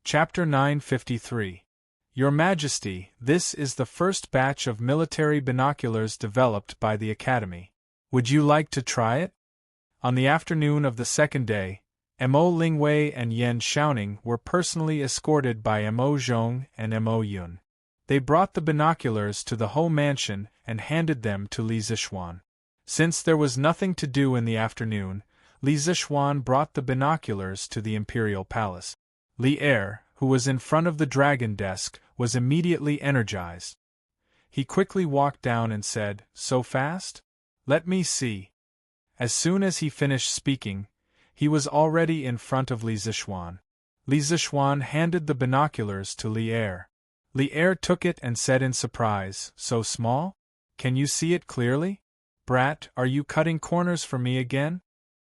Chapter 953. Your Majesty, this is the first batch of military binoculars developed by the Academy. Would you like to try it? On the afternoon of the second day, Mo Lingwei and Yan Xiaoning were personally escorted by Mo Zhong and Mo Yun. They brought the binoculars to the Ho mansion and handed them to Li Zixuan. Since there was nothing to do in the afternoon, Li Zixuan brought the binoculars to the imperial palace. Li Er, who was in front of the dragon desk, was immediately energized. He quickly walked down and said, "So fast? Let me see." As soon as he finished speaking, he was already in front of Li Zixuan. Li Zixuan handed the binoculars to Li Er. Li Er took it and said in surprise, "So small? Can you see it clearly? Brat, are you cutting corners for me again?"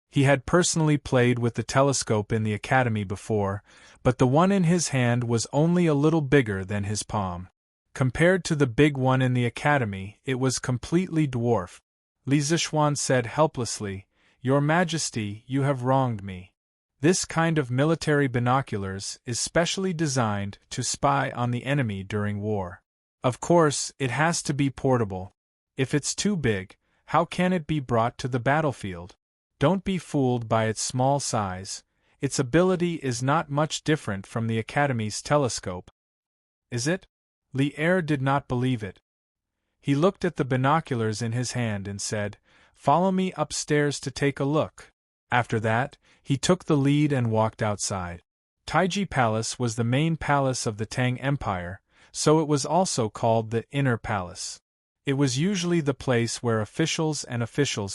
He had personally played with the telescope in the academy before, but the one in his hand was only a little bigger than his palm. Compared to the big one in the academy, it was completely dwarfed. Li Zixuan said helplessly, "Your Majesty, you have wronged me. This kind of military binoculars is specially designed to spy on the enemy during war. Of course, it has to be portable. If it's too big, how can it be brought to the battlefield? Don't be fooled by its small size. Its ability is not much different from the Academy's telescope." "Is it?" Li Er did not believe it. He looked at the binoculars in his hand and said, "Follow me upstairs to take a look." After that, he took the lead and walked outside. Taiji Palace was the main palace of the Tang Empire, so it was also called the Inner Palace. It was usually the place where officials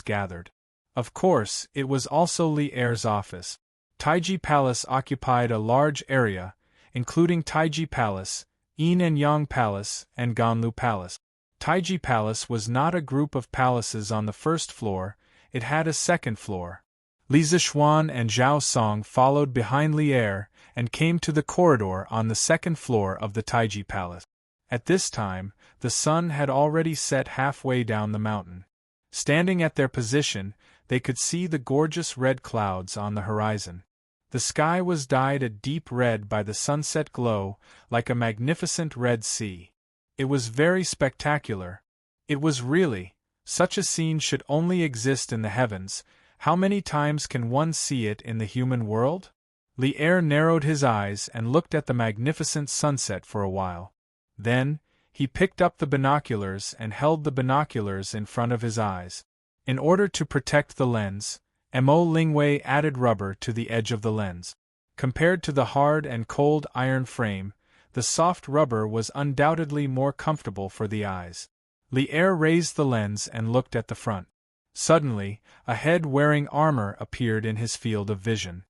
gathered. Of course, it was also Li Er's office. Taiji Palace occupied a large area, including Taiji Palace, Yin and Yang Palace, and Ganlu Palace. Taiji Palace was not a group of palaces on the first floor, it had a second floor. Li Zixuan and Zhao Song followed behind Li Er and came to the corridor on the second floor of the Taiji Palace. At this time, the sun had already set halfway down the mountain. Standing at their position, they could see the gorgeous red clouds on the horizon. The sky was dyed a deep red by the sunset glow, like a magnificent red sea. It was very spectacular. It was really, such a scene should only exist in the heavens. How many times can one see it in the human world? Li Er narrowed his eyes and looked at the magnificent sunset for a while. Then, he picked up the binoculars and held the binoculars in front of his eyes. In order to protect the lens, Mo Lingwei added rubber to the edge of the lens. Compared to the hard and cold iron frame, the soft rubber was undoubtedly more comfortable for the eyes. Li Er raised the lens and looked at the front. Suddenly, a head wearing armor appeared in his field of vision.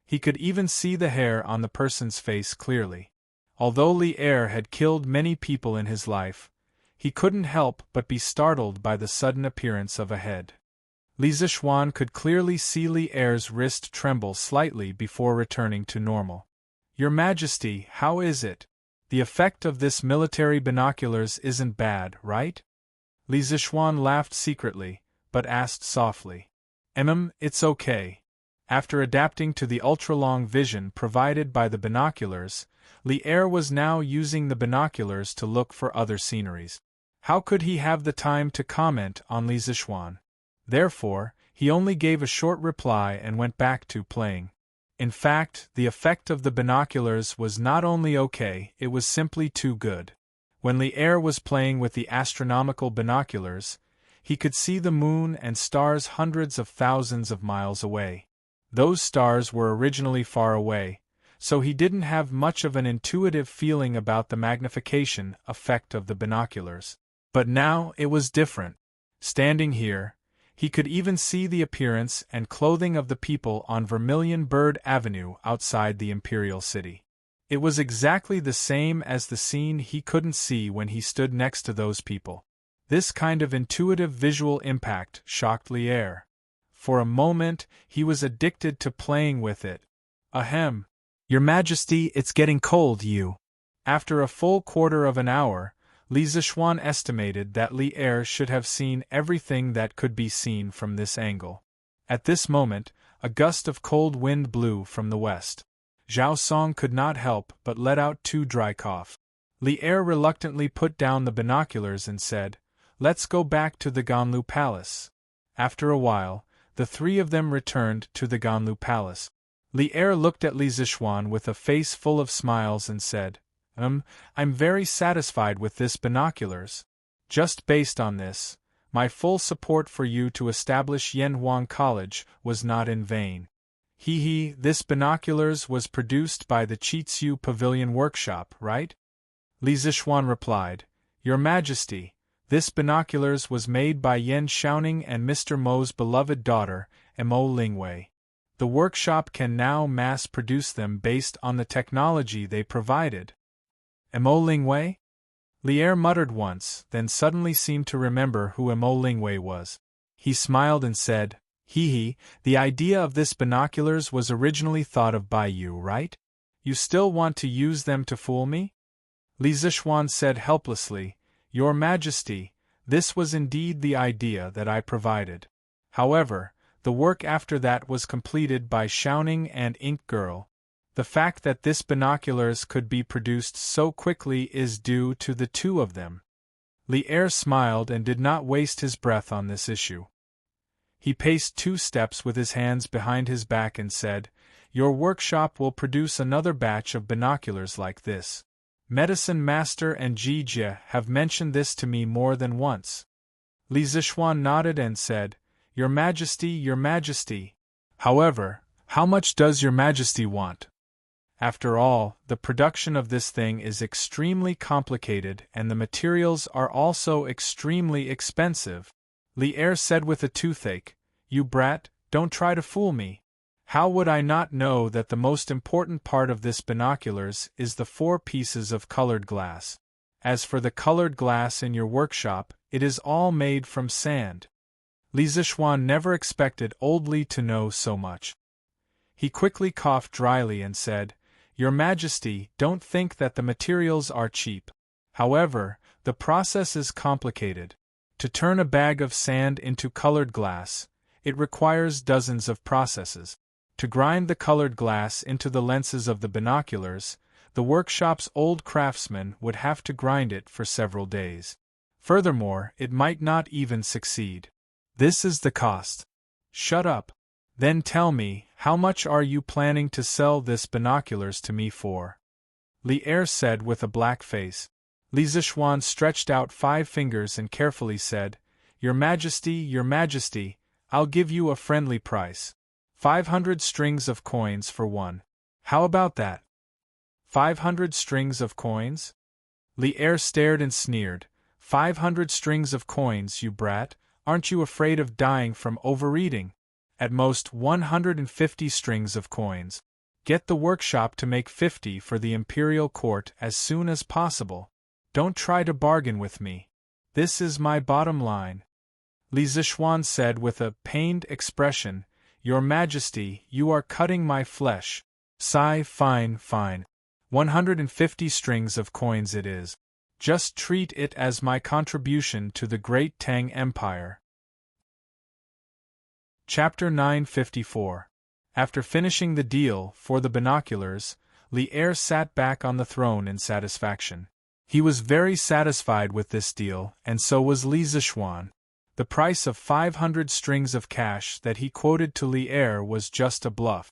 He could even see the hair on the person's face clearly. Although Li Er had killed many people in his life, he couldn't help but be startled by the sudden appearance of a head. Li Zixuan could clearly see Li Er's wrist tremble slightly before returning to normal. "Your Majesty, how is it? The effect of this military binoculars isn't bad, right?" Li Zixuan laughed secretly, but asked softly. It's okay." After adapting to the ultra-long vision provided by the binoculars, Li Er was now using the binoculars to look for other sceneries. How could he have the time to comment on Li Zixuan? Therefore, he only gave a short reply and went back to playing. In fact, the effect of the binoculars was not only okay, it was simply too good. When Li Er was playing with the astronomical binoculars, he could see the moon and stars hundreds of thousands of miles away. Those stars were originally far away, so he didn't have much of an intuitive feeling about the magnification effect of the binoculars. But now it was different. Standing here, he could even see the appearance and clothing of the people on Vermilion Bird Avenue outside the imperial city. It was exactly the same as the scene he couldn't see when he stood next to those people. This kind of intuitive visual impact shocked Li Er. For a moment, he was addicted to playing with it. Ahem. "Your Majesty, it's getting cold, you." After a full quarter of an hour, Li Zixuan estimated that Li Er should have seen everything that could be seen from this angle. At this moment, a gust of cold wind blew from the west. Zhao Song could not help but let out two dry coughs. Li Er reluctantly put down the binoculars and said, "Let's go back to the Ganlu Palace." After a while, the three of them returned to the Ganlu Palace. Li Er looked at Li Zixuan with a face full of smiles and said, I'm very satisfied with this binoculars. Just based on this, my full support for you to establish Yanhuang College was not in vain. This binoculars was produced by the Chitsu Pavilion Workshop, right? Li Zixuan replied, Your Majesty, this binoculars was made by Yan Xiaoning and Mr. Mo's beloved daughter, Mo Lingwei. The workshop can now mass-produce them based on the technology they provided. Mo Lingwei? Li Er muttered once, then suddenly seemed to remember who Mo Lingwei was. He smiled and said, the idea of this binoculars was originally thought of by you, right? You still want to use them to fool me? Li Zixuan said helplessly, Your Majesty, this was indeed the idea that I provided. However, the work after that was completed by Xiaoning and Ink Girl. The fact that this binoculars could be produced so quickly is due to the two of them. Li Er smiled and did not waste his breath on this issue. He paced 2 steps with his hands behind his back and said, Your workshop will produce another batch of binoculars like this. Medicine Master and Ji Jie have mentioned this to me more than once. Li Zixuan nodded and said, Your Majesty, Your Majesty. However, how much does Your Majesty want? After all, the production of this thing is extremely complicated and the materials are also extremely expensive. Li Er said with a toothache, You brat, don't try to fool me. How would I not know that the most important part of this binoculars is the 4 pieces of colored glass? As for the colored glass in your workshop, it is all made from sand. Li Zixuan never expected old Li to know so much. He quickly coughed dryly and said, Your Majesty, don't think that the materials are cheap. However, the process is complicated. To turn a bag of sand into colored glass, it requires dozens of processes. To grind the colored glass into the lenses of the binoculars, the workshop's old craftsman would have to grind it for several days. Furthermore, it might not even succeed. This is the cost. Shut up. Then tell me, how much are you planning to sell this binoculars to me for? Li Er said with a black face. Li Zixuan stretched out 5 fingers and carefully said, Your Majesty, I'll give you a friendly price. 500 strings of coins for one. How about that? 500 strings of coins? Li Er stared and sneered. 500 strings of coins, you brat, aren't you afraid of dying from overeating? At most 150 strings of coins. Get the workshop to make 50 for the imperial court as soon as possible. Don't try to bargain with me. This is my bottom line. Li Zixuan said with a pained expression, Your Majesty, you are cutting my flesh. Sigh, fine. 150 strings of coins it is. Just treat it as my contribution to the great Tang Empire. Chapter 954. After finishing the deal for the binoculars, Li Er sat back on the throne in satisfaction. He was very satisfied with this deal, and so was Li Zixuan. The price of 500 strings of cash that he quoted to Li Er was just a bluff.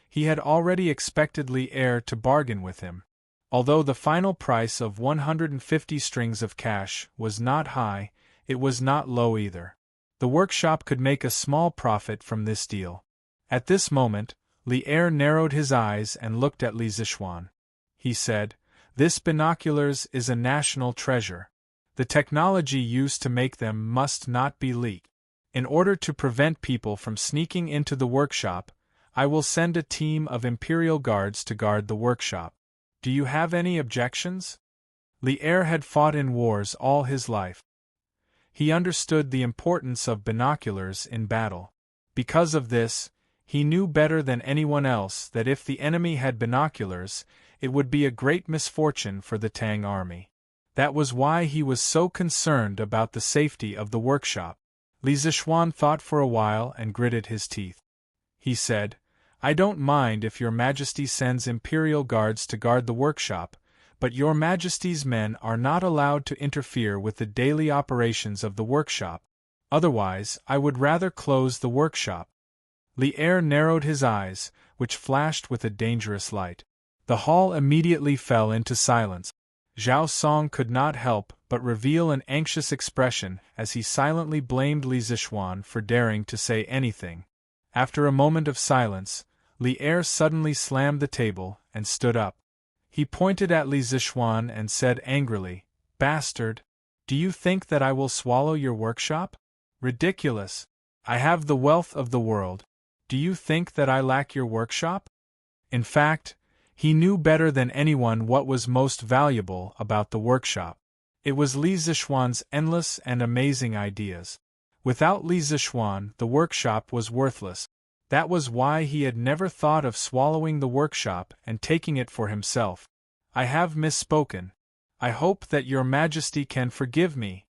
He had already expected Li Er to bargain with him. Although the final price of 150 strings of cash was not high, it was not low either. The workshop could make a small profit from this deal. At this moment, Li Er narrowed his eyes and looked at Li Zixuan. He said, This binoculars is a national treasure. The technology used to make them must not be leaked. In order to prevent people from sneaking into the workshop, I will send a team of Imperial Guards to guard the workshop. Do you have any objections? Li Er had fought in wars all his life. He understood the importance of binoculars in battle. Because of this, he knew better than anyone else that if the enemy had binoculars, it would be a great misfortune for the Tang army. That was why he was so concerned about the safety of the workshop. Li Zixuan thought for a while and gritted his teeth. He said, I don't mind if your Majesty sends Imperial guards to guard the workshop, but your Majesty's men are not allowed to interfere with the daily operations of the workshop. Otherwise, I would rather close the workshop. Li Er narrowed his eyes, which flashed with a dangerous light. The hall immediately fell into silence. Zhao Song could not help but reveal an anxious expression as he silently blamed Li Zixuan for daring to say anything. After a moment of silence, Li Er suddenly slammed the table and stood up. He pointed at Li Zixuan and said angrily, "Bastard! Do you think that I will swallow your workshop? Ridiculous! I have the wealth of the world. Do you think that I lack your workshop?" In fact, he knew better than anyone what was most valuable about the workshop. It was Li Zixuan's endless and amazing ideas. Without Li Zixuan, the workshop was worthless. That was why he had never thought of swallowing the workshop and taking it for himself. I have misspoken. I hope that your Majesty can forgive me.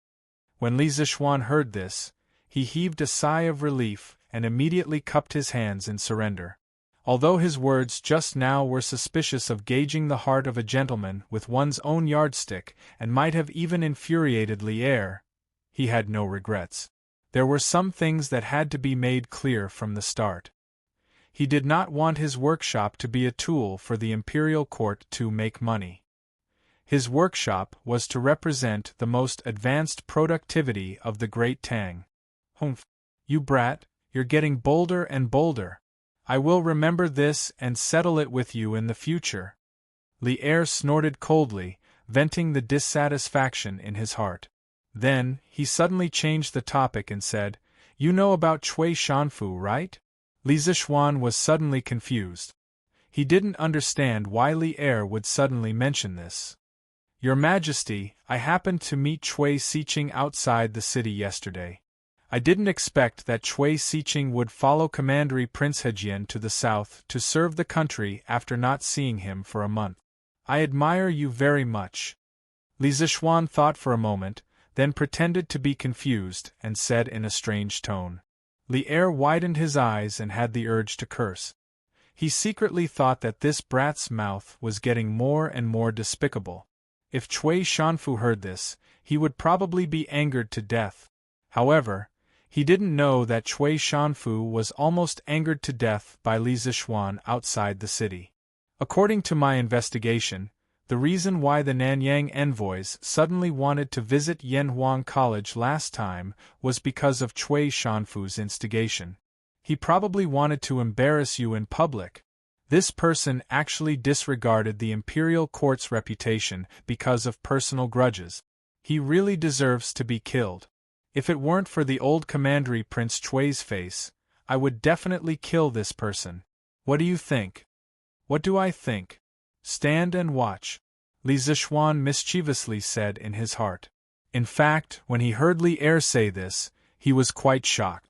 When Li Zixuan heard this, he heaved a sigh of relief and immediately cupped his hands in surrender. Although his words just now were suspicious of gauging the heart of a gentleman with one's own yardstick and might have even infuriated Li Er, he had no regrets. There were some things that had to be made clear from the start. He did not want his workshop to be a tool for the imperial court to make money. His workshop was to represent the most advanced productivity of the great Tang. "Humph! You brat, you're getting bolder and bolder. I will remember this and settle it with you in the future." Li Er snorted coldly, venting the dissatisfaction in his heart. Then, he suddenly changed the topic and said, "You know about Cui Shanfu, right?" Li Zixuan was suddenly confused. He didn't understand why Li Er would suddenly mention this. "Your Majesty, I happened to meet Cui Siqing outside the city yesterday. I didn't expect that Cui Siqing would follow Commandery Prince Hejian to the south to serve the country after not seeing him for a month. I admire you very much." Li Zixuan thought for a moment, then pretended to be confused and said in a strange tone. Li Er widened his eyes and had the urge to curse. He secretly thought that this brat's mouth was getting more and more despicable. If Cui Shanfu heard this, he would probably be angered to death. However, he didn't know that Cui Shanfu was almost angered to death by Li Zixuan outside the city. According to my investigation, the reason why the Nanyang envoys suddenly wanted to visit Yanhuang College last time was because of Cui Shanfu's instigation. He probably wanted to embarrass you in public. This person actually disregarded the imperial court's reputation because of personal grudges. He really deserves to be killed. If it weren't for the old commandery Prince Cui's face, I would definitely kill this person. What do you think? What do I think? Stand and watch, Li Zixuan mischievously said in his heart. In fact, when he heard Li Er say this, he was quite shocked.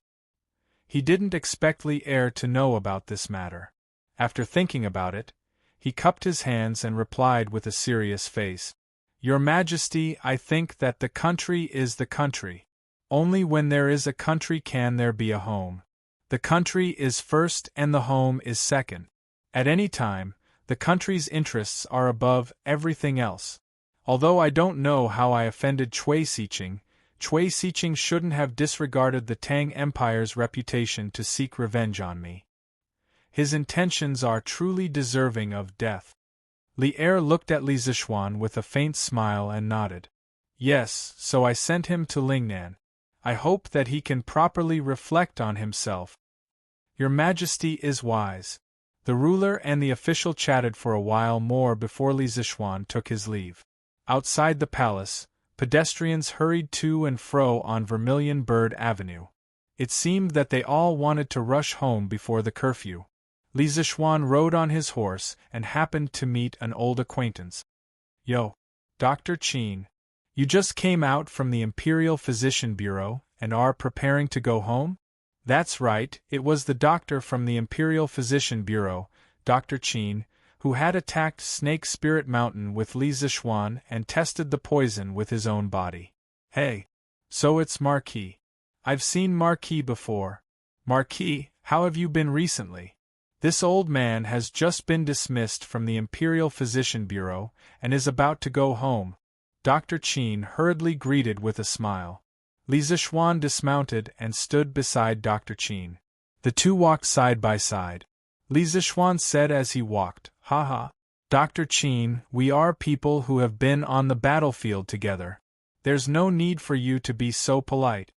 He didn't expect Li Er to know about this matter. After thinking about it, he cupped his hands and replied with a serious face. "Your Majesty, I think that the country is the country. Only when there is a country can there be a home. The country is first and the home is second. At any time, the country's interests are above everything else. Although I don't know how I offended Cui Siqing shouldn't have disregarded the Tang Empire's reputation to seek revenge on me. His intentions are truly deserving of death." Li Er looked at Li Zixuan with a faint smile and nodded. "Yes, so I sent him to Lingnan. I hope that he can properly reflect on himself." "Your Majesty is wise." The ruler and the official chatted for a while more before Li Zixuan took his leave. Outside the palace, pedestrians hurried to and fro on Vermilion Bird Avenue. It seemed that they all wanted to rush home before the curfew. Li Zixuan rode on his horse and happened to meet an old acquaintance. "Yo, Dr. Qin. You just came out from the Imperial Physician Bureau and are preparing to go home?" That's right, it was the doctor from the Imperial Physician Bureau, Dr. Qin, who had attacked Snake Spirit Mountain with Li Zixuan and tested the poison with his own body. "Hey. So it's Marquis. I've seen Marquis before. Marquis, how have you been recently?" This old man has just been dismissed from the Imperial Physician Bureau and is about to go home. Dr. Qin hurriedly greeted with a smile. Li Zixuan dismounted and stood beside Dr. Qin. The two walked side by side. Li Zixuan said as he walked, "Ha ha. Dr. Qin, we are people who have been on the battlefield together. There's no need for you to be so polite."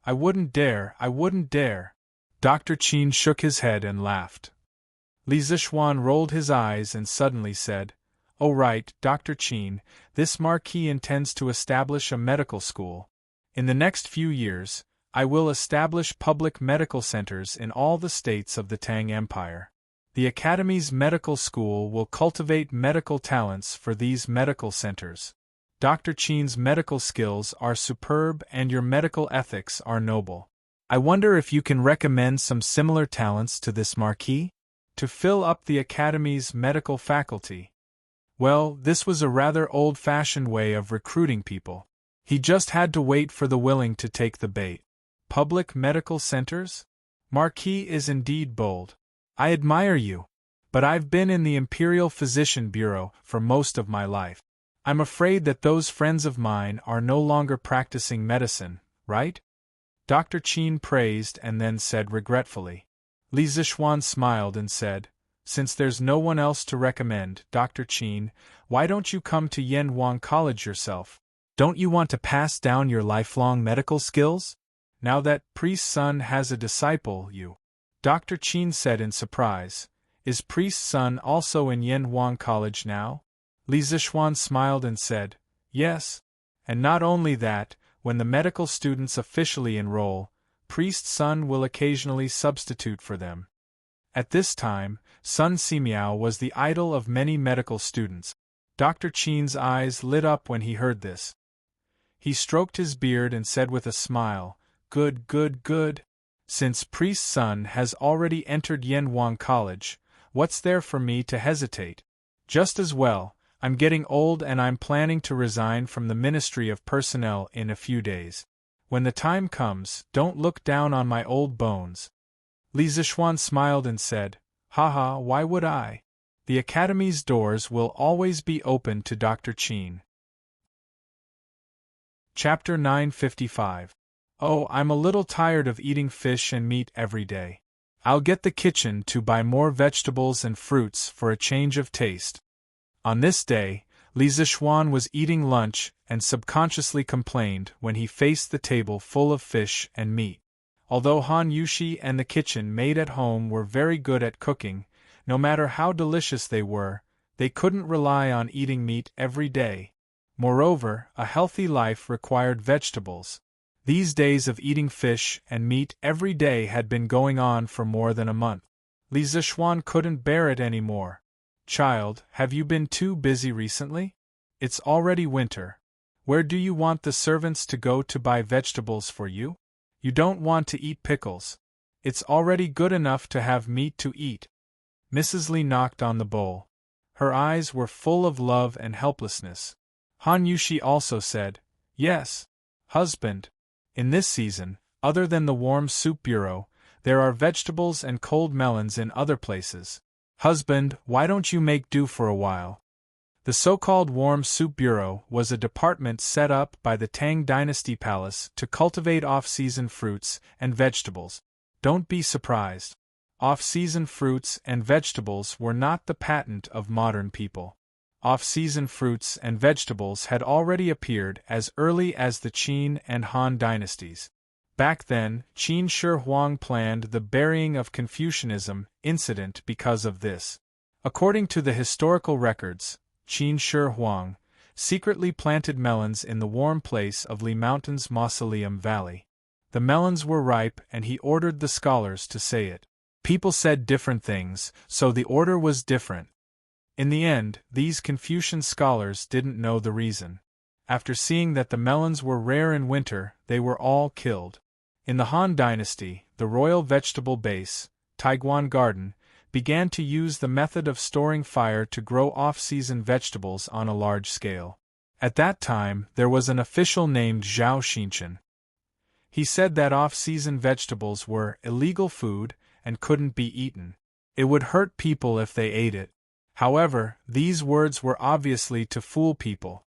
I wouldn't dare. Dr. Qin shook his head and laughed. Li Zixuan rolled his eyes and suddenly said, "Oh right, Dr. Qin, this Marquis intends to establish a medical school. In the next few years, I will establish public medical centers in all the states of the Tang Empire. The Academy's medical school will cultivate medical talents for these medical centers. Dr. Qin's medical skills are superb and your medical ethics are noble. I wonder if you can recommend some similar talents to this Marquis? To fill up the Academy's medical faculty." Well, this was a rather old-fashioned way of recruiting people. He just had to wait for the willing to take the bait. Public medical centers? Marquis is indeed bold. I admire you. But I've been in the Imperial Physician Bureau for most of my life. I'm afraid that those friends of mine are no longer practicing medicine, right? Dr. Qin praised and then said regretfully. Li Zixuan smiled and said, "Since there's no one else to recommend, Dr. Qin, why don't you come to Yanhuang College yourself? Don't you want to pass down your lifelong medical skills? Now that Priest's son has a disciple, you." Dr. Qin said in surprise, "Is Priest's son also in Yanhuang College now?" Li Zixuan smiled and said, "Yes. And not only that, when the medical students officially enroll, Priest's son will occasionally substitute for them." At this time, Sun Simiao was the idol of many medical students. Dr. Qin's eyes lit up when he heard this. He stroked his beard and said with a smile, Good. Since Priest's son has already entered Yanhuang College, what's there for me to hesitate? Just as well, I'm getting old and I'm planning to resign from the Ministry of Personnel in a few days. When the time comes, don't look down on my old bones." Li Zixuan smiled and said, "Haha, why would I? The Academy's doors will always be open to Dr. Qin." Chapter 955. Oh, I'm a little tired of eating fish and meat every day. I'll get the kitchen to buy more vegetables and fruits for a change of taste. On this day, Li Zixuan was eating lunch and subconsciously complained when he faced the table full of fish and meat. Although Han Yushi and the kitchen maid at home were very good at cooking, no matter how delicious they were, they couldn't rely on eating meat every day. Moreover, a healthy life required vegetables. These days of eating fish and meat every day had been going on for more than a month. Li Zixuan couldn't bear it anymore. "Child, have you been too busy recently? It's already winter. Where do you want the servants to go to buy vegetables for you? You don't want to eat pickles. It's already good enough to have meat to eat." Mrs. Li knocked on the bowl. Her eyes were full of love and helplessness. Han Yushi also said, "Yes, husband. In this season, other than the warm soup bureau, there are vegetables and cold melons in other places. Husband, why don't you make do for a while?" The so-called Warm Soup Bureau was a department set up by the Tang Dynasty Palace to cultivate off-season fruits and vegetables. Don't be surprised. Off-season fruits and vegetables were not the patent of modern people. Off-season fruits and vegetables had already appeared as early as the Qin and Han dynasties. Back then, Qin Shi Huang planned the burying of Confucianism incident because of this. According to the historical records, Qin Shi Huang secretly planted melons in the warm place of Li Mountain's Mausoleum Valley. The melons were ripe and he ordered the scholars to say it. People said different things, so the order was different. In the end, these Confucian scholars didn't know the reason. After seeing that the melons were rare in winter, they were all killed. In the Han Dynasty, the royal vegetable base, Taiguan Garden, began to use the method of storing fire to grow off-season vegetables on a large scale. At that time, there was an official named Zhao Xinchen. He said that off-season vegetables were illegal food and couldn't be eaten. It would hurt people if they ate it. However, these words were obviously to fool people.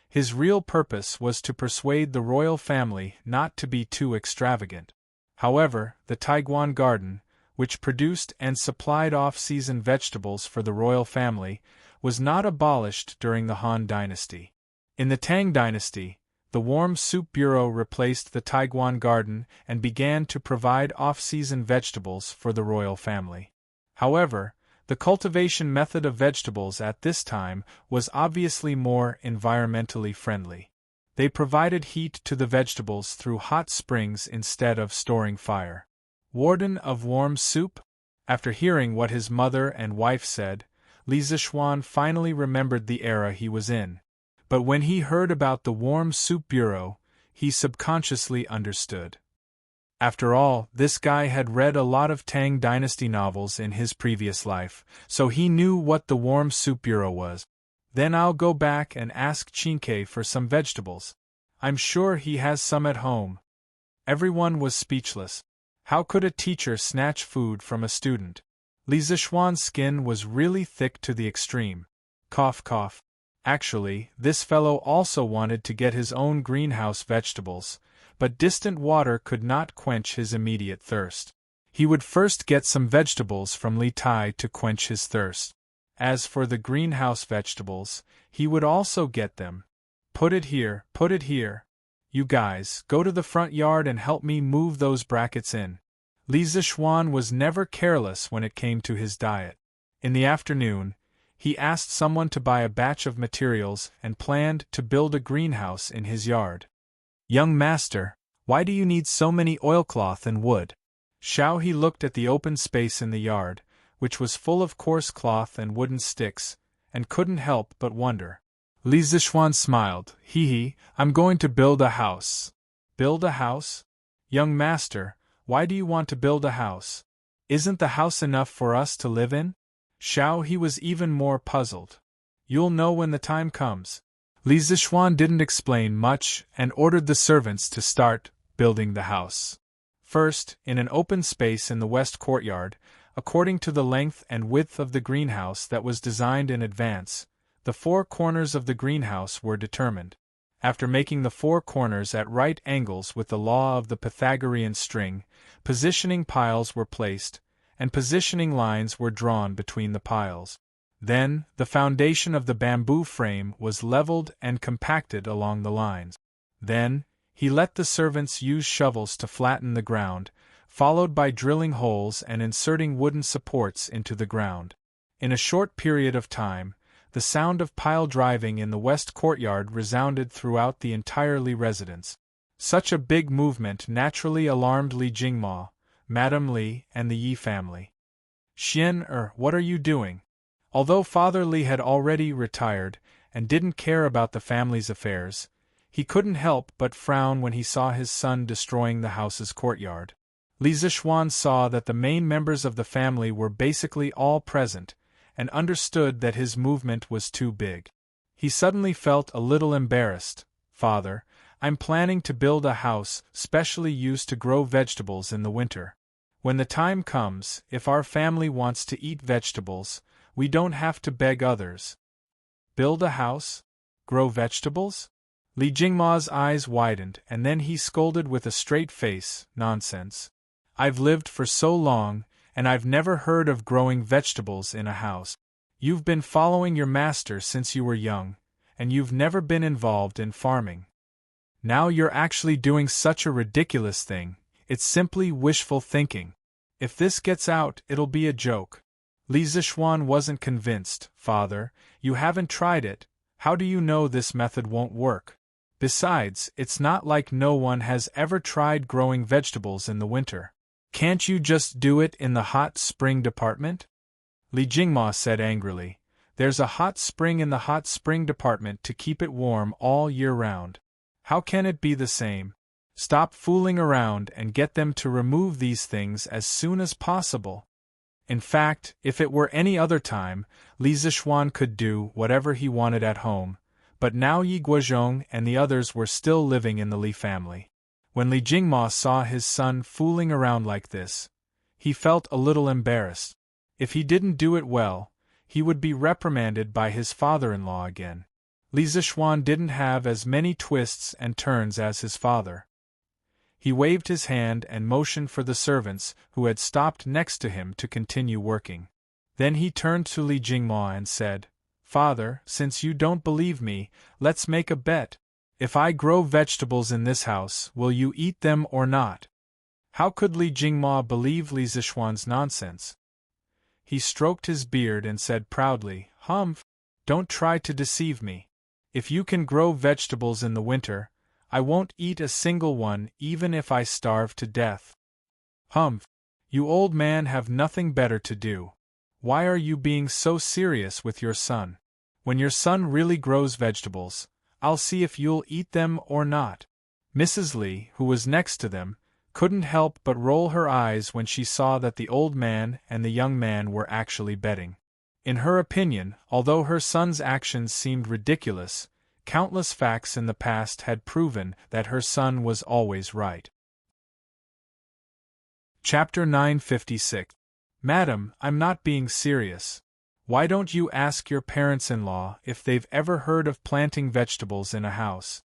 His real purpose was to persuade the royal family not to be too extravagant. However, the Taiguan garden, which produced and supplied off-season vegetables for the royal family, was not abolished during the Han Dynasty. In the Tang Dynasty, the warm soup bureau replaced the Taiguan garden and began to provide off-season vegetables for the royal family. However, the cultivation method of vegetables at this time was obviously more environmentally friendly. They provided heat to the vegetables through hot springs instead of storing fire. Warden of warm soup? After hearing what his mother and wife said, Li Zishuan finally remembered the era he was in. But when he heard about the warm soup bureau, he subconsciously understood. After all, this guy had read a lot of Tang Dynasty novels in his previous life, so he knew what the warm soup bureau was. Then I'll go back and ask Chinke for some vegetables. I'm sure he has some at home. Everyone was speechless. How could a teacher snatch food from a student? Li Zishuan's skin was really thick to the extreme. Cough cough. Actually, this fellow also wanted to get his own greenhouse vegetables, but distant water could not quench his immediate thirst. He would first get some vegetables from Li Tai to quench his thirst. As for the greenhouse vegetables, he would also get them. Put it here, put it here. You guys, go to the front yard and help me move those brackets in. Li Zishuan was never careless when it came to his diet. In the afternoon, he asked someone to buy a batch of materials and planned to build a greenhouse in his yard. Young master, why do you need so many oilcloth and wood? Xiao He looked at the open space in the yard, which was full of coarse cloth and wooden sticks, and couldn't help but wonder. Li Zishuan smiled. Hee, I'm going to build a house. Build a house? Young master, why do you want to build a house? Isn't the house enough for us to live in? Xiao He was even more puzzled. You'll know when the time comes. Li Zishuan didn't explain much and ordered the servants to start building the house. First, in an open space in the west courtyard, according to the length and width of the greenhouse that was designed in advance, the 4 corners of the greenhouse were determined. After making the 4 corners at right angles with the law of the Pythagorean string, positioning piles were placed, and positioning lines were drawn between the piles. Then, the foundation of the bamboo frame was leveled and compacted along the lines. Then, he let the servants use shovels to flatten the ground, followed by drilling holes and inserting wooden supports into the ground. In a short period of time, the sound of pile driving in the west courtyard resounded throughout the entire Li residence. Such a big movement naturally alarmed Li Jingma, Madame Li, and the Yi family. Xian, what are you doing? Although Father Li had already retired and didn't care about the family's affairs, he couldn't help but frown when he saw his son destroying the house's courtyard. Li Zishuan saw that the main members of the family were basically all present, and understood that his movement was too big. He suddenly felt a little embarrassed. Father, I'm planning to build a house specially used to grow vegetables in the winter. When the time comes, if our family wants to eat vegetables, we don't have to beg others. Build a house? Grow vegetables? Li Jingma's eyes widened, and then he scolded with a straight face, Nonsense. I've lived for so long, and I've never heard of growing vegetables in a house. You've been following your master since you were young, and you've never been involved in farming. Now you're actually doing such a ridiculous thing, it's simply wishful thinking. If this gets out, it'll be a joke. Li Zishuan wasn't convinced. Father, you haven't tried it, how do you know this method won't work? Besides, it's not like no one has ever tried growing vegetables in the winter. Can't you just do it in the hot spring department? Li Jingma said angrily. There's a hot spring in the hot spring department to keep it warm all year round. How can it be the same? Stop fooling around and get them to remove these things as soon as possible. In fact, if it were any other time, Li Zishuan could do whatever he wanted at home, but now Yi Guozhong and the others were still living in the Li family. When Li Jingma saw his son fooling around like this, he felt a little embarrassed. If he didn't do it well, he would be reprimanded by his father-in-law again. Li Zichuan didn't have as many twists and turns as his father. He waved his hand and motioned for the servants who had stopped next to him to continue working. Then he turned to Li Jingma and said, "Father, since you don't believe me, let's make a bet. If I grow vegetables in this house, will you eat them or not?" How could Li Jingma believe Li Zichuan's nonsense? He stroked his beard and said proudly, "Humph! Don't try to deceive me. If you can grow vegetables in the winter, I won't eat a single one even if I starve to death." "Humph! You old man have nothing better to do. Why are you being so serious with your son? When your son really grows vegetables, I'll see if you'll eat them or not." Mrs. Li, who was next to them, couldn't help but roll her eyes when she saw that the old man and the young man were actually betting. In her opinion, although her son's actions seemed ridiculous, countless facts in the past had proven that her son was always right. Chapter 956. Madam, I'm not being serious. Why don't you ask your parents-in-law if they've ever heard of planting vegetables in a house?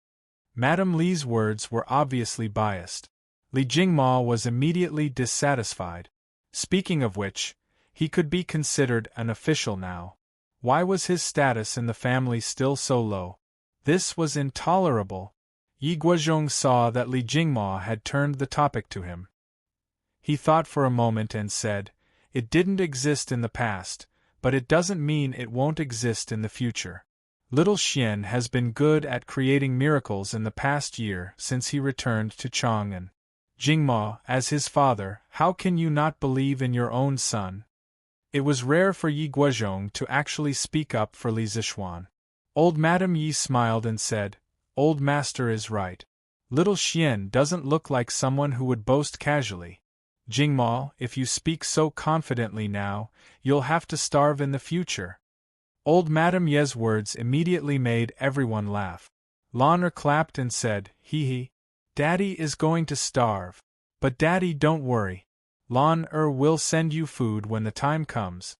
Madame Li's words were obviously biased. Li Jingma was immediately dissatisfied. Speaking of which, he could be considered an official now. Why was his status in the family still so low? This was intolerable. Yi Guozhong saw that Li Jingma had turned the topic to him. He thought for a moment and said, "It didn't exist in the past, but it doesn't mean it won't exist in the future. Little Xian has been good at creating miracles in the past year since he returned to Chang'an. Jingma, as his father, how can you not believe in your own son?" It was rare for Yi Guozhong to actually speak up for Li Zichuan. Old Madame Yi smiled and said, "Old master is right. Little Xian doesn't look like someone who would boast casually. Jingma, if you speak so confidently now, you'll have to starve in the future." Old Madame Ye's words immediately made everyone laugh. Lan Er clapped and said, "Hee. Daddy is going to starve. But Daddy, don't worry. Lan Er will send you food when the time comes."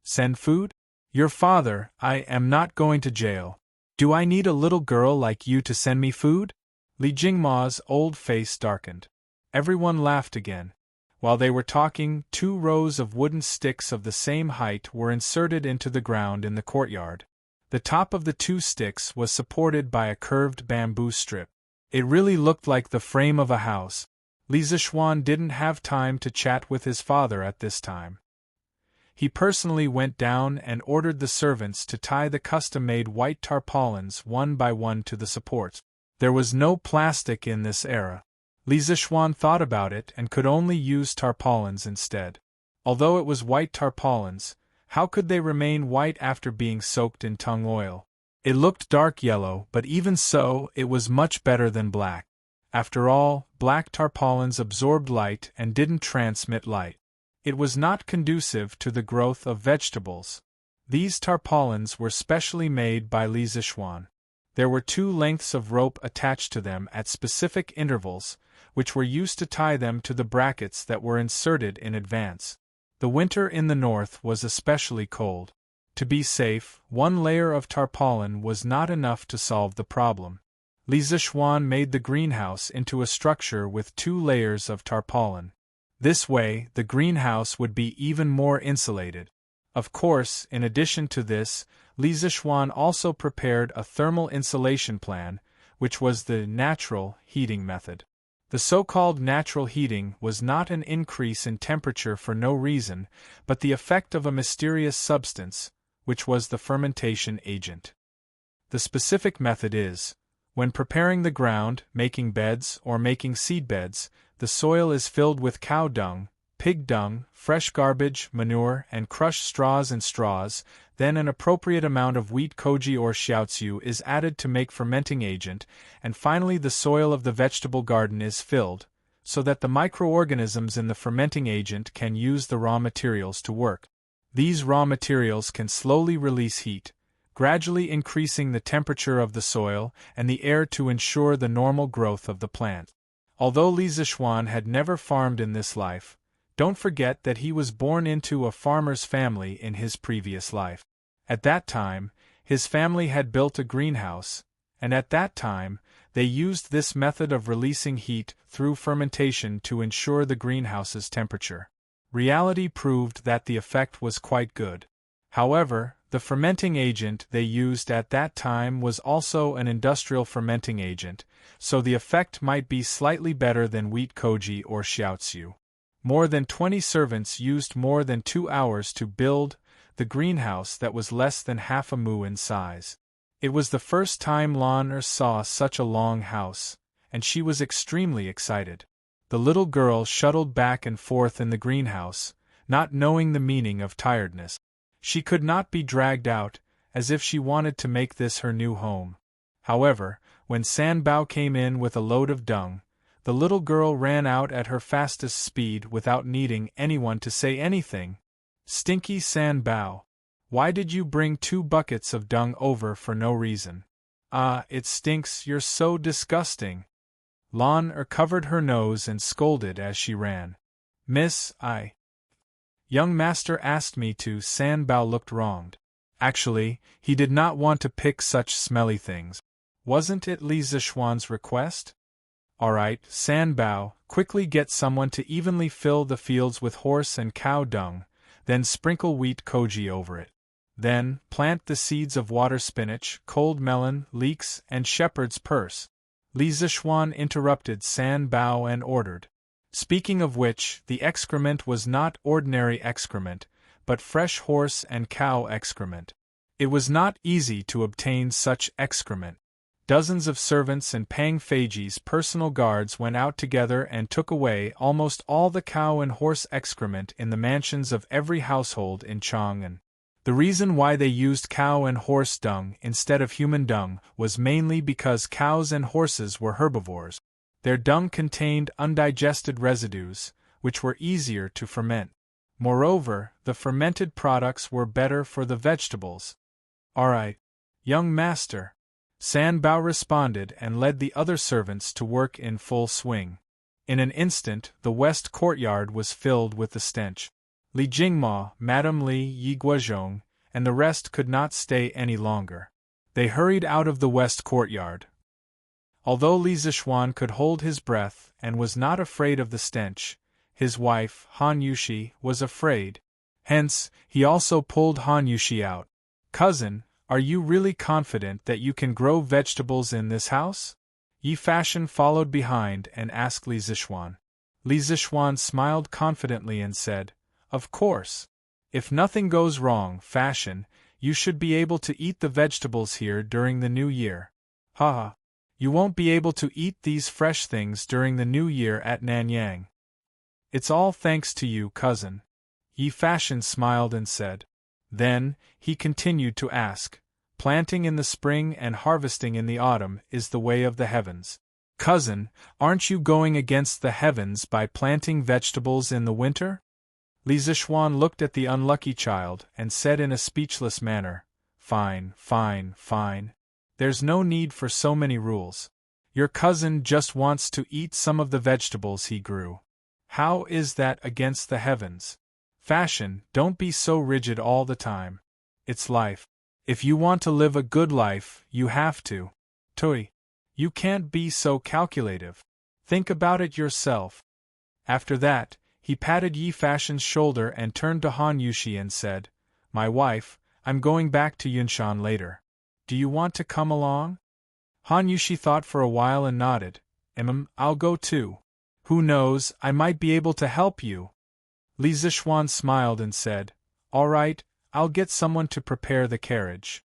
"Send food? Your father, I am not going to jail. Do I need a little girl like you to send me food?" Li Jingma's old face darkened. Everyone laughed again. While they were talking, 2 rows of wooden sticks of the same height were inserted into the ground in the courtyard. The top of the 2 sticks was supported by a curved bamboo strip. It really looked like the frame of a house. Li Zichuan didn't have time to chat with his father at this time. He personally went down and ordered the servants to tie the custom-made white tarpaulins one by one to the supports. There was no plastic in this era. Li Zichuan thought about it and could only use tarpaulins instead. Although it was white tarpaulins, how could they remain white after being soaked in tung oil? It looked dark yellow, but even so, it was much better than black. After all, black tarpaulins absorbed light and didn't transmit light. It was not conducive to the growth of vegetables. These tarpaulins were specially made by Li Zichuan. There were 2 lengths of rope attached to them at specific intervals, which were used to tie them to the brackets that were inserted in advance. The winter in the north was especially cold. To be safe, 1 layer of tarpaulin was not enough to solve the problem. Li Zichuan made the greenhouse into a structure with 2 layers of tarpaulin. This way, the greenhouse would be even more insulated. Of course, in addition to this, Li Zichuan also prepared a thermal insulation plan, which was the natural heating method. The so-called natural heating was not an increase in temperature for no reason, but the effect of a mysterious substance, which was the fermentation agent. The specific method is, when preparing the ground, making beds, or making seed beds, the soil is filled with cow dung, pig dung, fresh garbage, manure, and crushed straws and straws, then an appropriate amount of wheat koji or xiaoziu is added to make fermenting agent, and finally the soil of the vegetable garden is filled, so that the microorganisms in the fermenting agent can use the raw materials to work. These raw materials can slowly release heat, gradually increasing the temperature of the soil and the air to ensure the normal growth of the plant. Although Li Zichuan had never farmed in this life, Don't forget that he was born into a farmer's family in his previous life. At that time, his family had built a greenhouse, and at that time, they used this method of releasing heat through fermentation to ensure the greenhouse's temperature. Reality proved that the effect was quite good. However, the fermenting agent they used at that time was also an industrial fermenting agent, so the effect might be slightly better than wheat koji or shiatsu. More than 20 servants used more than 2 hours to build the greenhouse that was less than half a mu in size. It was the first time Lan saw such a long house, and she was extremely excited. The little girl shuttled back and forth in the greenhouse, not knowing the meaning of tiredness. She could not be dragged out, as if she wanted to make this her new home. However, when Sanbao came in with a load of dung, the little girl ran out at her fastest speed without needing anyone to say anything. Stinky Sanbao, why did you bring 2 buckets of dung over for no reason? Ah, it stinks, you're so disgusting. Lan covered her nose and scolded as she ran. Miss, young master asked me to. Sanbao looked wronged. Actually, he did not want to pick such smelly things. Wasn't it Li Zishuan's request? Alright, Sanbao, quickly get someone to evenly fill the fields with horse and cow dung, then sprinkle wheat koji over it. Then, plant the seeds of water spinach, cold melon, leeks, and shepherd's purse. Li Zishuan interrupted Sanbao and ordered. Speaking of which, the excrement was not ordinary excrement, but fresh horse and cow excrement. It was not easy to obtain such excrement. Dozens of servants and Pang Feiji's personal guards went out together and took away almost all the cow and horse excrement in the mansions of every household in Chang'an. The reason why they used cow and horse dung instead of human dung was mainly because cows and horses were herbivores. Their dung contained undigested residues, which were easier to ferment. Moreover, the fermented products were better for the vegetables. Alright, young master. Sanbao responded and led the other servants to work in full swing. In an instant, the west courtyard was filled with the stench. Li Jingma, Madame Li Yiguozhong, and the rest could not stay any longer. They hurried out of the west courtyard. Although Li Zishuan could hold his breath and was not afraid of the stench, his wife, Han Yushi, was afraid. Hence, he also pulled Han Yushi out. Cousin, are you really confident that you can grow vegetables in this house? Yi Fashion followed behind and asked Li Zishuan. Li Zishuan smiled confidently and said, Of course. If nothing goes wrong, Fashion, you should be able to eat the vegetables here during the new year. Haha. You won't be able to eat these fresh things during the new year at Nanyang. It's all thanks to you, cousin. Yi Fashion smiled and said. Then, he continued to ask, planting in the spring and harvesting in the autumn is the way of the heavens. Cousin, aren't you going against the heavens by planting vegetables in the winter? Li Zishuan looked at the unlucky child and said in a speechless manner, Fine, fine, fine. There's no need for so many rules. Your cousin just wants to eat some of the vegetables he grew. How is that against the heavens? Fashion, don't be so rigid all the time. It's life. If you want to live a good life, you have to. Toi. You can't be so calculative. Think about it yourself. After that, he patted Yi Fashion's shoulder and turned to Han Yushi and said, My wife, I'm going back to Yunshan later. Do you want to come along? Han Yushi thought for a while and nodded. I'll go too. Who knows, I might be able to help you. Li Zishuan smiled and said, All right, I'll get someone to prepare the carriage.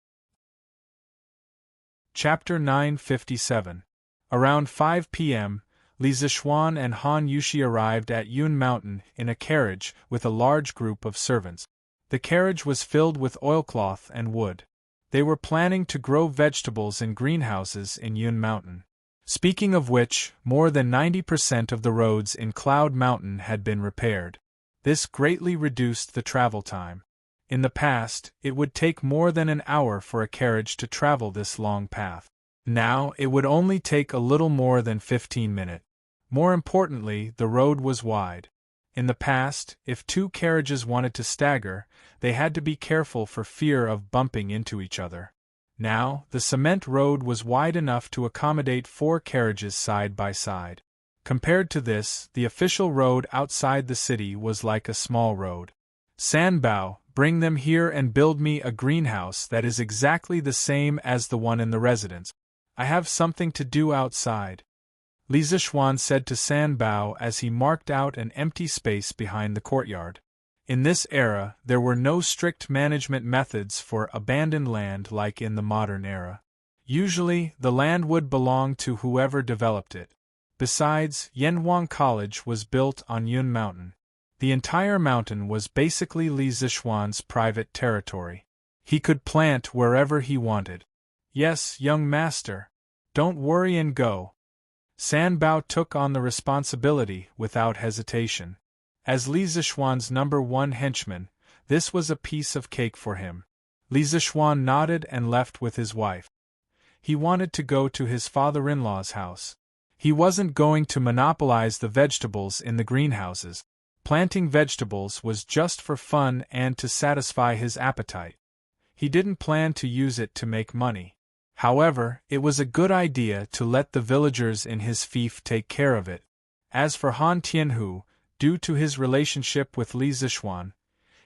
Chapter 957. Around 5 p.m., Li Zishuan and Han Yushi arrived at Yun Mountain in a carriage with a large group of servants. The carriage was filled with oilcloth and wood. They were planning to grow vegetables in greenhouses in Yun Mountain. Speaking of which, more than 90% of the roads in Cloud Mountain had been repaired. This greatly reduced the travel time. In the past, it would take more than an hour for a carriage to travel this long path. Now, it would only take a little more than 15 minutes. More importantly, the road was wide. In the past, if two carriages wanted to stagger, they had to be careful for fear of bumping into each other. Now, the cement road was wide enough to accommodate 4 carriages side by side. Compared to this, the official road outside the city was like a small road. Sanbao, bring them here and build me a greenhouse that is exactly the same as the one in the residence. I have something to do outside. Li Zixuan said to Sanbao as he marked out an empty space behind the courtyard. In this era, there were no strict management methods for abandoned land like in the modern era. Usually, the land would belong to whoever developed it. Besides, Yanhuang College was built on Yun Mountain. The entire mountain was basically Li Zixuan's private territory. He could plant wherever he wanted. Yes, young master. Don't worry and go. Sanbao took on the responsibility without hesitation. As Li Zixuan's #1 henchman, this was a piece of cake for him. Li Zixuan nodded and left with his wife. He wanted to go to his father-in-law's house. He wasn't going to monopolize the vegetables in the greenhouses. Planting vegetables was just for fun and to satisfy his appetite. He didn't plan to use it to make money. However, it was a good idea to let the villagers in his fief take care of it. As for Han Tianhu, due to his relationship with Li Zixuan,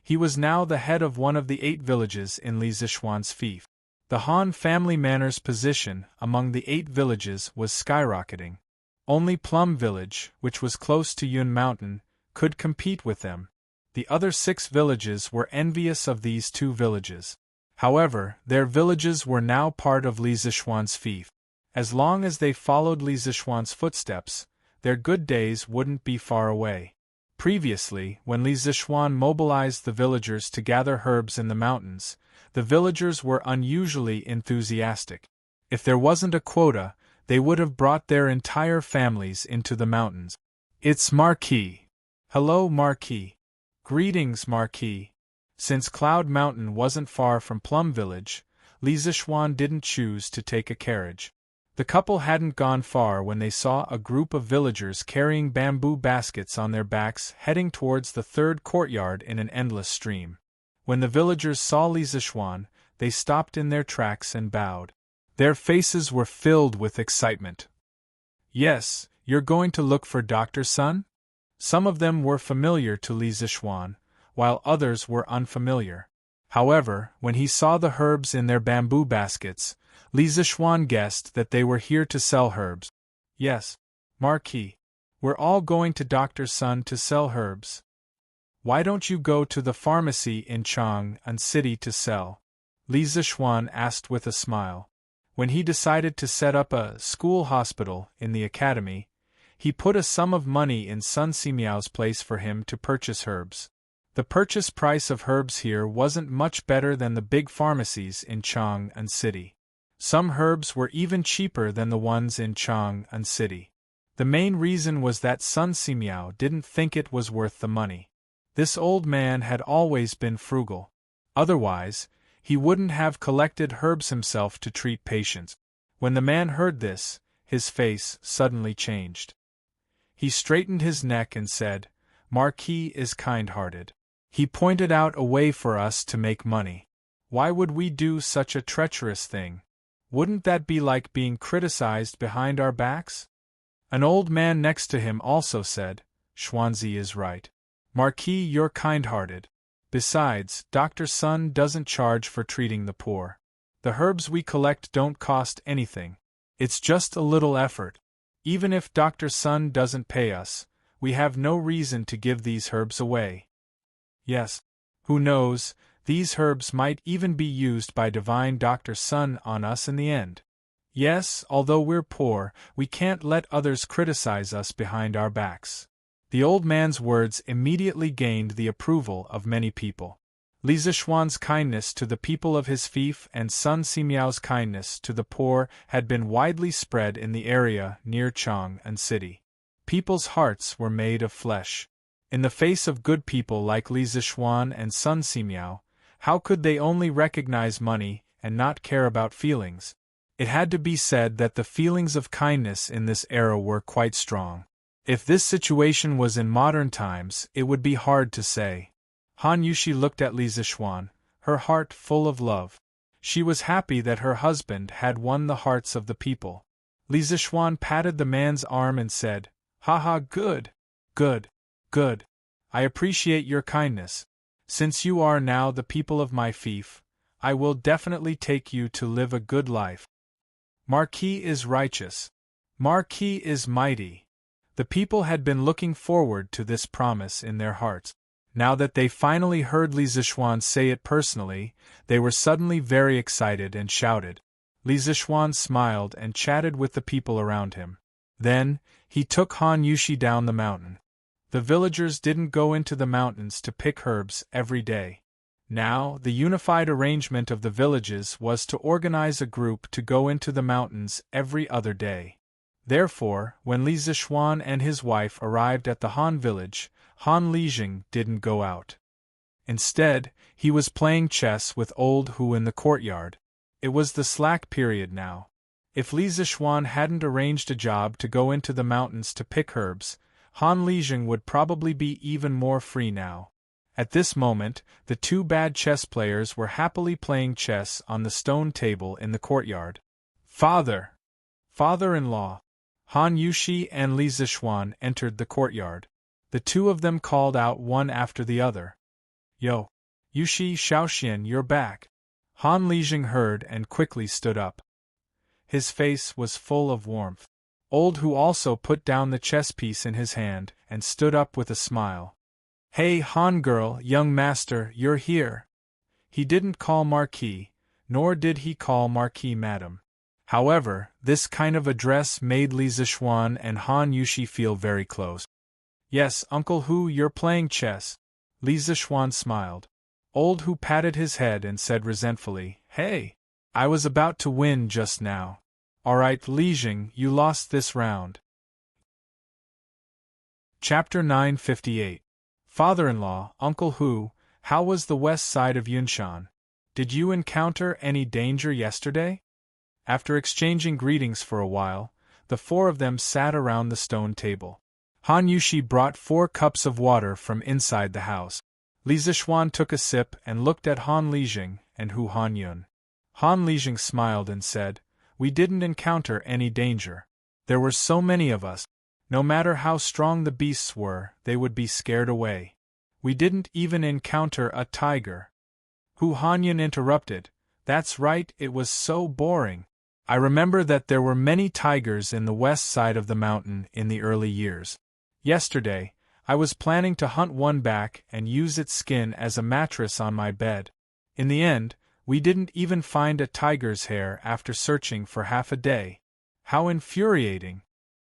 he was now the head of one of the 8 villages in Li Zixuan's fief. The Han family manor's position among the 8 villages was skyrocketing. Only Plum Village, which was close to Yun Mountain, could compete with them. The other 6 villages were envious of these 2 villages. However, their villages were now part of Li Zixuan's fief. As long as they followed Li Zixuan's footsteps, their good days wouldn't be far away. Previously, when Li Zixuan mobilized the villagers to gather herbs in the mountains, the villagers were unusually enthusiastic. If there wasn't a quota, they would have brought their entire families into the mountains. It's Marquis. Hello, Marquis. Greetings, Marquis. Since Cloud Mountain wasn't far from Plum Village, Li Zixuan didn't choose to take a carriage. The couple hadn't gone far when they saw a group of villagers carrying bamboo baskets on their backs heading towards the 3rd courtyard in an endless stream. When the villagers saw Li Zixuan, they stopped in their tracks and bowed. Their faces were filled with excitement. Yes, you're going to look for Dr. Sun? Some of them were familiar to Li Zixuan, while others were unfamiliar. However, when he saw the herbs in their bamboo baskets, Li Zixuan guessed that they were here to sell herbs. Yes, Marquis. We're all going to Dr. Sun to sell herbs. Why don't you go to the pharmacy in Chang'an City to sell? Li Zixuan asked with a smile. When he decided to set up a school hospital in the academy, he put a sum of money in Sun Simiao's place for him to purchase herbs. The purchase price of herbs here wasn't much better than the big pharmacies in Chang'an City. Some herbs were even cheaper than the ones in Chang'an City. The main reason was that Sun Simiao didn't think it was worth the money. This old man had always been frugal. Otherwise, he wouldn't have collected herbs himself to treat patients. When the man heard this, his face suddenly changed. He straightened his neck and said, "Marquis is kind-hearted. He pointed out a way for us to make money. Why would we do such a treacherous thing? Wouldn't that be like being criticized behind our backs?" An old man next to him also said, "Xuanzi is right. Marquis, you're kind-hearted. Besides, Dr. Sun doesn't charge for treating the poor. The herbs we collect don't cost anything. It's just a little effort. Even if Dr. Sun doesn't pay us, we have no reason to give these herbs away. Yes, who knows, these herbs might even be used by divine Dr. Sun on us in the end. Yes, although we're poor, we can't let others criticize us behind our backs." The old man's words immediately gained the approval of many people. Li Zixuan's kindness to the people of his fief and Sun Simiao's kindness to the poor had been widely spread in the area near Chang'an City. People's hearts were made of flesh. In the face of good people like Li Zixuan and Sun Simiao, how could they only recognize money and not care about feelings? It had to be said that the feelings of kindness in this era were quite strong. If this situation was in modern times, it would be hard to say. Han Yushi looked at Li Zixuan, her heart full of love. She was happy that her husband had won the hearts of the people. Li Zixuan patted the man's arm and said, "Haha, good. Good. Good. I appreciate your kindness. Since you are now the people of my fief, I will definitely take you to live a good life. Marquis is righteous. Marquis is mighty." The people had been looking forward to this promise in their hearts. Now that they finally heard Li Zixuan say it personally, they were suddenly very excited and shouted. Li Zixuan smiled and chatted with the people around him. Then, he took Han Yushi down the mountain. The villagers didn't go into the mountains to pick herbs every day. Now, the unified arrangement of the villages was to organize a group to go into the mountains every other day. Therefore, when Li Zixuan and his wife arrived at the Han village, Han Lijing didn't go out. Instead, he was playing chess with Old Hu in the courtyard. It was the slack period now. If Li Zixuan hadn't arranged a job to go into the mountains to pick herbs, Han Lijing would probably be even more free now. At this moment, the two bad chess players were happily playing chess on the stone table in the courtyard. "Father! Father-in-law!" Han Yushi and Li Zixuan entered the courtyard. The two of them called out one after the other. "Yo! Yushi Shaoxian, you're back!" Han Lijing heard and quickly stood up. His face was full of warmth. Old Hu also put down the chess piece in his hand and stood up with a smile. "Hey Han girl, young master, you're here." He didn't call Marquis, nor did he call Marquis Madam. However, this kind of address made Li Zixuan and Han Yushi feel very close. "Yes, Uncle Hu, you're playing chess." Li Zixuan smiled. Old Hu patted his head and said resentfully, "Hey! I was about to win just now." "Alright, Lijing, you lost this round." Chapter 958. Father-in-law, Uncle Hu, how was the west side of Yunshan? Did you encounter any danger yesterday? After exchanging greetings for a while, the four of them sat around the stone table. Han Yushi brought 4 cups of water from inside the house. Li Zixuan took a sip and looked at Han Lijing and Hu Hanyun. Han Lijing smiled and said, "We didn't encounter any danger. There were so many of us. No matter how strong the beasts were, they would be scared away. We didn't even encounter a tiger." Hu Hanyun interrupted, "That's right, it was so boring. I remember that there were many tigers in the west side of the mountain in the early years. Yesterday, I was planning to hunt one back and use its skin as a mattress on my bed. In the end, we didn't even find a tiger's hair after searching for half a day. How infuriating!"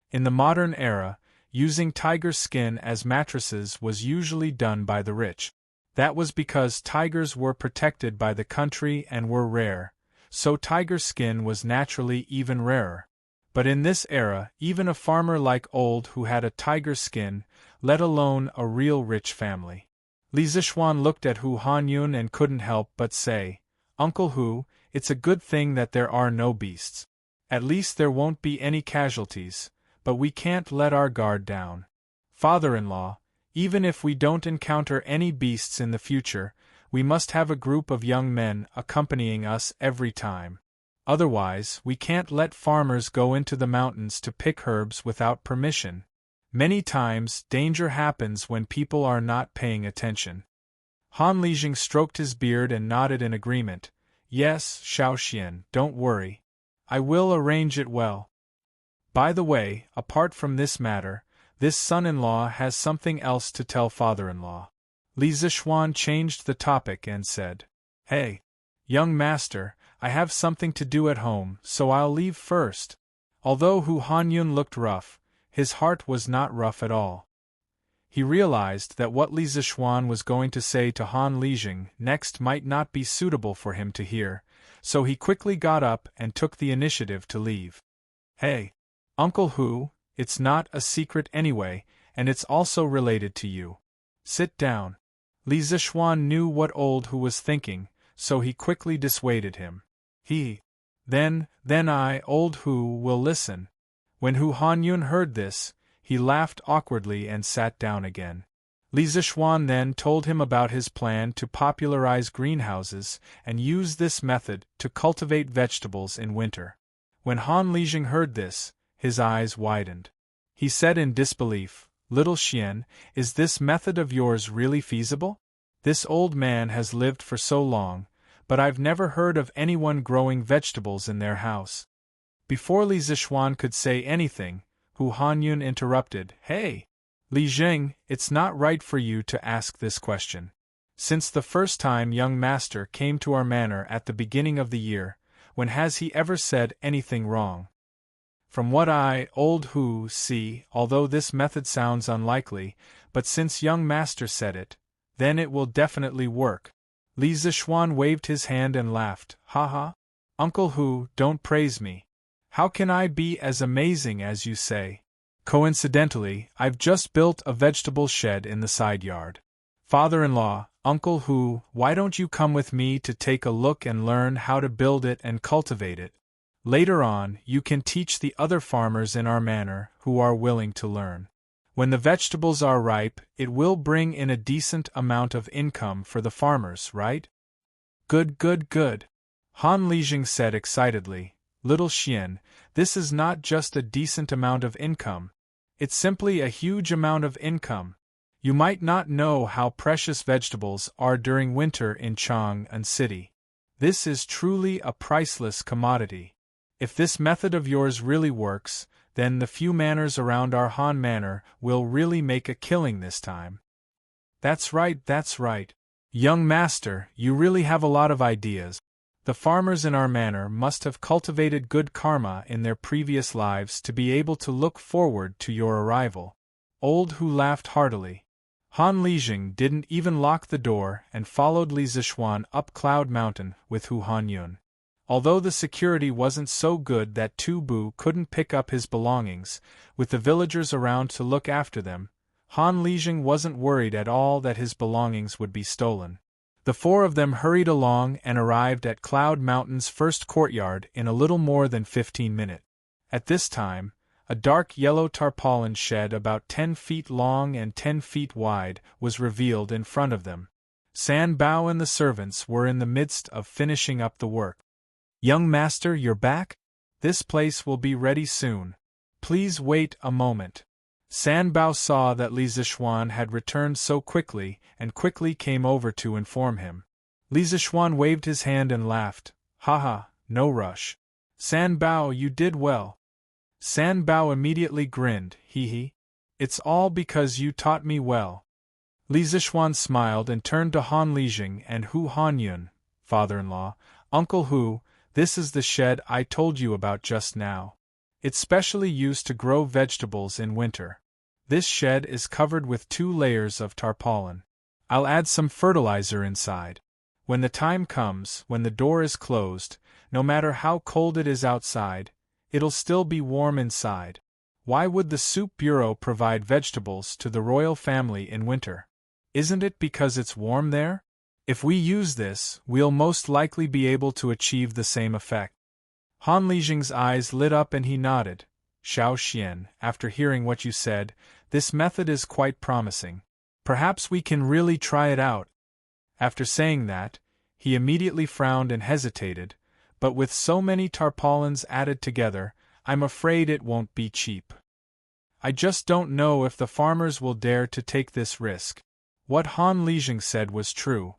In the modern era, using tiger skin as mattresses was usually done by the rich. That was because tigers were protected by the country and were rare, so tiger skin was naturally even rarer. But in this era, even a farmer like Old Hu had a tiger skin, let alone a real rich family. Li Zixuan looked at Hu Hanyun and couldn't help but say, "Uncle Hu, it's a good thing that there are no beasts. At least there won't be any casualties, but we can't let our guard down. Father-in-law, even if we don't encounter any beasts in the future, we must have a group of young men accompanying us every time. Otherwise, we can't let farmers go into the mountains to pick herbs without permission. Many times, danger happens when people are not paying attention." Han Lijing stroked his beard and nodded in agreement. "Yes, Shaoxian, don't worry. I will arrange it well. By the way, apart from this matter, this son-in-law has something else to tell father-in-law." Li Zixuan changed the topic and said, "Hey, young master, I have something to do at home, so I'll leave first." Although Hu Hanyun looked rough, his heart was not rough at all. He realized that what Li Zixuan was going to say to Han Lijing next might not be suitable for him to hear, so he quickly got up and took the initiative to leave. "Hey, Uncle Hu, it's not a secret anyway, and it's also related to you. Sit down." Li Zixuan knew what Old Hu was thinking, so he quickly dissuaded him. Then I, Old Hu, will listen." When Hu Hanyun heard this, He laughed awkwardly and sat down again. Li Zishuan then told him about his plan to popularize greenhouses and use this method to cultivate vegetables in winter. When Han Lijing heard this, his eyes widened. He said in disbelief, "Little Xian, is this method of yours really feasible? This old man has lived for so long, but I've never heard of anyone growing vegetables in their house." Before Li Zishuan could say anything, Hu Hanyun interrupted, "Hey! Li Jing, it's not right for you to ask this question. Since the first time young master came to our manor at the beginning of the year, when has he ever said anything wrong? From what I, old Hu, see, although this method sounds unlikely, but since young master said it, then it will definitely work." Li Zishuan waved his hand and laughed, "Ha ha! Uncle Hu, don't praise me. How can I be as amazing as you say? Coincidentally, I've just built a vegetable shed in the side yard. Father-in-law, Uncle Hu, why don't you come with me to take a look and learn how to build it and cultivate it? Later on, you can teach the other farmers in our manor who are willing to learn. When the vegetables are ripe, it will bring in a decent amount of income for the farmers, right?" "Good, good, good," Han Lijing said excitedly. "Little Xian, this is not just a decent amount of income. It's simply a huge amount of income. You might not know how precious vegetables are during winter in Chang'an City. This is truly a priceless commodity. If this method of yours really works, then the few manors around our Han Manor will really make a killing this time." That's right. Young master, you really have a lot of ideas. The farmers in our manor must have cultivated good karma in their previous lives to be able to look forward to your arrival. Old Hu laughed heartily. Han Lijing didn't even lock the door and followed Li Zishuan up Cloud Mountain with Hu Hanyun. Although the security wasn't so good that Tu Bu couldn't pick up his belongings, with the villagers around to look after them, Han Lijing wasn't worried at all that his belongings would be stolen. The four of them hurried along and arrived at Cloud Mountain's first courtyard in a little more than 15 minutes. At this time, a dark yellow tarpaulin shed about 10 feet long and 10 feet wide was revealed in front of them. San Bao and the servants were in the midst of finishing up the work. "Young master, you're back? This place will be ready soon. Please wait a moment." San Bao saw that Li Zishuan had returned so quickly and quickly came over to inform him. Li Zishuan waved his hand and laughed, "Ha ha, no rush. San Bao, you did well." San Bao immediately grinned, "Hee. It's all because you taught me well." Li Zishuan smiled and turned to Han Lijing and Hu Hanyun, "Father-in-law, Uncle Hu, this is the shed I told you about just now. It's specially used to grow vegetables in winter. This shed is covered with 2 layers of tarpaulin. I'll add some fertilizer inside. When the time comes, when the door is closed, no matter how cold it is outside, it'll still be warm inside. Why would the Soup Bureau provide vegetables to the royal family in winter? Isn't it because it's warm there? If we use this, we'll most likely be able to achieve the same effect." Han Lijing's eyes lit up and he nodded. "Xiao Xian, after hearing what you said, this method is quite promising. Perhaps we can really try it out." After saying that, he immediately frowned and hesitated, "But with so many tarpaulins added together, I'm afraid it won't be cheap. I just don't know if the farmers will dare to take this risk." What Han Lijing said was true.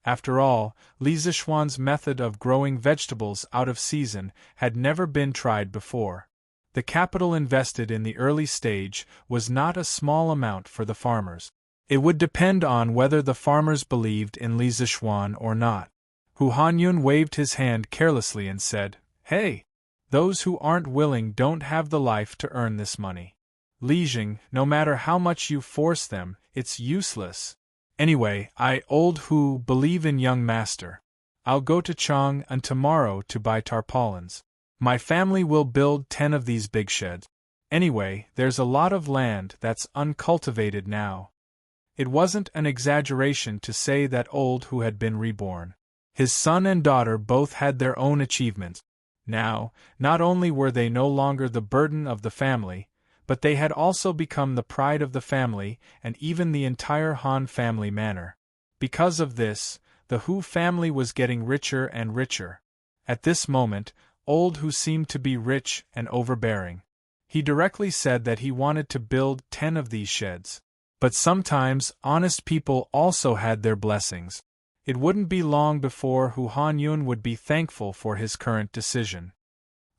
After all, Li Zishuan's method of growing vegetables out of season had never been tried before. The capital invested in the early stage was not a small amount for the farmers. It would depend on whether the farmers believed in Li Zishuan or not. Hu Hanyun waved his hand carelessly and said, "Hey! Those who aren't willing don't have the life to earn this money. Lijing, no matter how much you force them, it's useless. Anyway, I, old Hu, believe in young master. I'll go to Chang'an tomorrow to buy tarpaulins. My family will build 10 of these big sheds. Anyway, there's a lot of land that's uncultivated now." It wasn't an exaggeration to say that old Hu had been reborn. His son and daughter both had their own achievements. Now, not only were they no longer the burden of the family, but they had also become the pride of the family and even the entire Han family manor. Because of this, the Hu family was getting richer and richer. At this moment, old Hu seemed to be rich and overbearing. He directly said that he wanted to build 10 of these sheds. But sometimes, honest people also had their blessings. It wouldn't be long before Hu Hanyun would be thankful for his current decision.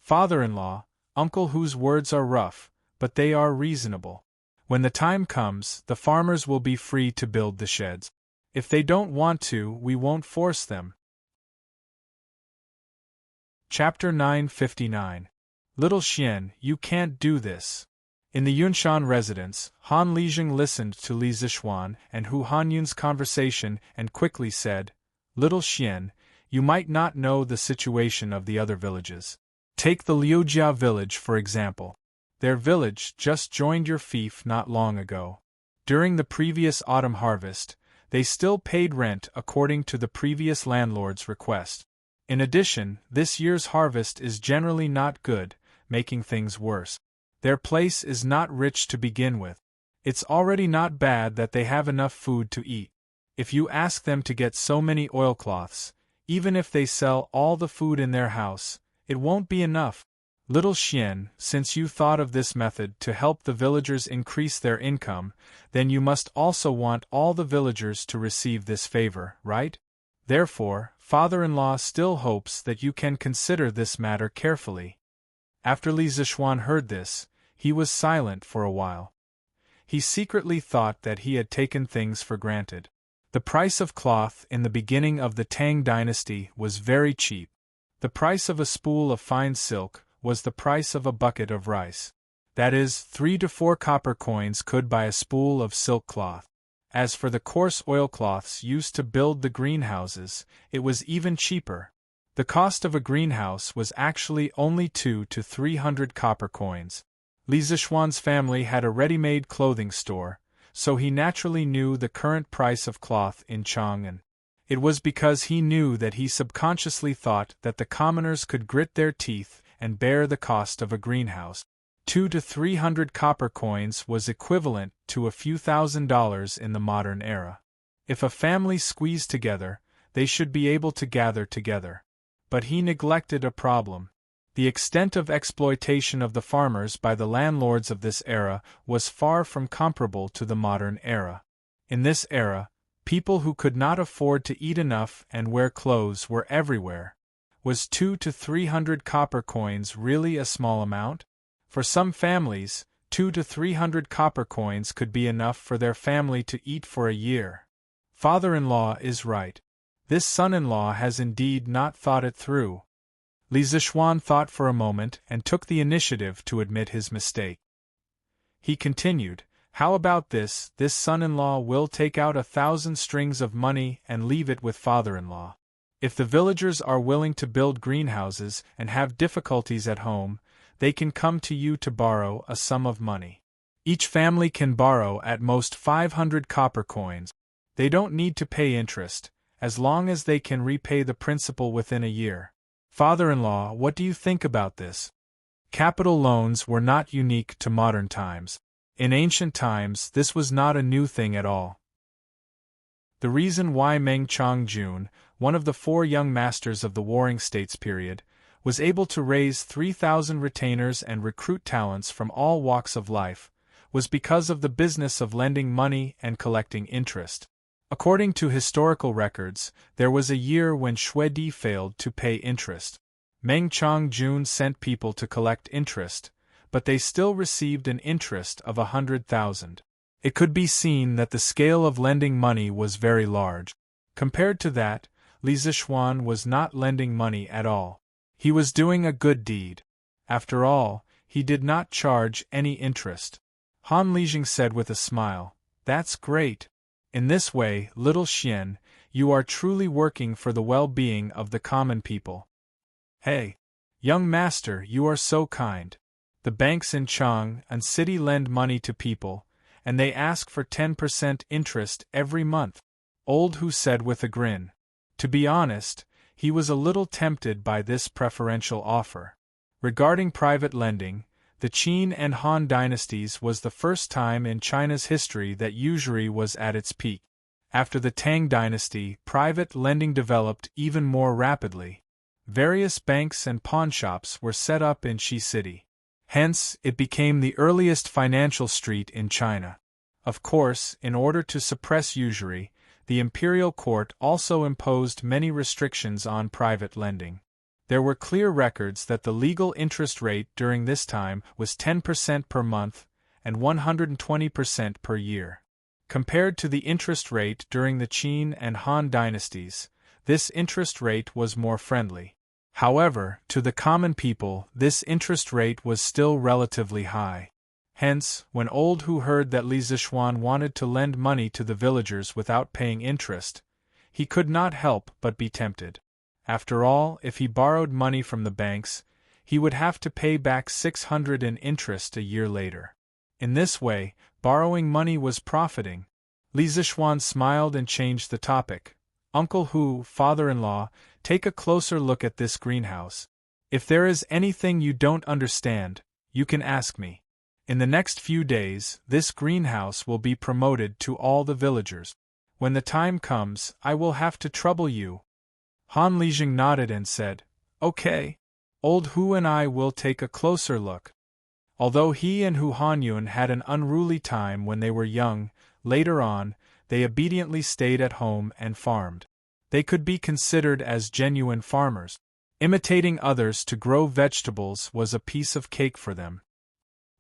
Father-in-law, Uncle Hu's words are rough, but they are reasonable. When the time comes, the farmers will be free to build the sheds. If they don't want to, we won't force them. Chapter 959. Little Xian, you can't do this. In the Yunshan residence, Han Lijing listened to Li Zixuan and Hu Hanyun's conversation and quickly said, Little Xian, you might not know the situation of the other villages. Take the Liujia village for example. Their village just joined your fief not long ago. During the previous autumn harvest, they still paid rent according to the previous landlord's request. In addition, this year's harvest is generally not good, making things worse. Their place is not rich to begin with. It's already not bad that they have enough food to eat. If you ask them to get so many oilcloths, even if they sell all the food in their house, it won't be enough. Little Xian, since you thought of this method to help the villagers increase their income, then you must also want all the villagers to receive this favor, right? Therefore, father-in-law still hopes that you can consider this matter carefully. After Li Zixuan heard this, he was silent for a while. He secretly thought that he had taken things for granted. The price of cloth in the beginning of the Tang Dynasty was very cheap. The price of a spool of fine silk was the price of a bucket of rice. That is, 3 to 4 copper coins could buy a spool of silk cloth. As for the coarse oilcloths used to build the greenhouses, it was even cheaper. The cost of a greenhouse was actually only 200 to 300 copper coins. Li Zixuan's family had a ready-made clothing store, so he naturally knew the current price of cloth in Chang'an. It was because he knew that he subconsciously thought that the commoners could grit their teeth and bear the cost of a greenhouse. 200 to 300 copper coins was equivalent to a few $1,000s in the modern era. If a family squeezed together, they should be able to gather together. But he neglected a problem. The extent of exploitation of the farmers by the landlords of this era was far from comparable to the modern era. In this era, people who could not afford to eat enough and wear clothes were everywhere. Was 200 to 300 copper coins really a small amount? For some families, 200 to 300 copper coins could be enough for their family to eat for a year. Father-in-law is right. This son-in-law has indeed not thought it through. Li Zixuan thought for a moment and took the initiative to admit his mistake. He continued, How about this son-in-law will take out 1,000 strings of money and leave it with father-in-law. If the villagers are willing to build greenhouses and have difficulties at home, they can come to you to borrow a sum of money. Each family can borrow at most 500 copper coins. They don't need to pay interest, as long as they can repay the principal within a year. Father-in-law, what do you think about this? Capital loans were not unique to modern times. In ancient times, this was not a new thing at all. The reason why Meng Changjun, one of the 4 young masters of the Warring States period, was able to raise 3,000 retainers and recruit talents from all walks of life, was because of the business of lending money and collecting interest. According to historical records, there was a year when Shuedi failed to pay interest. Meng Changjun sent people to collect interest, but they still received an interest of 100,000. It could be seen that the scale of lending money was very large. Compared to that, Li Zixuan was not lending money at all. He was doing a good deed. After all, he did not charge any interest. Han Lijing said with a smile, That's great. In this way, little Xian, you are truly working for the well-being of the common people. Hey! Young master, you are so kind. The banks in Chang'an City lend money to people, and they ask for 10% interest every month. Old Hu said with a grin. To be honest, he was a little tempted by this preferential offer. Regarding private lending, The Qin and Han dynasties was the first time in China's history that usury was at its peak. After the Tang dynasty, private lending developed even more rapidly. Various banks and pawnshops were set up in Shi City. Hence, it became the earliest financial street in China. Of course, in order to suppress usury, the imperial court also imposed many restrictions on private lending. There were clear records that the legal interest rate during this time was 10% per month and 120% per year. Compared to the interest rate during the Qin and Han dynasties, this interest rate was more friendly. However, to the common people, this interest rate was still relatively high. Hence, when Old Hu heard that Li Zixuan wanted to lend money to the villagers without paying interest, he could not help but be tempted. After all, if he borrowed money from the banks, he would have to pay back 600 in interest a year later. In this way, borrowing money was profiting. Li Zixuan smiled and changed the topic. Uncle Hu, father-in-law, take a closer look at this greenhouse. If there is anything you don't understand, you can ask me. In the next few days, this greenhouse will be promoted to all the villagers. When the time comes, I will have to trouble you. Han Lijing nodded and said, "Okay. Old Hu and I will take a closer look." Although he and Hu Hanyun had an unruly time when they were young, later on, they obediently stayed at home and farmed. They could be considered as genuine farmers. Imitating others to grow vegetables was a piece of cake for them.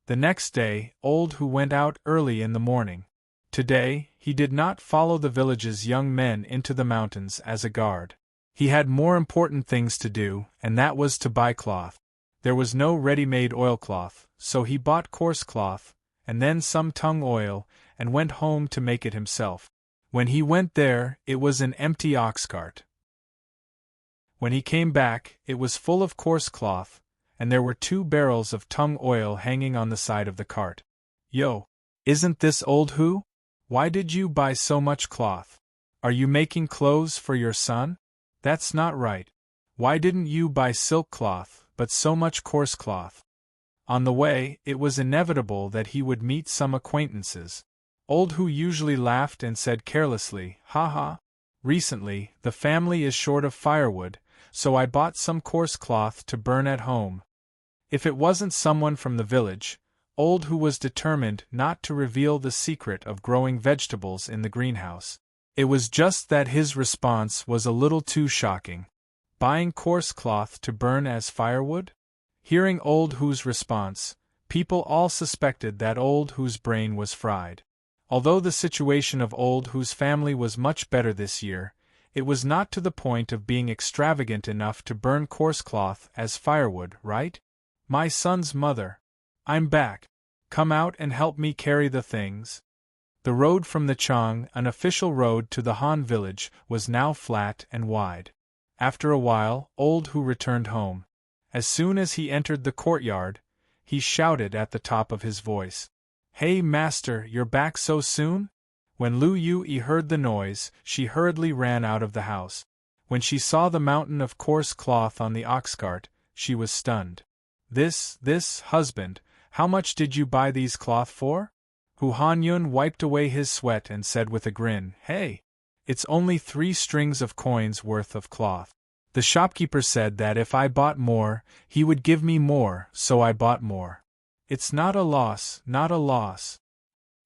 The next day, Old Hu went out early in the morning. Today, he did not follow the village's young men into the mountains as a guard. He had more important things to do, and that was to buy cloth. There was no ready-made oilcloth, so he bought coarse cloth, and then some tung oil, and went home to make it himself. When he went there, it was an empty ox cart. When he came back, it was full of coarse cloth, and there were 2 barrels of tung oil hanging on the side of the cart. "Yo, isn't this Old Hu? Why did you buy so much cloth? Are you making clothes for your son? That's not right. Why didn't you buy silk cloth, but so much coarse cloth?" On the way, it was inevitable that he would meet some acquaintances. Old Hu usually laughed and said carelessly, "Ha ha. Recently, the family is short of firewood, so I bought some coarse cloth to burn at home." If it wasn't someone from the village, Old Hu was determined not to reveal the secret of growing vegetables in the greenhouse. It was just that his response was a little too shocking. Buying coarse cloth to burn as firewood? Hearing Old Hu's response, people all suspected that Old Hu's brain was fried. Although the situation of Old Hu's family was much better this year, it was not to the point of being extravagant enough to burn coarse cloth as firewood, right? "My son's mother. I'm back. Come out and help me carry the things." The road from the Chang, an official road to the Han village, was now flat and wide. After a while, Old Hu returned home. As soon as he entered the courtyard, he shouted at the top of his voice, "Hey master, you're back so soon?" When Lu Yue heard the noise, she hurriedly ran out of the house. When she saw the mountain of coarse cloth on the ox cart, she was stunned. This, husband, how much did you buy these cloth for?" Hu Hanyun wiped away his sweat and said with a grin, "Hey! It's only 3 strings of coins worth of cloth. The shopkeeper said that if I bought more, he would give me more, so I bought more. It's not a loss, not a loss."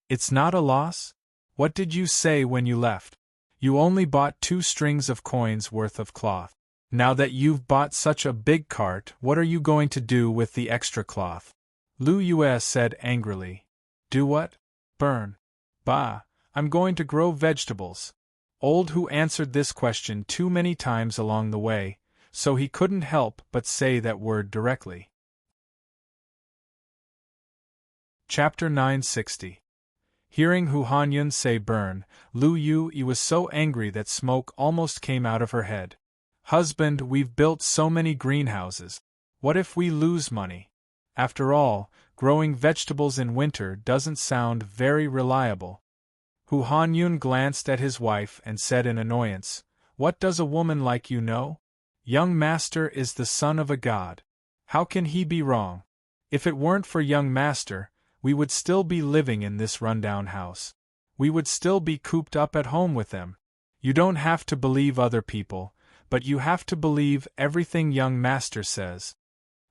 "It's not a loss? What did you say when you left? You only bought 2 strings of coins worth of cloth. Now that you've bought such a big cart, what are you going to do with the extra cloth?" Lu Yue said angrily. "Do what? Burn. Bah, I'm going to grow vegetables." Old Hu answered this question too many times along the way, so he couldn't help but say that word directly. Chapter 960. Hearing Hu Hanyun say burn, Lu Yue was so angry that smoke almost came out of her head. "Husband, we've built so many greenhouses. What if we lose money? After all, growing vegetables in winter doesn't sound very reliable." Hu Hanyun glanced at his wife and said in annoyance, "What does a woman like you know? Young master is the son of a god. How can he be wrong? If it weren't for young master, we would still be living in this rundown house. We would still be cooped up at home with them. You don't have to believe other people, but you have to believe everything young master says.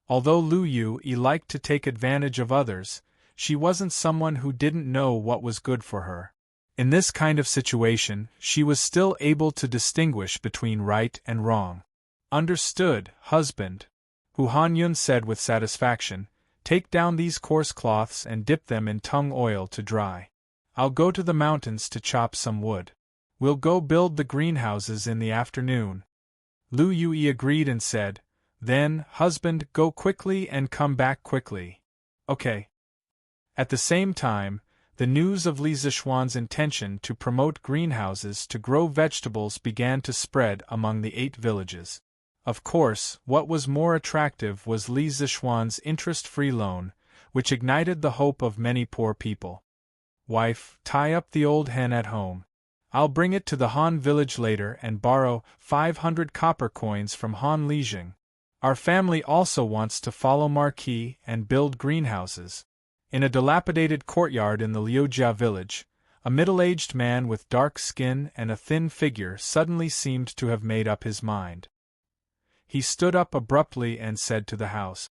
Although Lu Yu liked to take advantage of others, she wasn't someone who didn't know what was good for her. In this kind of situation, she was still able to distinguish between right and wrong. Understood, husband, Hu Hanyun said with satisfaction. Take down these coarse cloths and dip them in tung oil to dry. I'll go to the mountains to chop some wood. We'll go build the greenhouses in the afternoon. Lu Yui agreed and said, Then, husband, go quickly and come back quickly. Okay. At the same time, the news of Li Zixuan's intention to promote greenhouses to grow vegetables began to spread among the 8 villages. Of course, what was more attractive was Li Zixuan's interest-free loan, which ignited the hope of many poor people. Wife, tie up the old hen at home. I'll bring it to the Han village later and borrow 500 copper coins from Han Lijing. Our family also wants to follow Marquis and build greenhouses. In a dilapidated courtyard in the Liujia village, a middle-aged man with dark skin and a thin figure suddenly seemed to have made up his mind. He stood up abruptly and said to the house,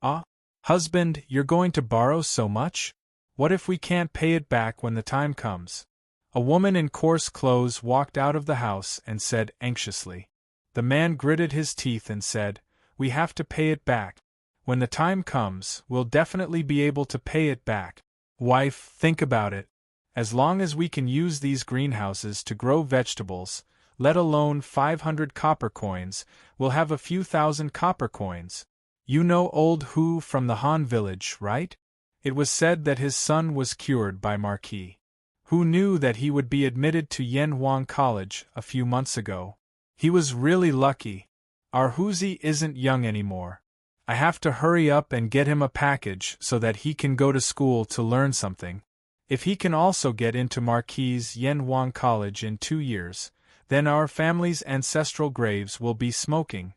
Ah, husband, you're going to borrow so much? What if we can't pay it back when the time comes? A woman in coarse clothes walked out of the house and said anxiously. The man gritted his teeth and said, We have to pay it back. When the time comes, we'll definitely be able to pay it back. Wife, think about it. As long as we can use these greenhouses to grow vegetables, let alone 500 copper coins, we'll have a few thousand copper coins. You know old Hu from the Han village, right? It was said that his son was cured by Marquis. Hu knew that he would be admitted to Yanhuang College a few months ago. He was really lucky. Our Huzi isn't young anymore. I have to hurry up and get him a package so that he can go to school to learn something. If he can also get into Marquis' Yanhuang College in 2 years, then our family's ancestral graves will be smoking.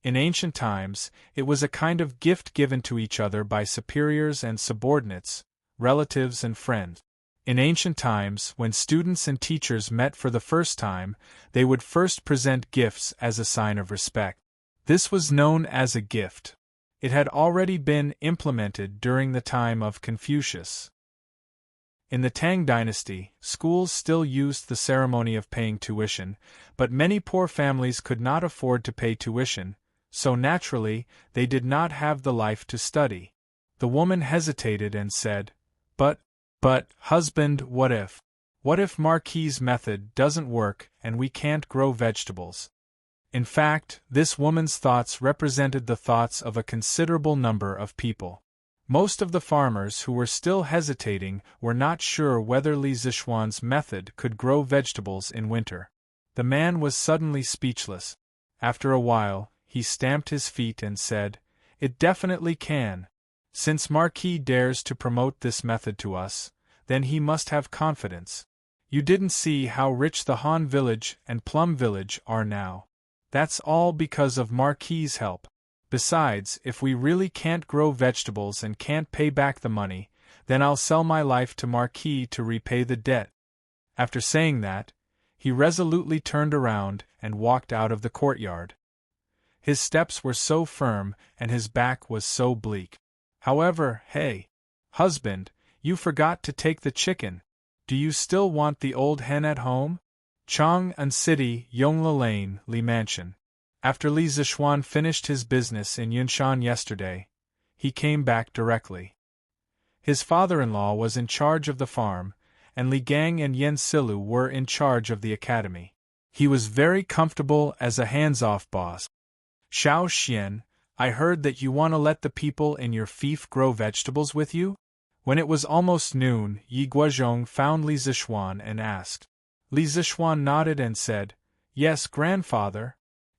In ancient times, it was a kind of gift given to each other by superiors and subordinates, relatives and friends. In ancient times, when students and teachers met for the first time, they would first present gifts as a sign of respect. This was known as a gift. It had already been implemented during the time of Confucius. In the Tang Dynasty, schools still used the ceremony of paying tuition, but many poor families could not afford to pay tuition, so naturally, they did not have the life to study. The woman hesitated and said, But, husband, what if? What if Marquis' method doesn't work and we can't grow vegetables? In fact, this woman's thoughts represented the thoughts of a considerable number of people. Most of the farmers who were still hesitating were not sure whether Li Zixuan's method could grow vegetables in winter. The man was suddenly speechless. After a while, he stamped his feet and said, It definitely can. Since Marquis dares to promote this method to us, then he must have confidence. You didn't see how rich the Han village and Plum village are now. That's all because of Marquis' help. Besides, if we really can't grow vegetables and can't pay back the money, then I'll sell my life to Marquis to repay the debt. After saying that, he resolutely turned around and walked out of the courtyard. His steps were so firm and his back was so bleak. However, hey, husband, you forgot to take the chicken. Do you still want the old hen at home? Chang'an City, Yongla Lane, Li Mansion. After Li Zixuan finished his business in Yunshan yesterday, he came back directly. His father-in-law was in charge of the farm, and Li Gang and Yen Silu were in charge of the academy. He was very comfortable as a hands-off boss. Xiao Xian, I heard that you want to let the people in your fief grow vegetables with you? When it was almost noon, Yi Guozhong found Li Zixuan and asked. Li Zixuan nodded and said, Yes, grandfather.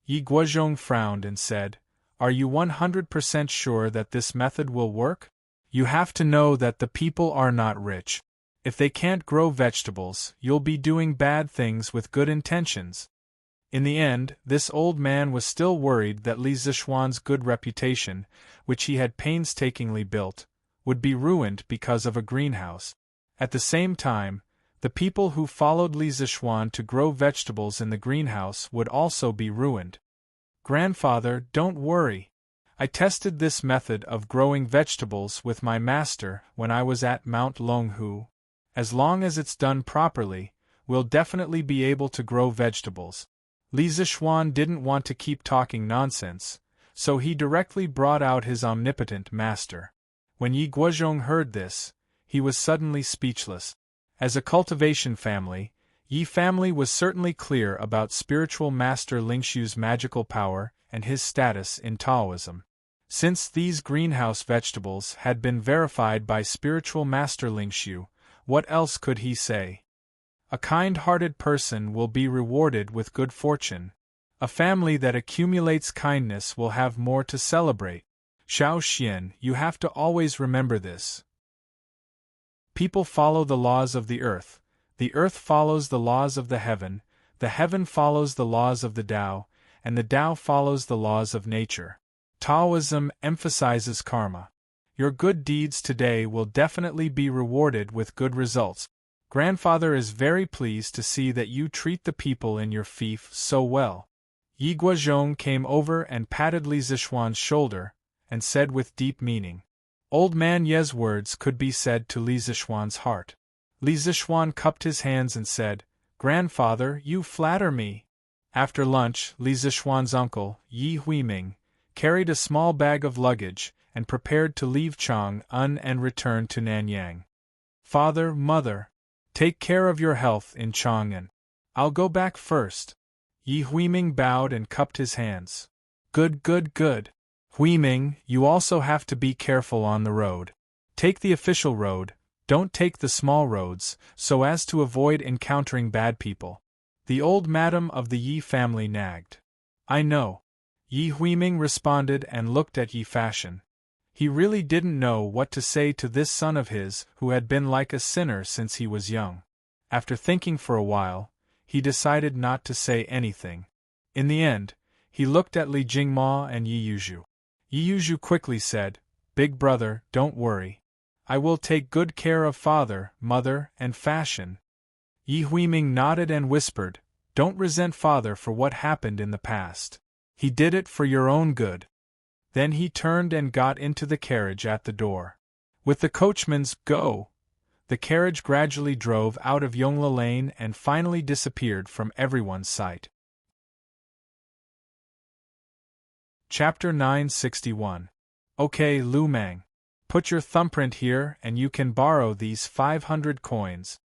Yi Guozhong frowned and said, Are you 100% sure that this method will work? You have to know that the people are not rich. If they can't grow vegetables, you'll be doing bad things with good intentions. In the end, this old man was still worried that Li Zishuan's good reputation, which he had painstakingly built, would be ruined because of a greenhouse. At the same time, the people who followed Li Zishuan to grow vegetables in the greenhouse would also be ruined. Grandfather, don't worry. I tested this method of growing vegetables with my master when I was at Mount Longhu. As long as it's done properly, we'll definitely be able to grow vegetables. Li Zishuan didn't want to keep talking nonsense, so he directly brought out his omnipotent master. When Yi Guozhong heard this, he was suddenly speechless. As a cultivation family, Yi family was certainly clear about spiritual master Lingshu's magical power and his status in Taoism. Since these greenhouse vegetables had been verified by spiritual master Lingshu, what else could he say? A kind-hearted person will be rewarded with good fortune. A family that accumulates kindness will have more to celebrate. Xiao Xian, you have to always remember this. People follow the laws of the earth follows the laws of the heaven follows the laws of the Tao, and the Tao follows the laws of nature. Taoism emphasizes karma. Your good deeds today will definitely be rewarded with good results. Grandfather is very pleased to see that you treat the people in your fief so well. Yi Guozhong came over and patted Li Zishuan's shoulder, and said with deep meaning. Old man Ye's words could be said to Li Zishuan's heart. Li Zishuan cupped his hands and said, Grandfather, you flatter me. After lunch, Li Zishuan's uncle, Yi Huiming, carried a small bag of luggage, and prepared to leave Chang'an and return to Nanyang. Father, mother, take care of your health in Chang'an. I'll go back first. Yi Huiming bowed and cupped his hands. Good. Huiming, you also have to be careful on the road. Take the official road, don't take the small roads, so as to avoid encountering bad people. The old madam of the Yi family nagged. I know. Yi Huiming responded and looked at Yi Fashion. He really didn't know what to say to this son of his who had been like a sinner since he was young. After thinking for a while, he decided not to say anything. In the end, he looked at Li Jingma and Yi Yuzhu. Yi Yuzhu quickly said, Big brother, don't worry. I will take good care of father, mother, and Fashion. Yi Huiming nodded and whispered, Don't resent father for what happened in the past. He did it for your own good. Then he turned and got into the carriage at the door. With the coachman's go, the carriage gradually drove out of Yongla Lane and finally disappeared from everyone's sight. Chapter 961. Okay, Lu Mang. Put your thumbprint here and you can borrow these 500 coins.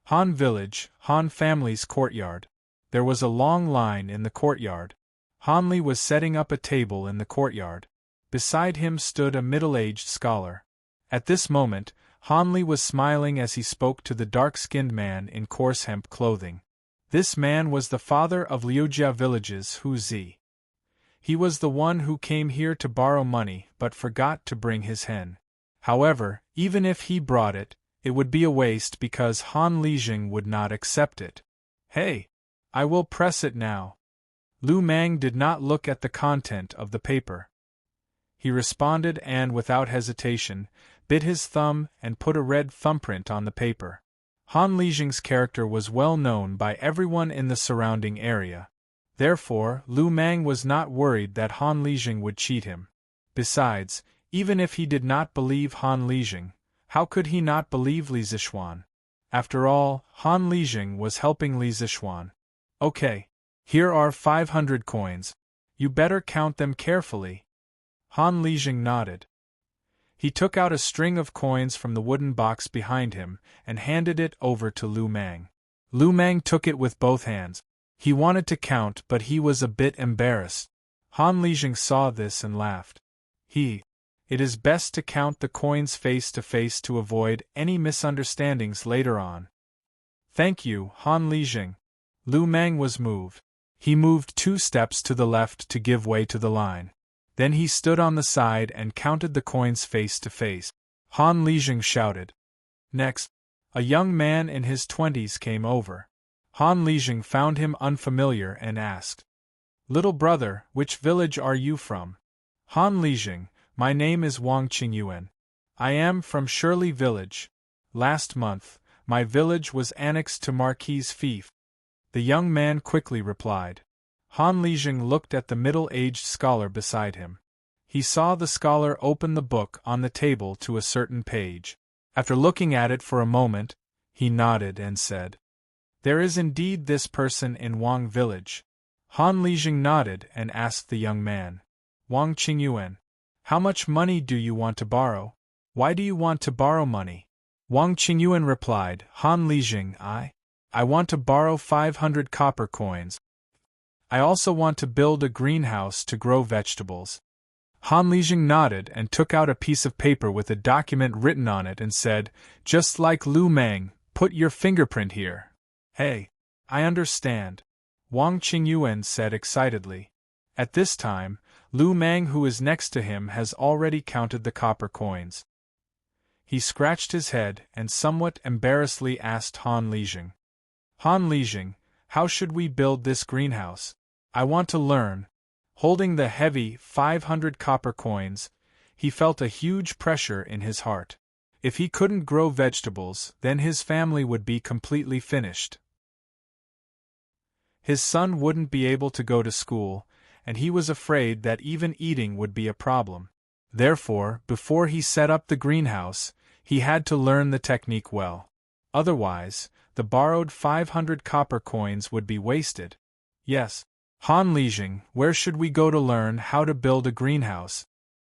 Han Village, Han family's courtyard. There was a long line in the courtyard. Han Li was setting up a table in the courtyard. Beside him stood a middle-aged scholar. At this moment, Han Li was smiling as he spoke to the dark-skinned man in coarse hemp clothing. This man was the father of Liujia Village's Hu Zi. He was the one who came here to borrow money but forgot to bring his hen. However, even if he brought it, it would be a waste because Han Lijing would not accept it. Hey! I will press it now. Lu Mang did not look at the content of the paper. He responded and, without hesitation, bit his thumb and put a red thumbprint on the paper. Han Lijing's character was well known by everyone in the surrounding area. Therefore, Lu Mang was not worried that Han Lijing would cheat him. Besides, even if he did not believe Han Lijing, how could he not believe Li Zishuan? After all, Han Lijing was helping Li Zishuan. Okay. Here are 500 coins. You better count them carefully. Han Lijing nodded. He took out a string of coins from the wooden box behind him and handed it over to Lu Mang. Lu Mang took it with both hands. He wanted to count but he was a bit embarrassed. Han Lijing saw this and laughed. It is best to count the coins face to face to avoid any misunderstandings later on. Thank you, Han Lijing. Lu Mang was moved. He moved 2 steps to the left to give way to the line. Then he stood on the side and counted the coins face to face. Han Lijing shouted. Next, a young man in his 20s came over. Han Lijing found him unfamiliar and asked, "Little brother, which village are you from?" Han Lijing, "My name is Wang Qingyuan. I am from Shirley Village. Last month, my village was annexed to Marquis's fief." The young man quickly replied. Han Lijing looked at the middle-aged scholar beside him. He saw the scholar open the book on the table to a certain page. After looking at it for a moment, he nodded and said, "There is indeed this person in Wang village." Han Lijing nodded and asked the young man, "Wang Qingyuan, how much money do you want to borrow? Why do you want to borrow money?" Wang Qingyuan replied, "Han Lijing, I want to borrow 500 copper coins. I also want to build a greenhouse to grow vegetables." Han Lijing nodded and took out a piece of paper with a document written on it and said, "Just like Lu Meng, put your fingerprint here." "Hey, I understand," Wang Qingyuan said excitedly. At this time, Lu Meng, who is next to him, has already counted the copper coins. He scratched his head and somewhat embarrassedly asked Han Lijing, "Han Lijing, how should we build this greenhouse? I want to learn." Holding the heavy 500 copper coins, he felt a huge pressure in his heart. If he couldn't grow vegetables, then his family would be completely finished. His son wouldn't be able to go to school, and he was afraid that even eating would be a problem. Therefore, before he set up the greenhouse, he had to learn the technique well. Otherwise, the borrowed 500 copper coins would be wasted. "Yes, Han Lijing, where should we go to learn how to build a greenhouse?"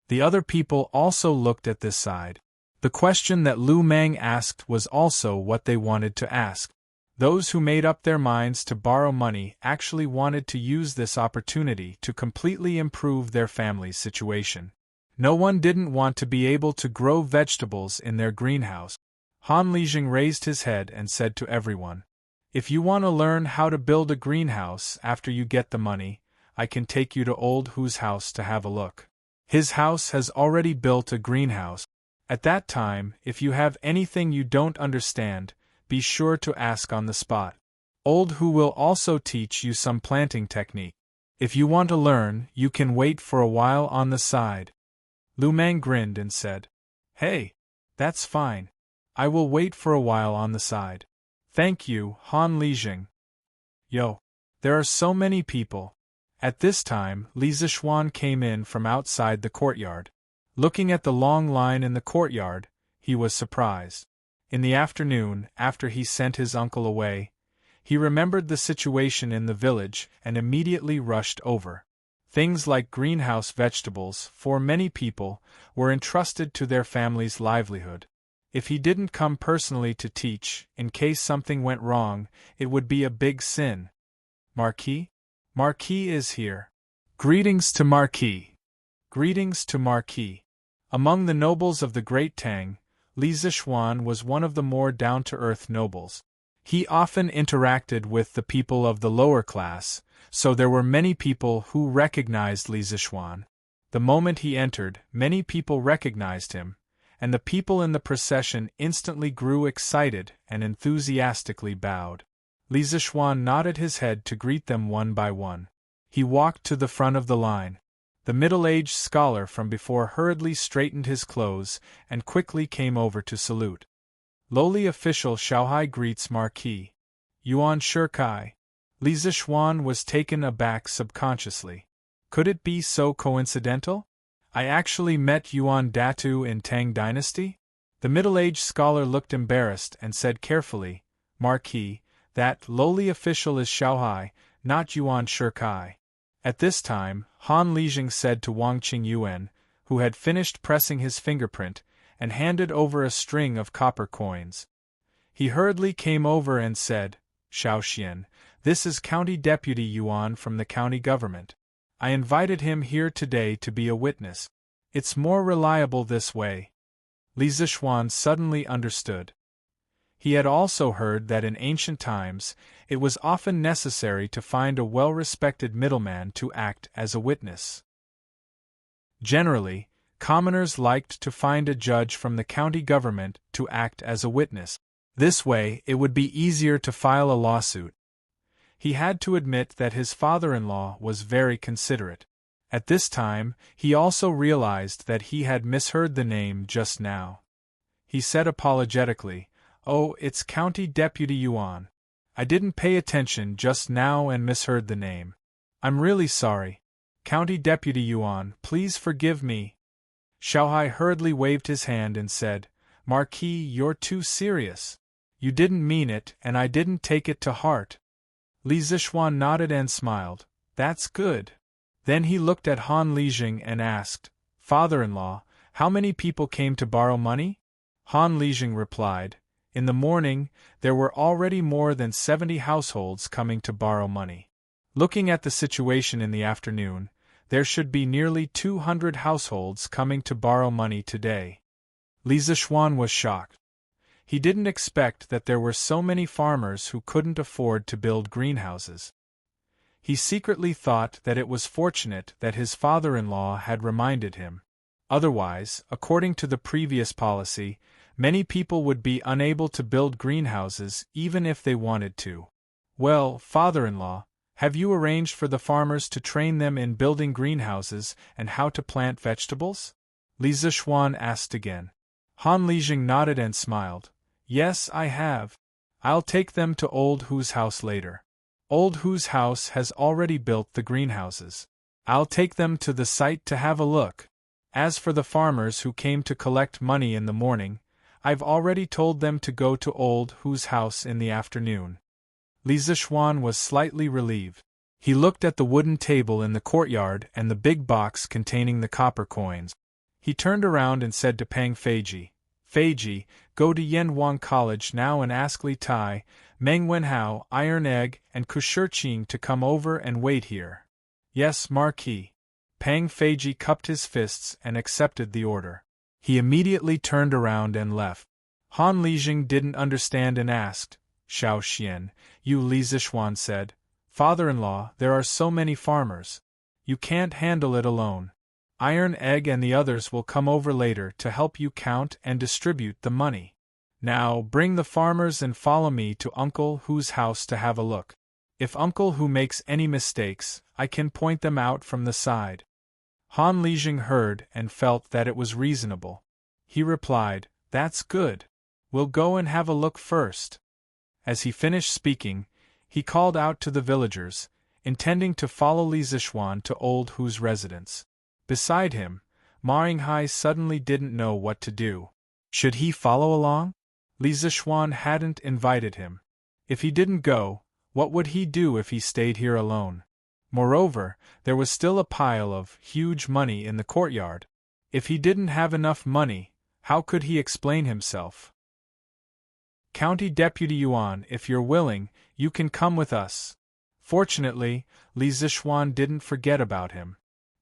The other people also looked at this side. The question that Lu Meng asked was also what they wanted to ask. Those who made up their minds to borrow money actually wanted to use this opportunity to completely improve their family's situation. No one didn't want to be able to grow vegetables in their greenhouse. Han Lijing raised his head and said to everyone, "If you want to learn how to build a greenhouse after you get the money, I can take you to Old Hu's house to have a look. His house has already built a greenhouse. At that time, if you have anything you don't understand, be sure to ask on the spot. Old Hu will also teach you some planting technique. If you want to learn, you can wait for a while on the side." Lu Meng grinned and said, "Hey, that's fine. I will wait for a while on the side. Thank you, Han Lijing." "Yo, there are so many people." At this time, Li Zixuan came in from outside the courtyard. Looking at the long line in the courtyard, he was surprised. In the afternoon, after he sent his uncle away, he remembered the situation in the village and immediately rushed over. Things like greenhouse vegetables, for many people, were entrusted to their family's livelihood. If he didn't come personally to teach, in case something went wrong, it would be a big sin. "Marquis? Marquis is here. Greetings to Marquis." Greetings to Marquis. Among the nobles of the Great Tang, Li Zixuan was one of the more down-to-earth nobles. He often interacted with the people of the lower class, so there were many people who recognized Li Zixuan. The moment he entered, many people recognized him, and the people in the procession instantly grew excited and enthusiastically bowed. Li Zixuan nodded his head to greet them one by one. He walked to the front of the line. The middle-aged scholar from before hurriedly straightened his clothes and quickly came over to salute. Lowly official Xiaohai greets Marquis. Yuan Shikai. Li Zixuan was taken aback subconsciously. Could it be so coincidental? I actually met Yuan Datu in Tang Dynasty? The middle-aged scholar looked embarrassed and said carefully, "Marquis, that lowly official is Xiaohai, not Yuan Shikai." At this time, Han Lijing said to Wang Qingyuan, who had finished pressing his fingerprint, and handed over a string of copper coins. He hurriedly came over and said, "Xiaoxian, this is County Deputy Yuan from the county government. I invited him here today to be a witness. It's more reliable this way." Li Zixuan suddenly understood. He had also heard that in ancient times, it was often necessary to find a well-respected middleman to act as a witness. Generally, commoners liked to find a judge from the county government to act as a witness. This way, it would be easier to file a lawsuit. He had to admit that his father-in-law was very considerate. At this time, he also realized that he had misheard the name just now. He said apologetically, "Oh, it's County Deputy Yuan. I didn't pay attention just now and misheard the name. I'm really sorry. County Deputy Yuan, please forgive me." Xiaohai hurriedly waved his hand and said, "Marquis, you're too serious. You didn't mean it, and I didn't take it to heart." Li Zixuan nodded and smiled. "That's good." Then he looked at Han Lijing and asked, "Father-in-law, how many people came to borrow money?" Han Lijing replied, "In the morning, there were already more than 70 households coming to borrow money. Looking at the situation in the afternoon, there should be nearly 200 households coming to borrow money today." Li Zixuan was shocked. He didn't expect that there were so many farmers who couldn't afford to build greenhouses. He secretly thought that it was fortunate that his father-in-law had reminded him. Otherwise, according to the previous policy, many people would be unable to build greenhouses even if they wanted to. "Well, father-in-law, have you arranged for the farmers to train them in building greenhouses and how to plant vegetables?" Li Zixuan asked again. Han Lijing nodded and smiled. "Yes, I have. I'll take them to Old Hu's house later. Old Hu's house has already built the greenhouses. I'll take them to the site to have a look. As for the farmers who came to collect money in the morning, I've already told them to go to Old Hu's house in the afternoon." Li Zixuan was slightly relieved. He looked at the wooden table in the courtyard and the big box containing the copper coins. He turned around and said to Pang Feiji, "Feiji, go to Yanwang College now and ask Li Tai, Meng Wenhao, Iron Egg, and Kushirqing to come over and wait here." "Yes, Marquis." Pang Feiji cupped his fists and accepted the order. He immediately turned around and left. Han Lijing didn't understand and asked, "Xiao Xian, you," Li Zixuan said, "Father-in-law, there are so many farmers. You can't handle it alone. Iron Egg and the others will come over later to help you count and distribute the money. Now, bring the farmers and follow me to Uncle Hu's house to have a look. If Uncle Hu makes any mistakes, I can point them out from the side." Han Lijing heard and felt that it was reasonable. He replied, "That's good. We'll go and have a look first." As he finished speaking, he called out to the villagers, intending to follow Li Zixuan to Old Hu's residence. Beside him, Ma Yinghai suddenly didn't know what to do. Should he follow along? Li Zixuan hadn't invited him. If he didn't go, what would he do if he stayed here alone? Moreover, there was still a pile of huge money in the courtyard. If he didn't have enough money, how could he explain himself? "County Deputy Yuan, if you're willing, you can come with us." Fortunately, Li Zixuan didn't forget about him.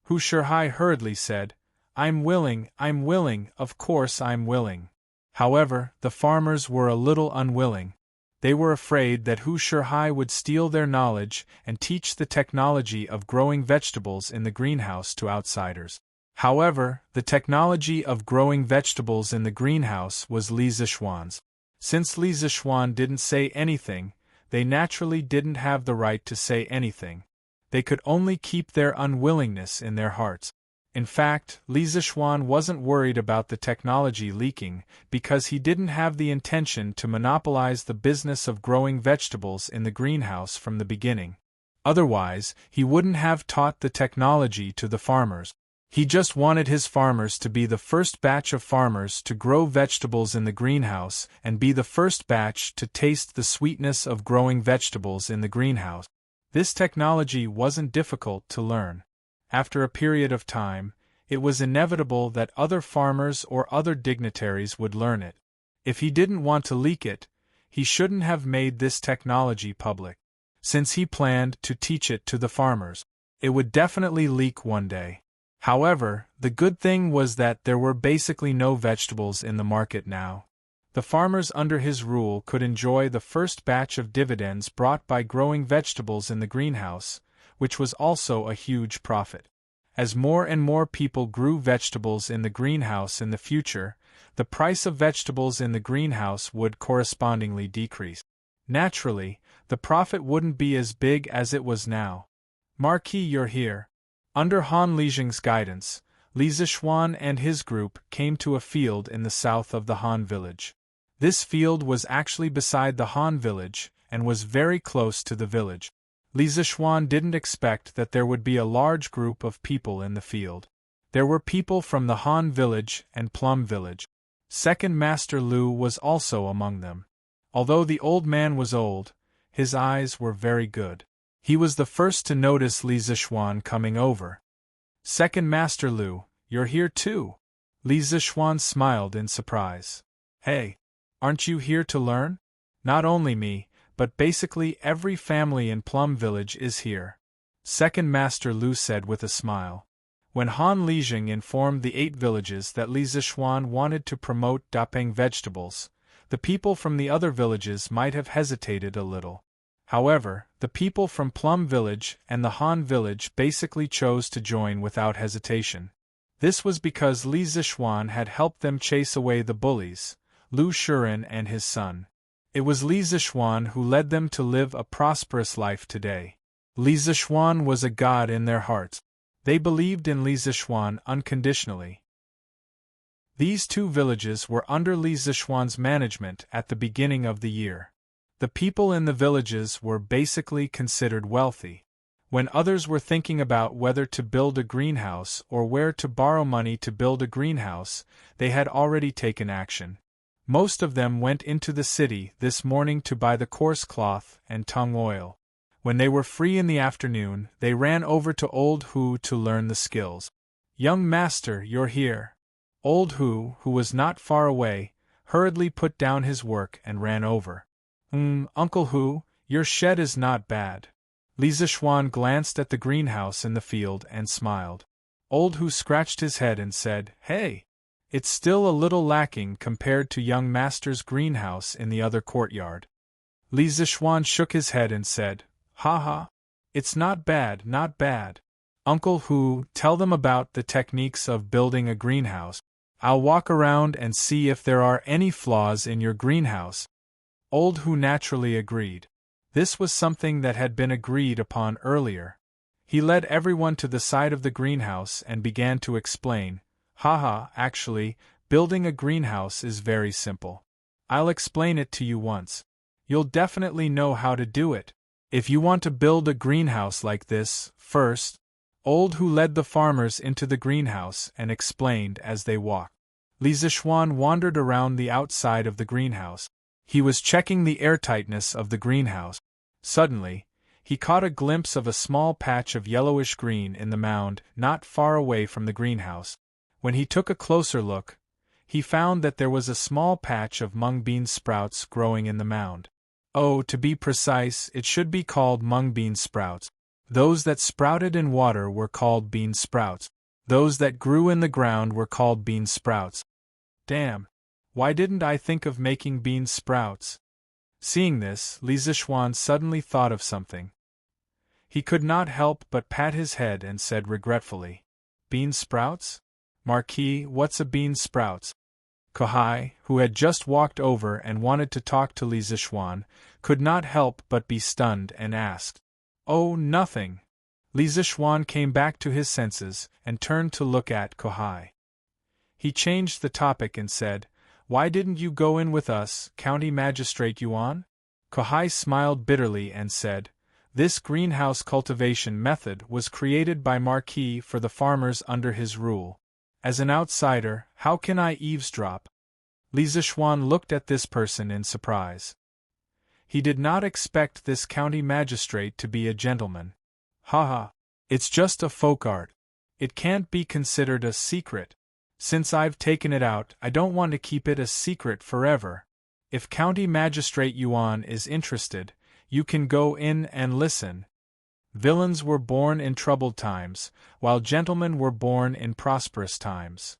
Hu Shihai hurriedly said, I'm willing, of course I'm willing." However, the farmers were a little unwilling. They were afraid that Hu Shihai would steal their knowledge and teach the technology of growing vegetables in the greenhouse to outsiders. However, the technology of growing vegetables in the greenhouse was Li Zixuan's. Since Li Zixuan didn't say anything, they naturally didn't have the right to say anything. They could only keep their unwillingness in their hearts. In fact, Li Zixuan wasn't worried about the technology leaking because he didn't have the intention to monopolize the business of growing vegetables in the greenhouse from the beginning. Otherwise, he wouldn't have taught the technology to the farmers. He just wanted his farmers to be the first batch of farmers to grow vegetables in the greenhouse and be the first batch to taste the sweetness of growing vegetables in the greenhouse. This technology wasn't difficult to learn. After a period of time, it was inevitable that other farmers or other dignitaries would learn it. If he didn't want to leak it, he shouldn't have made this technology public. Since he planned to teach it to the farmers, it would definitely leak one day. However, the good thing was that there were basically no vegetables in the market now. The farmers under his rule could enjoy the first batch of dividends brought by growing vegetables in the greenhouse, which was also a huge profit. As more and more people grew vegetables in the greenhouse in the future, the price of vegetables in the greenhouse would correspondingly decrease. Naturally, the profit wouldn't be as big as it was now. Marquis, you're here. Under Han Lijing's guidance, Li Zixuan and his group came to a field in the south of the Han village. This field was actually beside the Han village and was very close to the village. Li Zixuan didn't expect that there would be a large group of people in the field. There were people from the Han village and Plum village. Second Master Lu was also among them. Although the old man was old, his eyes were very good. He was the first to notice Li Zixuan coming over. Second Master Lu, you're here too? Li Zixuan smiled in surprise. Hey, aren't you here to learn? Not only me, but basically every family in Plum Village is here. Second Master Lu said with a smile. When Han Lijing informed the 8 villages that Li Zixuan wanted to promote Dapeng vegetables, the people from the other villages might have hesitated a little. However, the people from Plum Village and the Han Village basically chose to join without hesitation. This was because Li Zixuan had helped them chase away the bullies, Lu Shiren and his son. It was Li Zixuan who led them to live a prosperous life today. Li Zixuan was a god in their hearts. They believed in Li Zixuan unconditionally. These 2 villages were under Li Zixuan's management at the beginning of the year. The people in the villages were basically considered wealthy. When others were thinking about whether to build a greenhouse or where to borrow money to build a greenhouse, they had already taken action. Most of them went into the city this morning to buy the coarse cloth and tung oil. When they were free in the afternoon, they ran over to Old Hu to learn the skills. Young master, you're here. Old Hu, who was not far away, hurriedly put down his work and ran over. Uncle Hu, your shed is not bad. Li Zixuan glanced at the greenhouse in the field and smiled. Old Hu scratched his head and said, Hey! It's still a little lacking compared to young master's greenhouse in the other courtyard. Li Zixuan shook his head and said, Ha! It's not bad, not bad. Uncle Hu, tell them about the techniques of building a greenhouse. I'll walk around and see if there are any flaws in your greenhouse. Old Hu naturally agreed. This was something that had been agreed upon earlier. He led everyone to the side of the greenhouse and began to explain, actually, building a greenhouse is very simple. I'll explain it to you once. You'll definitely know how to do it. If you want to build a greenhouse like this, first, Old Hu led the farmers into the greenhouse and explained as they walked. Li Zixuan wandered around the outside of the greenhouse. He was checking the airtightness of the greenhouse. Suddenly, he caught a glimpse of a small patch of yellowish green in the mound not far away from the greenhouse. When he took a closer look, he found that there was a small patch of mung bean sprouts growing in the mound. Oh, to be precise, it should be called mung bean sprouts. Those that sprouted in water were called bean sprouts. Those that grew in the ground were called bean sprouts. Damn! Why didn't I think of making bean sprouts? Seeing this, Li Zixuan suddenly thought of something. He could not help but pat his head and said regretfully, Bean sprouts? Marquis, what's a bean sprouts? Kohai, who had just walked over and wanted to talk to Li Zixuan, could not help but be stunned and asked, Oh, nothing. Li Zixuan came back to his senses and turned to look at Kohai. He changed the topic and said, Why didn't you go in with us, County Magistrate Yuan? Kohai smiled bitterly and said, This greenhouse cultivation method was created by Marquis for the farmers under his rule. As an outsider, how can I eavesdrop? Li Zixuan looked at this person in surprise. He did not expect this county magistrate to be a gentleman. It's just a folk art. It can't be considered a secret. Since I've taken it out, I don't want to keep it a secret forever. If County Magistrate Yuan is interested, you can go in and listen. Villains were born in troubled times, while gentlemen were born in prosperous times.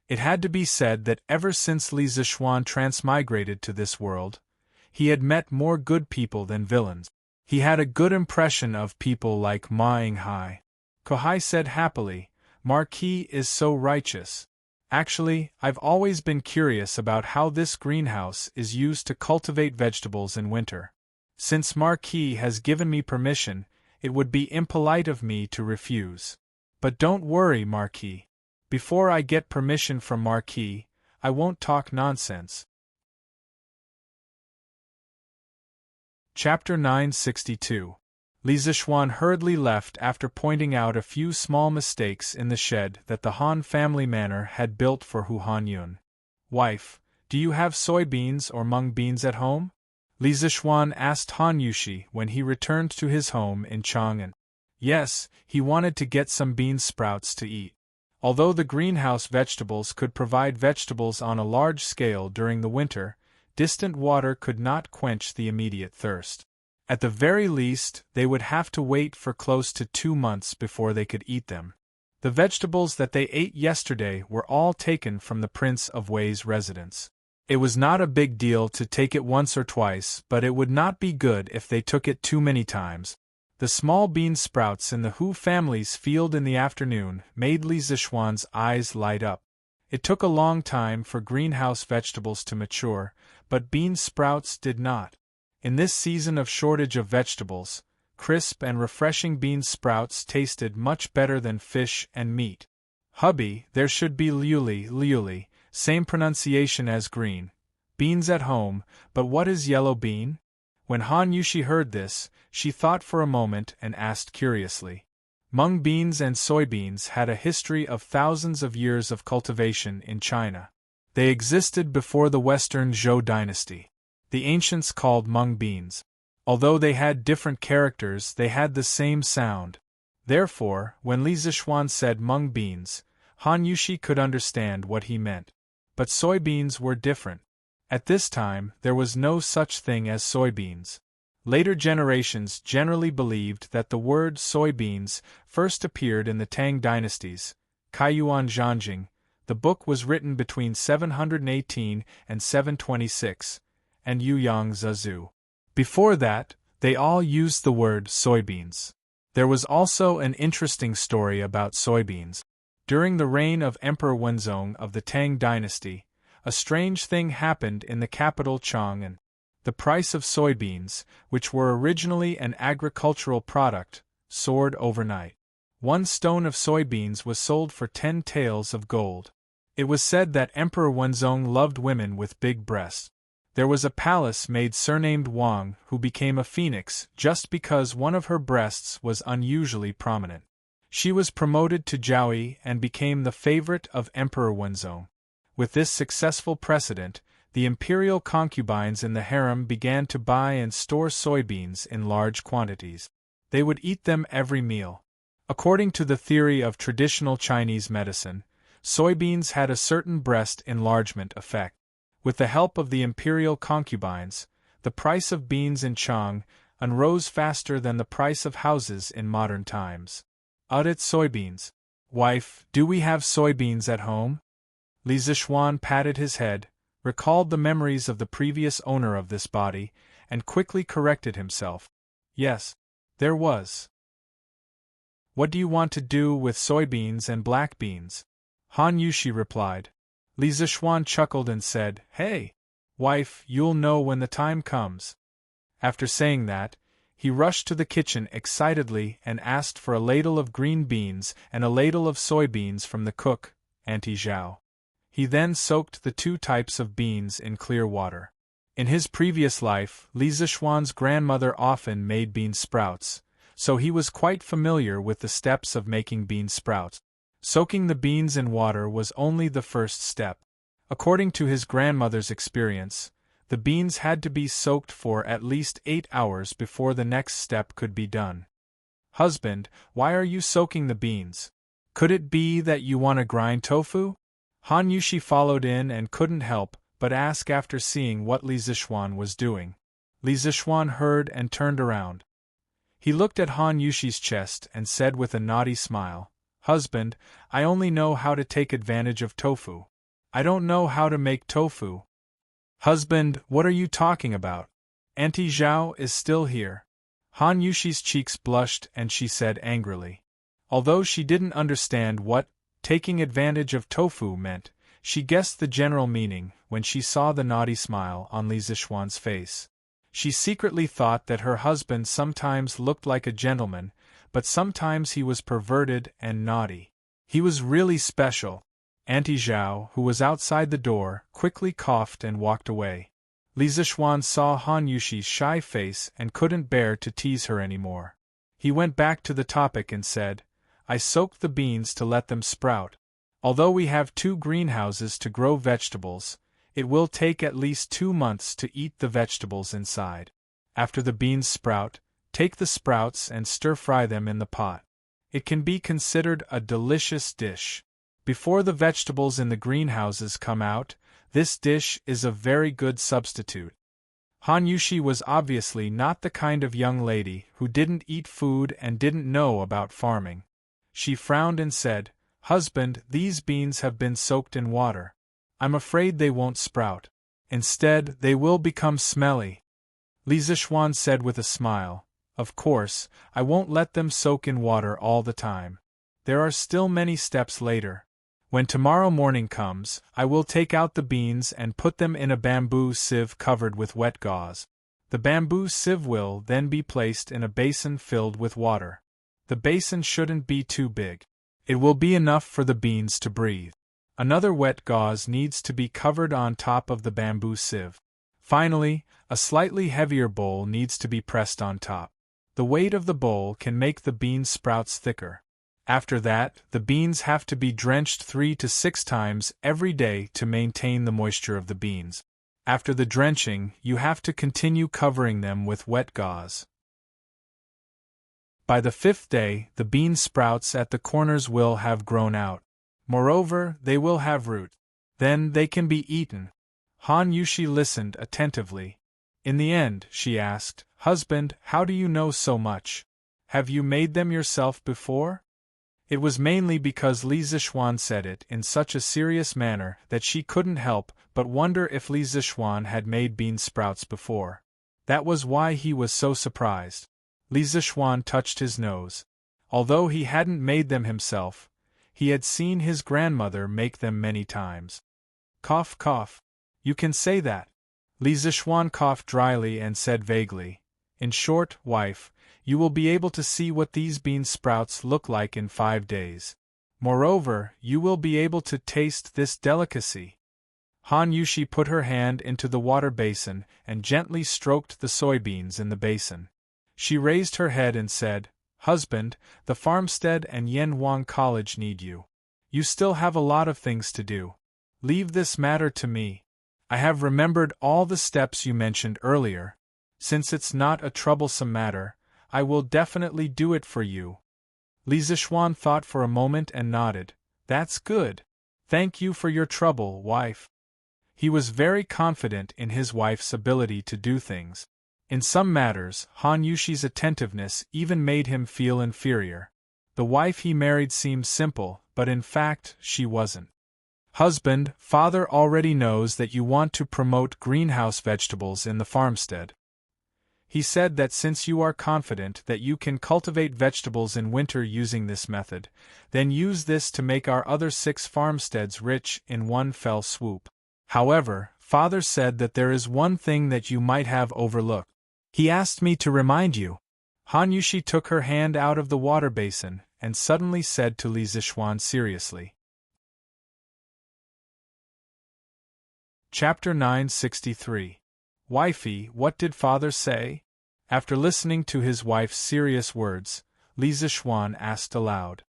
It had to be said that ever since Li Zixuan transmigrated to this world, he had met more good people than villains. He had a good impression of people like Ma Yinghai. Kohai said happily, Marquis is so righteous. Actually, I've always been curious about how this greenhouse is used to cultivate vegetables in winter. Since Marquis has given me permission, it would be impolite of me to refuse. But don't worry, Marquis. Before I get permission from Marquis, I won't talk nonsense. Chapter 962. Li Zixuan hurriedly left after pointing out a few small mistakes in the shed that the Han family manor had built for Hu Hanyun. Wife, do you have soybeans or mung beans at home? Li Zixuan asked Han Yushi when he returned to his home in Chang'an. Yes, he wanted to get some bean sprouts to eat. Although the greenhouse vegetables could provide vegetables on a large scale during the winter, distant water could not quench the immediate thirst. At the very least, they would have to wait for close to 2 months before they could eat them. The vegetables that they ate yesterday were all taken from the Prince of Wei's residence. It was not a big deal to take it once or twice, but it would not be good if they took it too many times. The small bean sprouts in the Hu family's field in the afternoon made Li Zixuan's eyes light up. It took a long time for greenhouse vegetables to mature, but bean sprouts did not. In this season of shortage of vegetables, crisp and refreshing bean sprouts tasted much better than fish and meat. Hubby, there should be liuli, same pronunciation as green. Beans at home, but what is yellow bean? When Han Yushi heard this, she thought for a moment and asked curiously. Mung beans and soybeans had a history of thousands of years of cultivation in China. They existed before the Western Zhou dynasty. The ancients called mung beans. Although they had different characters, they had the same sound. Therefore, when Li Zixuan said mung beans, Han Yushi could understand what he meant. But soybeans were different. At this time, there was no such thing as soybeans. Later generations generally believed that the word soybeans first appeared in the Tang dynasties. Kaiyuan Zhanjing, the book was written between 718 and 726, and Yuyang Zazu. Before that, they all used the word soybeans. There was also an interesting story about soybeans. During the reign of Emperor Wenzong of the Tang dynasty, a strange thing happened in the capital Chang'an. The price of soybeans, which were originally an agricultural product, soared overnight. 1 stone of soybeans was sold for 10 taels of gold. It was said that Emperor Wenzong loved women with big breasts. There was a palace maid surnamed Wang who became a phoenix just because one of her breasts was unusually prominent. She was promoted to Jiaoyi and became the favorite of Emperor Wenzong. With this successful precedent, the imperial concubines in the harem began to buy and store soybeans in large quantities. They would eat them every meal. According to the theory of traditional Chinese medicine, soybeans had a certain breast enlargement effect. With the help of the imperial concubines, the price of beans in Chang'an rose faster than the price of houses in modern times. Audit soybeans. Wife, do we have soybeans at home? Li Zixuan patted his head, recalled the memories of the previous owner of this body, and quickly corrected himself. Yes, there was. What do you want to do with soybeans and black beans? Han Yushi replied. Li Zixuan chuckled and said, Hey, wife, you'll know when the time comes. After saying that, he rushed to the kitchen excitedly and asked for a ladle of green beans and a ladle of soybeans from the cook, Auntie Zhao. He then soaked the 2 types of beans in clear water. In his previous life, Li Zixuan's grandmother often made bean sprouts, so he was quite familiar with the steps of making bean sprouts. Soaking the beans in water was only the first step. According to his grandmother's experience, the beans had to be soaked for at least 8 hours before the next step could be done. Husband, why are you soaking the beans? Could it be that you want to grind tofu? Han Yushi followed in and couldn't help but ask after seeing what Li Zixuan was doing. Li Zixuan heard and turned around. He looked at Han Yushi's chest and said with a naughty smile, Husband, I only know how to take advantage of tofu. I don't know how to make tofu. Husband, what are you talking about? Auntie Zhao is still here. Han Yushi's cheeks blushed and she said angrily. Although she didn't understand what taking advantage of tofu meant, She guessed the general meaning when she saw the naughty smile on Li Zixuan's face. She secretly thought that her husband sometimes looked like a gentleman, but sometimes he was perverted and naughty. He was really special. Auntie Zhao, who was outside the door, quickly coughed and walked away. Li Zixuan saw Han Yushi's shy face and couldn't bear to tease her anymore. He went back to the topic and said, "I soaked the beans to let them sprout. Although we have 2 greenhouses to grow vegetables, it will take at least 2 months to eat the vegetables inside. After the beans sprout, take the sprouts and stir-fry them in the pot. It can be considered a delicious dish. Before the vegetables in the greenhouses come out, this dish is a very good substitute." Han Yushi was obviously not the kind of young lady who didn't eat food and didn't know about farming. She frowned and said, "Husband, these beans have been soaked in water. I'm afraid they won't sprout. Instead, they will become smelly." Li Zixuan said with a smile, "Of course, I won't let them soak in water all the time. There are still many steps later. When tomorrow morning comes, I will take out the beans and put them in a bamboo sieve covered with wet gauze. The bamboo sieve will then be placed in a basin filled with water. The basin shouldn't be too big. It will be enough for the beans to breathe. Another wet gauze needs to be covered on top of the bamboo sieve. Finally, a slightly heavier bowl needs to be pressed on top. The weight of the bowl can make the bean sprouts thicker. After that, the beans have to be drenched 3 to 6 times every day to maintain the moisture of the beans. After the drenching, you have to continue covering them with wet gauze. By the 5th day, the bean sprouts at the corners will have grown out. Moreover, they will have root. Then they can be eaten." Han Yushi listened attentively. In the end, she asked, "Husband, how do you know so much? Have you made them yourself before?" It was mainly because Li Zixuan said it in such a serious manner that she couldn't help but wonder if Li Zixuan had made bean sprouts before. That was why he was so surprised. Li Zixuan touched his nose. Although he hadn't made them himself, he had seen his grandmother make them many times. Cough, cough. You can say that. Li Zixuan coughed dryly and said vaguely, "In short, wife, you will be able to see what these bean sprouts look like in 5 days. Moreover, you will be able to taste this delicacy." Han Yushi put her hand into the water basin and gently stroked the soybeans in the basin. She raised her head and said, "Husband, the farmstead and Yanhuang College need you. You still have a lot of things to do. Leave this matter to me. I have remembered all the steps you mentioned earlier. Since it's not a troublesome matter, I will definitely do it for you." Li Zixuan thought for a moment and nodded. "That's good. Thank you for your trouble, wife." He was very confident in his wife's ability to do things. In some matters, Han Yushi's attentiveness even made him feel inferior. The wife he married seemed simple, but in fact, she wasn't. "Husband, father already knows that you want to promote greenhouse vegetables in the farmstead. He said that since you are confident that you can cultivate vegetables in winter using this method, then use this to make our other 6 farmsteads rich in one fell swoop. However, father said that there is one thing that you might have overlooked. He asked me to remind you." Han Yushi took her hand out of the water basin and suddenly said to Li Zixuan seriously. Chapter 963. Wifey, what did father say? After listening to his wife's serious words, Li Zixuan asked aloud.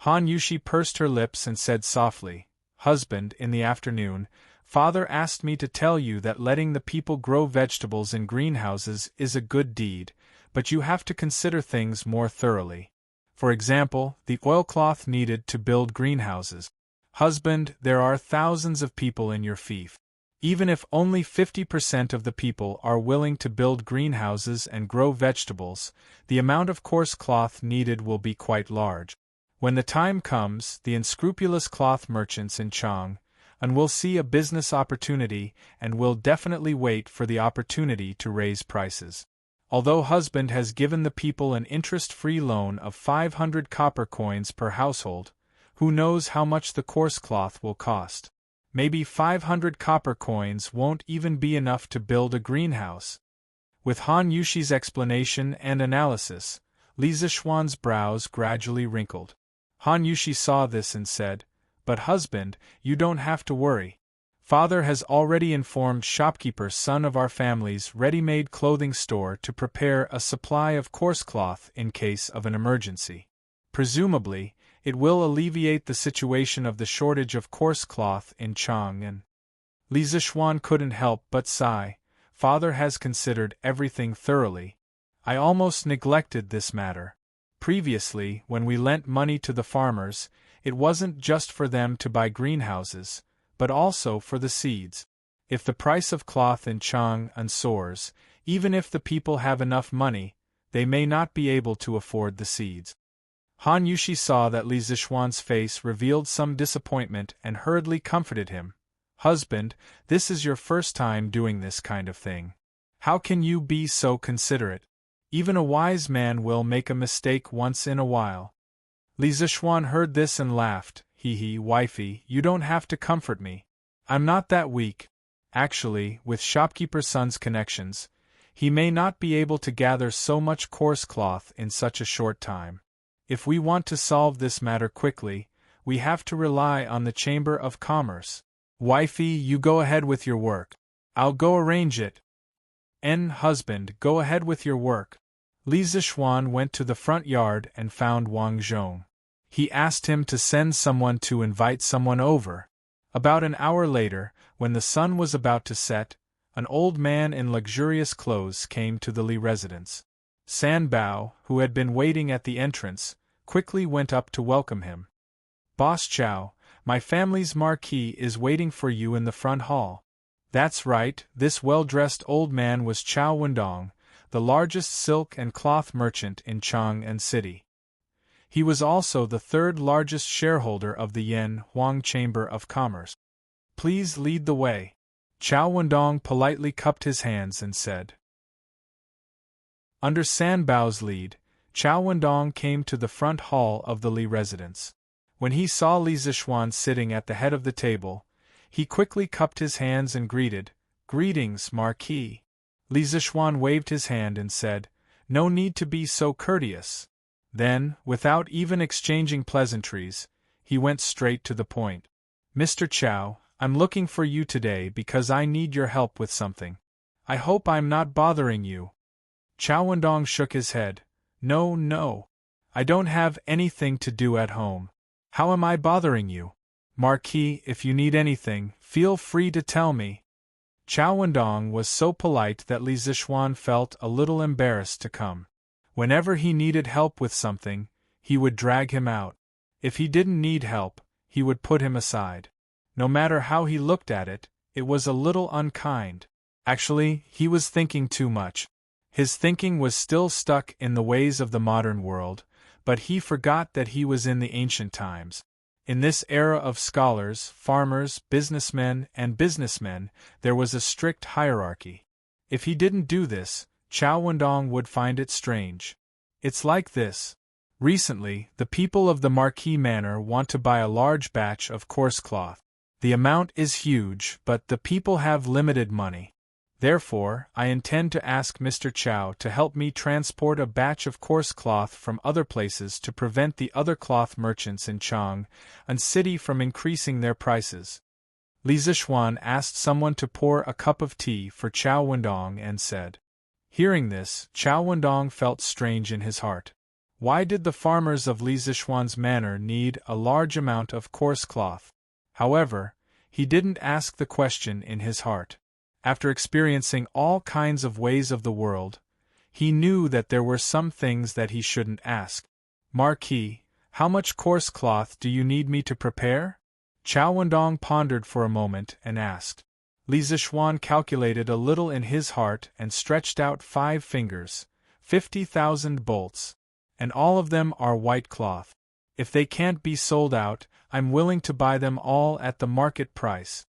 Han Yushi pursed her lips and said softly, "Husband, in the afternoon, father asked me to tell you that letting the people grow vegetables in greenhouses is a good deed, but you have to consider things more thoroughly. For example, the oilcloth needed to build greenhouses. Husband, there are thousands of people in your fief. Even if only 50% of the people are willing to build greenhouses and grow vegetables, the amount of coarse cloth needed will be quite large. When the time comes, the unscrupulous cloth merchants in Chang will see a business opportunity and will definitely wait for the opportunity to raise prices. Although husband has given the people an interest-free loan of 500 copper coins per household, who knows how much the coarse cloth will cost? Maybe 500 copper coins won't even be enough to build a greenhouse. With Han Yushi's explanation and analysis, Li Zishuan's brows gradually wrinkled. Han Yushi saw this and said, "But husband, you don't have to worry. Father has already informed shopkeeper's son of our family's ready-made clothing store to prepare a supply of coarse cloth in case of an emergency. Presumably, it will alleviate the situation of the shortage of coarse cloth in Chang'an." Li Zishuan couldn't help but sigh. Father has considered everything thoroughly. I almost neglected this matter. Previously, when we lent money to the farmers, it wasn't just for them to buy greenhouses, but also for the seeds. If the price of cloth in Chang'an soars, even if the people have enough money, they may not be able to afford the seeds. Han Yushi saw that Li Zishuan's face revealed some disappointment and hurriedly comforted him. "Husband, this is your first time doing this kind of thing. How can you be so considerate? Even a wise man will make a mistake once in a while." Li Zishuan heard this and laughed. "Hee, wifey, you don't have to comfort me. I'm not that weak. Actually, with shopkeeper's son's connections, he may not be able to gather so much coarse cloth in such a short time. If we want to solve this matter quickly, we have to rely on the Chamber of Commerce. Wifey, you go ahead with your work. I'll go arrange it." Husband, go ahead with your work." Li Zishuan went to the front yard and found Wang Zhong. He asked him to send someone to invite someone over. About an hour later, when the sun was about to set, an old man in luxurious clothes came to the Li residence. San Bao, who had been waiting at the entrance, quickly went up to welcome him. "Boss Chow, my family's marquis is waiting for you in the front hall." That's right, this well-dressed old man was Chow Wendong, the largest silk and cloth merchant in Chang'an City. He was also the third largest shareholder of the Yan Huang Chamber of Commerce. "Please lead the way." Chow Wendong politely cupped his hands and said. Under San Bao's lead, Chow Wendong came to the front hall of the Li residence. When he saw Li Zishuan sitting at the head of the table, he quickly cupped his hands and greeted, "Greetings, Marquis." Li Zishuan waved his hand and said, "No need to be so courteous." Then, without even exchanging pleasantries, he went straight to the point. "Mr. Chow, I'm looking for you today because I need your help with something. I hope I'm not bothering you." Chow Wendong shook his head. No, I don't have anything to do at home. How am I bothering you? Marquis, if you need anything, feel free to tell me." Chow Wendong was so polite that Li Zishuan felt a little embarrassed to come. Whenever he needed help with something, he would drag him out. If he didn't need help, he would put him aside. No matter how he looked at it, it was a little unkind. Actually, he was thinking too much. His thinking was still stuck in the ways of the modern world, but he forgot that he was in the ancient times. In this era of scholars, farmers, businessmen, there was a strict hierarchy. If he didn't do this, Chow Wendong would find it strange. "It's like this. Recently, the people of the Marquis Manor want to buy a large batch of coarse cloth. The amount is huge, but the people have limited money. Therefore, I intend to ask Mr. Chow to help me transport a batch of coarse cloth from other places to prevent the other cloth merchants in Chang'an City from increasing their prices." Li Zishuan asked someone to pour a cup of tea for Chow Wendong and said. Hearing this, Chow Wendong felt strange in his heart. Why did the farmers of Li Zishuan's manor need a large amount of coarse cloth? However, he didn't ask the question in his heart. After experiencing all kinds of ways of the world, he knew that there were some things that he shouldn't ask. "Marquis, how much coarse cloth do you need me to prepare?" Chow Wendong pondered for a moment and asked. Li Zishuan calculated a little in his heart and stretched out 5 fingers. 50,000 bolts. And all of them are white cloth. If they can't be sold out, I'm willing to buy them all at the market price.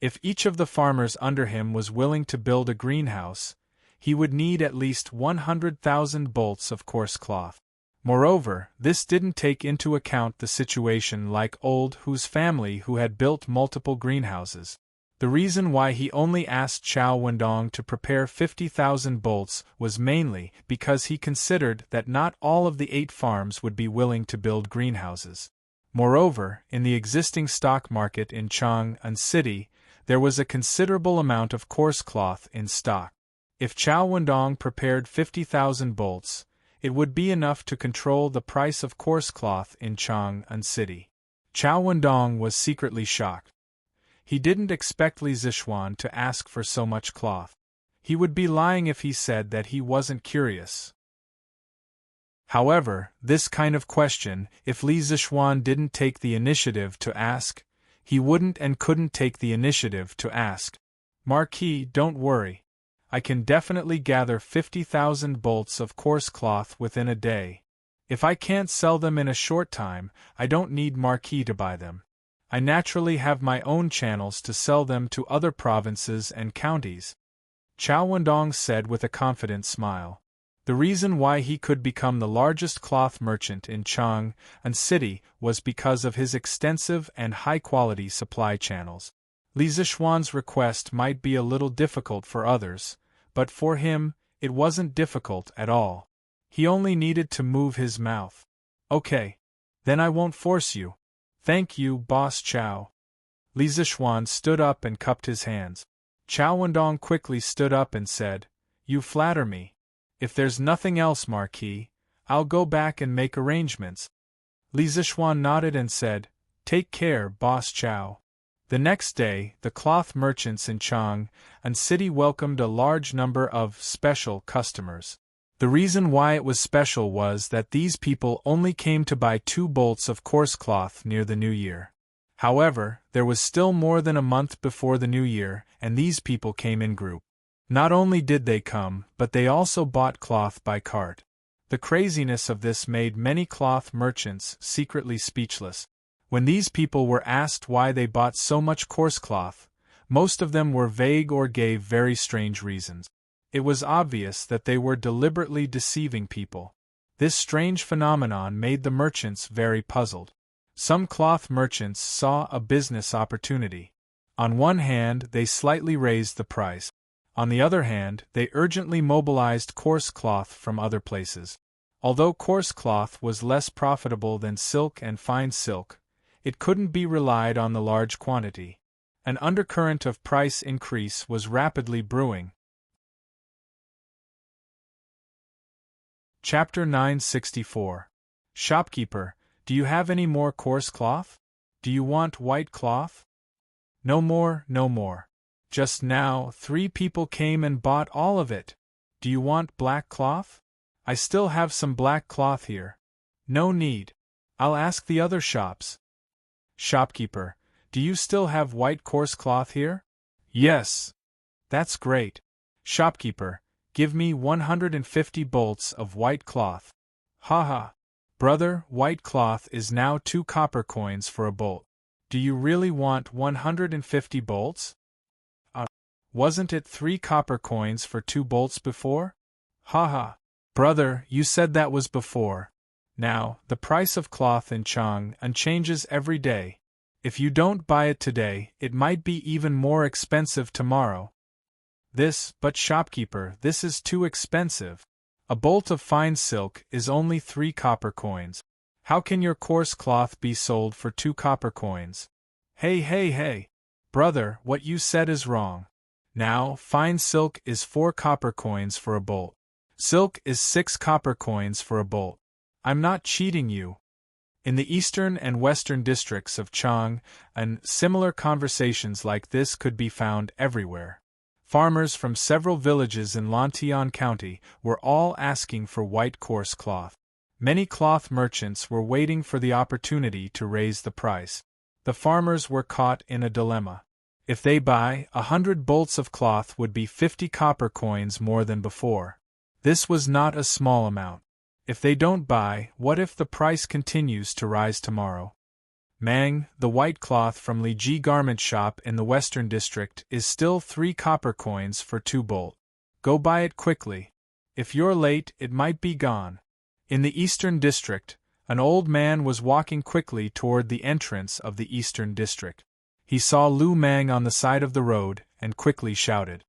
If each of the farmers under him was willing to build a greenhouse, he would need at least 100,000 bolts of coarse cloth. Moreover, this didn't take into account the situation like Old Hu's family who had built multiple greenhouses. The reason why he only asked Chow Wendong to prepare 50,000 bolts was mainly because he considered that not all of the 8 farms would be willing to build greenhouses. Moreover, in the existing stock market in Chang'an City, there was a considerable amount of coarse cloth in stock. If Chow Wendong prepared 50,000 bolts, it would be enough to control the price of coarse cloth in Chang'an City. Chow Wendong was secretly shocked. He didn't expect Li Zixuan to ask for so much cloth. He would be lying if he said that he wasn't curious. However, this kind of question, if Li Zixuan didn't take the initiative to ask, he wouldn't and couldn't take the initiative to ask. Marquis, don't worry. I can definitely gather 50,000 bolts of coarse cloth within a day. If I can't sell them in a short time, I don't need Marquis to buy them. I naturally have my own channels to sell them to other provinces and counties. Chow Wendong said with a confident smile. The reason why he could become the largest cloth merchant in Chang'an City was because of his extensive and high-quality supply channels. Li Zixuan's request might be a little difficult for others, but for him, it wasn't difficult at all. He only needed to move his mouth. Okay. Then I won't force you. Thank you, Boss Chow. Li Zixuan stood up and cupped his hands. Chow Wendong quickly stood up and said, You flatter me. If there's nothing else, Marquis, I'll go back and make arrangements. Li Zixuan nodded and said, Take care, Boss Chow. The next day, the cloth merchants in Chang'an City welcomed a large number of special customers. The reason why it was special was that these people only came to buy 2 bolts of coarse cloth near the New Year. However, there was still more than a month before the New Year, and these people came in group. Not only did they come, but they also bought cloth by cart. The craziness of this made many cloth merchants secretly speechless. When these people were asked why they bought so much coarse cloth, most of them were vague or gave very strange reasons. It was obvious that they were deliberately deceiving people. This strange phenomenon made the merchants very puzzled. Some cloth merchants saw a business opportunity. On one hand, they slightly raised the price. On the other hand, they urgently mobilized coarse cloth from other places. Although coarse cloth was less profitable than silk and fine silk, it couldn't be relied on the large quantity. An undercurrent of price increase was rapidly brewing. Chapter 964. Shopkeeper, do you have any more coarse cloth? Do you want white cloth? No more, no more. Just now, 3 people came and bought all of it. Do you want black cloth? I still have some black cloth here. No need. I'll ask the other shops. Shopkeeper, do you still have white coarse cloth here? Yes. That's great. Shopkeeper, give me 150 bolts of white cloth. Ha. Brother, white cloth is now 2 copper coins for a bolt. Do you really want 150 bolts? Wasn't it 3 copper coins for 2 bolts before? Ha. Brother, you said that was before. Now, the price of cloth in Chang'an changes every day. If you don't buy it today, it might be even more expensive tomorrow. But shopkeeper, this is too expensive. A bolt of fine silk is only 3 copper coins. How can your coarse cloth be sold for 2 copper coins? Hey. Brother, what you said is wrong. Now, fine silk is 4 copper coins for a bolt. Silk is 6 copper coins for a bolt. I'm not cheating you. In the eastern and western districts of Chang'an, similar conversations like this could be found everywhere. Farmers from several villages in Lantian County were all asking for white coarse cloth. Many cloth merchants were waiting for the opportunity to raise the price. The farmers were caught in a dilemma. If they buy, 100 bolts of cloth would be 50 copper coins more than before. This was not a small amount. If they don't buy, what if the price continues to rise tomorrow? Mang, the white cloth from Li Ji garment shop in the western district, is still 3 copper coins for 2 bolt. Go buy it quickly. If you're late, it might be gone. In the eastern district, an old man was walking quickly toward the entrance of the eastern district. He saw Lu Mang on the side of the road and quickly shouted,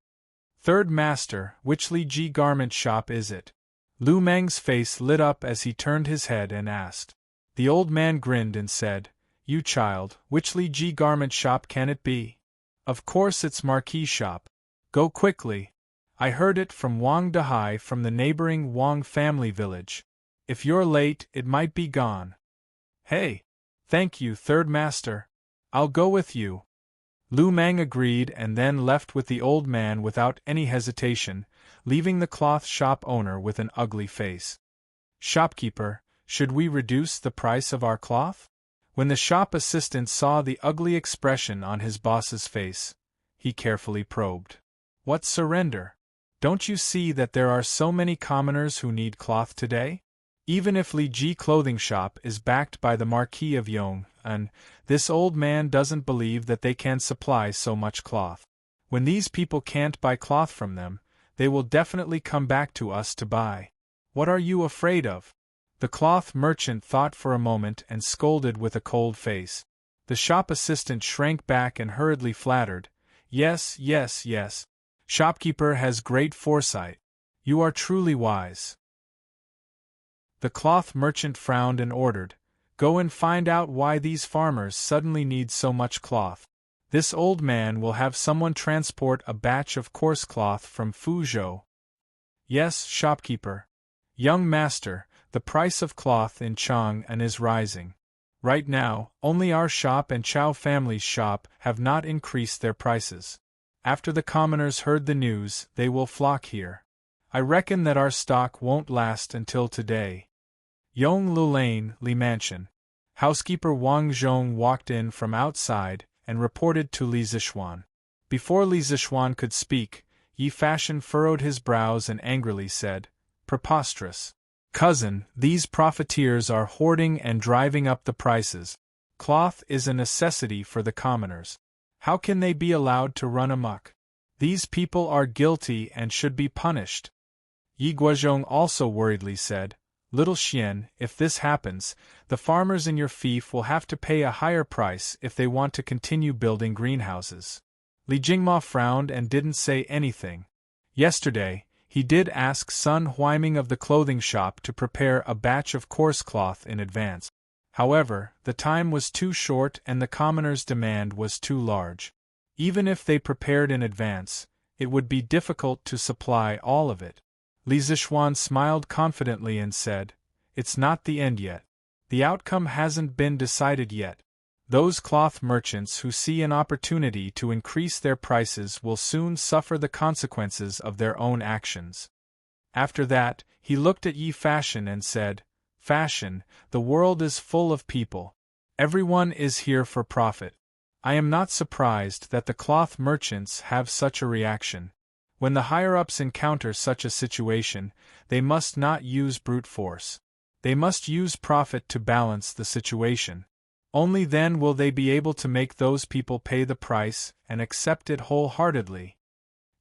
"Third master, which Li Ji garment shop is it?" Lu Mang's face lit up as he turned his head and asked. The old man grinned and said, "You child, which Li Ji garment shop can it be? Of course it's Marquis shop. Go quickly. I heard it from Wang Dahai from the neighboring Wang family village. If you're late, it might be gone." "Hey! Thank you, third master. I'll go with you." Lu Mang agreed and then left with the old man without any hesitation, leaving the cloth shop owner with an ugly face. "Shopkeeper, should we reduce the price of our cloth?" When the shop assistant saw the ugly expression on his boss's face, he carefully probed. "What surrender? Don't you see that there are so many commoners who need cloth today? Even if Li Ji clothing shop is backed by the Marquis of Yong'an, this old man doesn't believe that they can supply so much cloth. When these people can't buy cloth from them, they will definitely come back to us to buy. What are you afraid of?" The cloth merchant thought for a moment and scolded with a cold face. The shop assistant shrank back and hurriedly flattered, "Yes, yes, yes. Shopkeeper has great foresight. You are truly wise." The cloth merchant frowned and ordered, "Go and find out why these farmers suddenly need so much cloth. This old man will have someone transport a batch of coarse cloth from Fuzhou." "Yes, shopkeeper. Young master, the price of cloth in Chang'an is rising. Right now, only our shop and Chow family's shop have not increased their prices. After the commoners heard the news, they will flock here. I reckon that our stock won't last until today." Yong Lulane, Li Mansion. Housekeeper Wang Zhong walked in from outside and reported to Li Zixuan. Before Li Zixuan could speak, Yi Fashion furrowed his brows and angrily said, "Preposterous. Cousin, these profiteers are hoarding and driving up the prices. Cloth is a necessity for the commoners. How can they be allowed to run amok? These people are guilty and should be punished." Yi Guozhong also worriedly said, "Little Xian, if this happens, the farmers in your fief will have to pay a higher price if they want to continue building greenhouses." Li Jingma frowned and didn't say anything. Yesterday, he did ask Sun Huiming of the clothing shop to prepare a batch of coarse cloth in advance. However, the time was too short and the commoners' demand was too large. Even if they prepared in advance, it would be difficult to supply all of it. Li Zixuan smiled confidently and said, "It's not the end yet. The outcome hasn't been decided yet. Those cloth merchants who see an opportunity to increase their prices will soon suffer the consequences of their own actions." After that, he looked at Yi Fashion and said, "Fashion, the world is full of people. Everyone is here for profit. I am not surprised that the cloth merchants have such a reaction. When the higher-ups encounter such a situation, they must not use brute force. They must use profit to balance the situation. Only then will they be able to make those people pay the price and accept it wholeheartedly."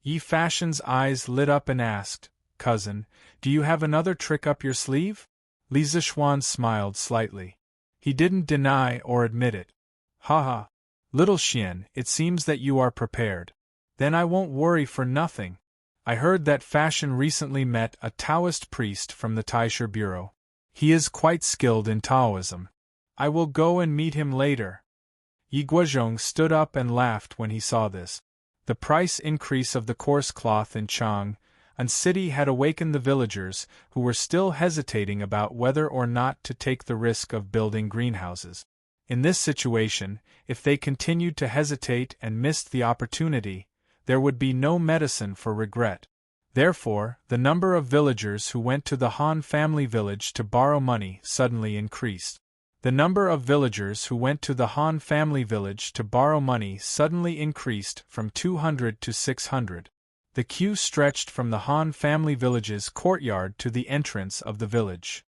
Yi Fashion's eyes lit up and asked, "Cousin, do you have another trick up your sleeve?" Li Zixuan smiled slightly. He didn't deny or admit it. "Ha ha. Little Xian, it seems that you are prepared. Then I won't worry for nothing. I heard that Fashion recently met a Taoist priest from the Taisher Bureau. He is quite skilled in Taoism. I will go and meet him later." Yi Guozhong stood up and laughed when he saw this. The price increase of the coarse cloth in Chang'an city had awakened the villagers, who were still hesitating about whether or not to take the risk of building greenhouses. In this situation, if they continued to hesitate and missed the opportunity, there would be no medicine for regret. Therefore, the number of villagers who went to the Han family village to borrow money suddenly increased. The number of villagers who went to the Han family village to borrow money suddenly increased from 200 to 600. The queue stretched from the Han family village's courtyard to the entrance of the village.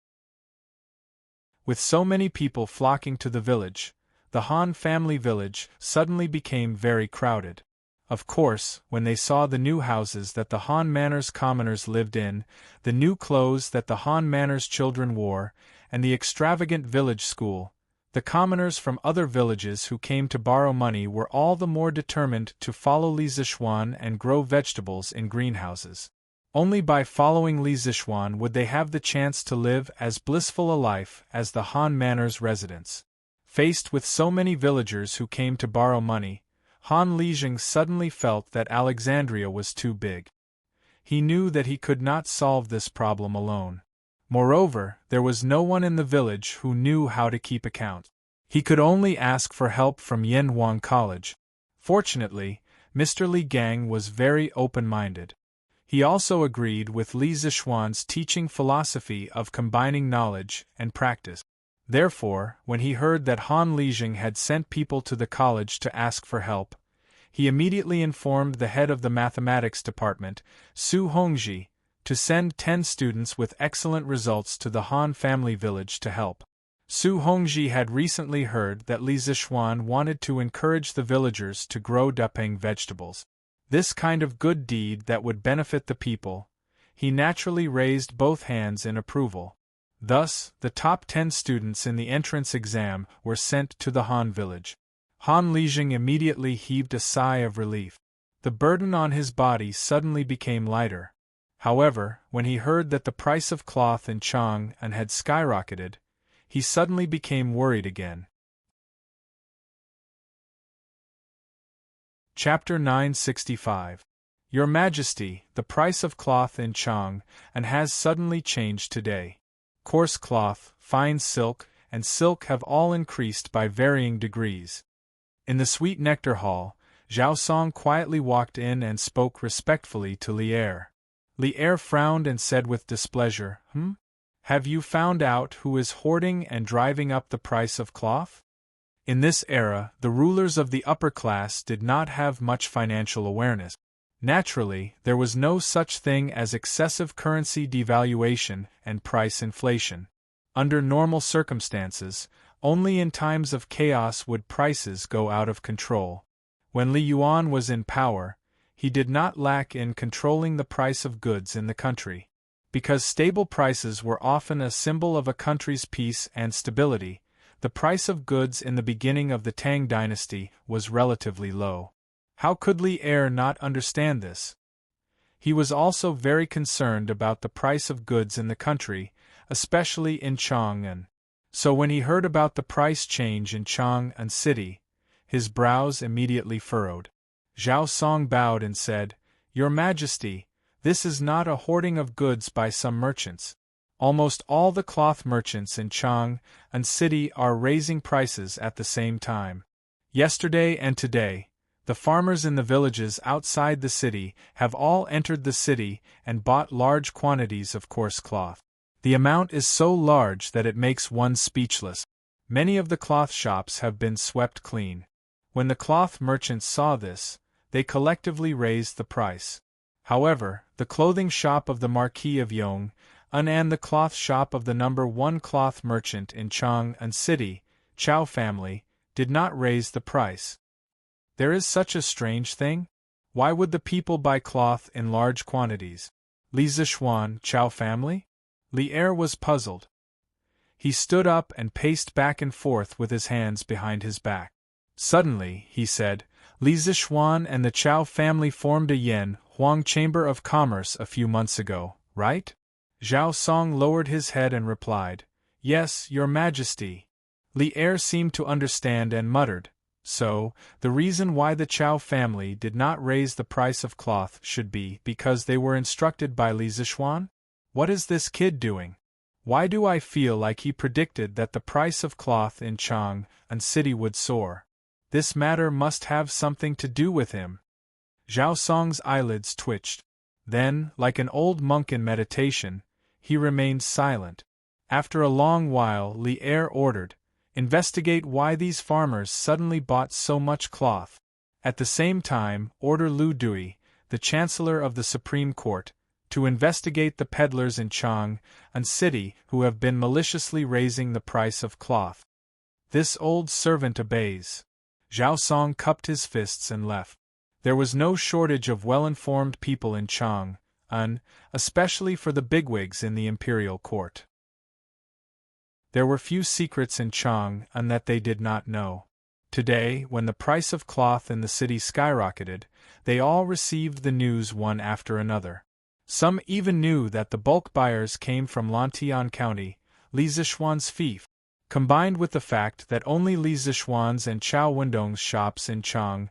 With so many people flocking to the village, the Han family village suddenly became very crowded. Of course, when they saw the new houses that the Han Manor's commoners lived in, the new clothes that the Han Manor's children wore, and the extravagant village school, the commoners from other villages who came to borrow money were all the more determined to follow Li Zixuan and grow vegetables in greenhouses. Only by following Li Zixuan would they have the chance to live as blissful a life as the Han Manor's residents. Faced with so many villagers who came to borrow money, Han Lijing suddenly felt that Alexandria was too big. He knew that he could not solve this problem alone. Moreover, there was no one in the village who knew how to keep account. He could only ask for help from Yanhuang College. Fortunately, Mr. Li Gang was very open-minded. He also agreed with Li Zixuan's teaching philosophy of combining knowledge and practice. Therefore, when he heard that Han Lijing had sent people to the college to ask for help, he immediately informed the head of the mathematics department, Su Hongji, to send 10 students with excellent results to the Han family village to help. Su Hongji had recently heard that Li Zixuan wanted to encourage the villagers to grow dapeng vegetables. This kind of good deed that would benefit the people, he naturally raised both hands in approval. Thus, the top 10 students in the entrance exam were sent to the Han village. Han Lijing immediately heaved a sigh of relief. The burden on his body suddenly became lighter. However, when he heard that the price of cloth in Chang'an had skyrocketed, he suddenly became worried again. Chapter 965. Your Majesty, the price of cloth in Chang'an has suddenly changed today. Coarse cloth, fine silk, and silk have all increased by varying degrees. In the sweet nectar hall, Zhao Song quietly walked in and spoke respectfully to Li Er. Li Er frowned and said with displeasure, Have you found out who is hoarding and driving up the price of cloth? In this era, the rulers of the upper class did not have much financial awareness. Naturally, there was no such thing as excessive currency devaluation and price inflation. Under normal circumstances, only in times of chaos would prices go out of control. When Li Yuan was in power, he did not lack in controlling the price of goods in the country. Because stable prices were often a symbol of a country's peace and stability, the price of goods in the beginning of the Tang Dynasty was relatively low. How could Li Er not understand this? He was also very concerned about the price of goods in the country, especially in Chang'an. So when he heard about the price change in Chang'an city, his brows immediately furrowed. Zhao Song bowed and said, Your Majesty, this is not a hoarding of goods by some merchants. Almost all the cloth merchants in Chang'an city are raising prices at the same time. Yesterday and today, the farmers in the villages outside the city have all entered the city and bought large quantities of coarse cloth. The amount is so large that it makes one speechless. Many of the cloth shops have been swept clean. When the cloth merchants saw this, they collectively raised the price. However, the clothing shop of the Marquis of Yong and the cloth shop of the number 1 cloth merchant in Chang'an city, Chow family, did not raise the price. There is such a strange thing? Why would the people buy cloth in large quantities? Li Zixuan, Chow family? Li Er was puzzled. He stood up and paced back and forth with his hands behind his back. Suddenly, he said, Li Zixuan and the Chow family formed a Yanhuang Chamber of Commerce a few months ago, right? Zhao Song lowered his head and replied, Yes, Your Majesty. Li Er seemed to understand and muttered, So, the reason why the Chow family did not raise the price of cloth should be because they were instructed by Li Zixuan? What is this kid doing? Why do I feel like he predicted that the price of cloth in Chang'an city would soar? This matter must have something to do with him. Zhao Song's eyelids twitched. Then, like an old monk in meditation, he remained silent. After a long while Li Er ordered, Investigate why these farmers suddenly bought so much cloth. At the same time, order Lu Dui, the Chancellor of the Supreme Court, to investigate the peddlers in Chang'an city who have been maliciously raising the price of cloth. This old servant obeys. Zhao Song cupped his fists and left. There was no shortage of well-informed people in Chang'an, especially for the bigwigs in the imperial court. There were few secrets in Chang'an that they did not know. Today, when the price of cloth in the city skyrocketed, they all received the news one after another. Some even knew that the bulk buyers came from Lantian County, Li Zishuan's fief. Combined with the fact that only Li Zishuan's and Chao Wendong's shops in Chang'an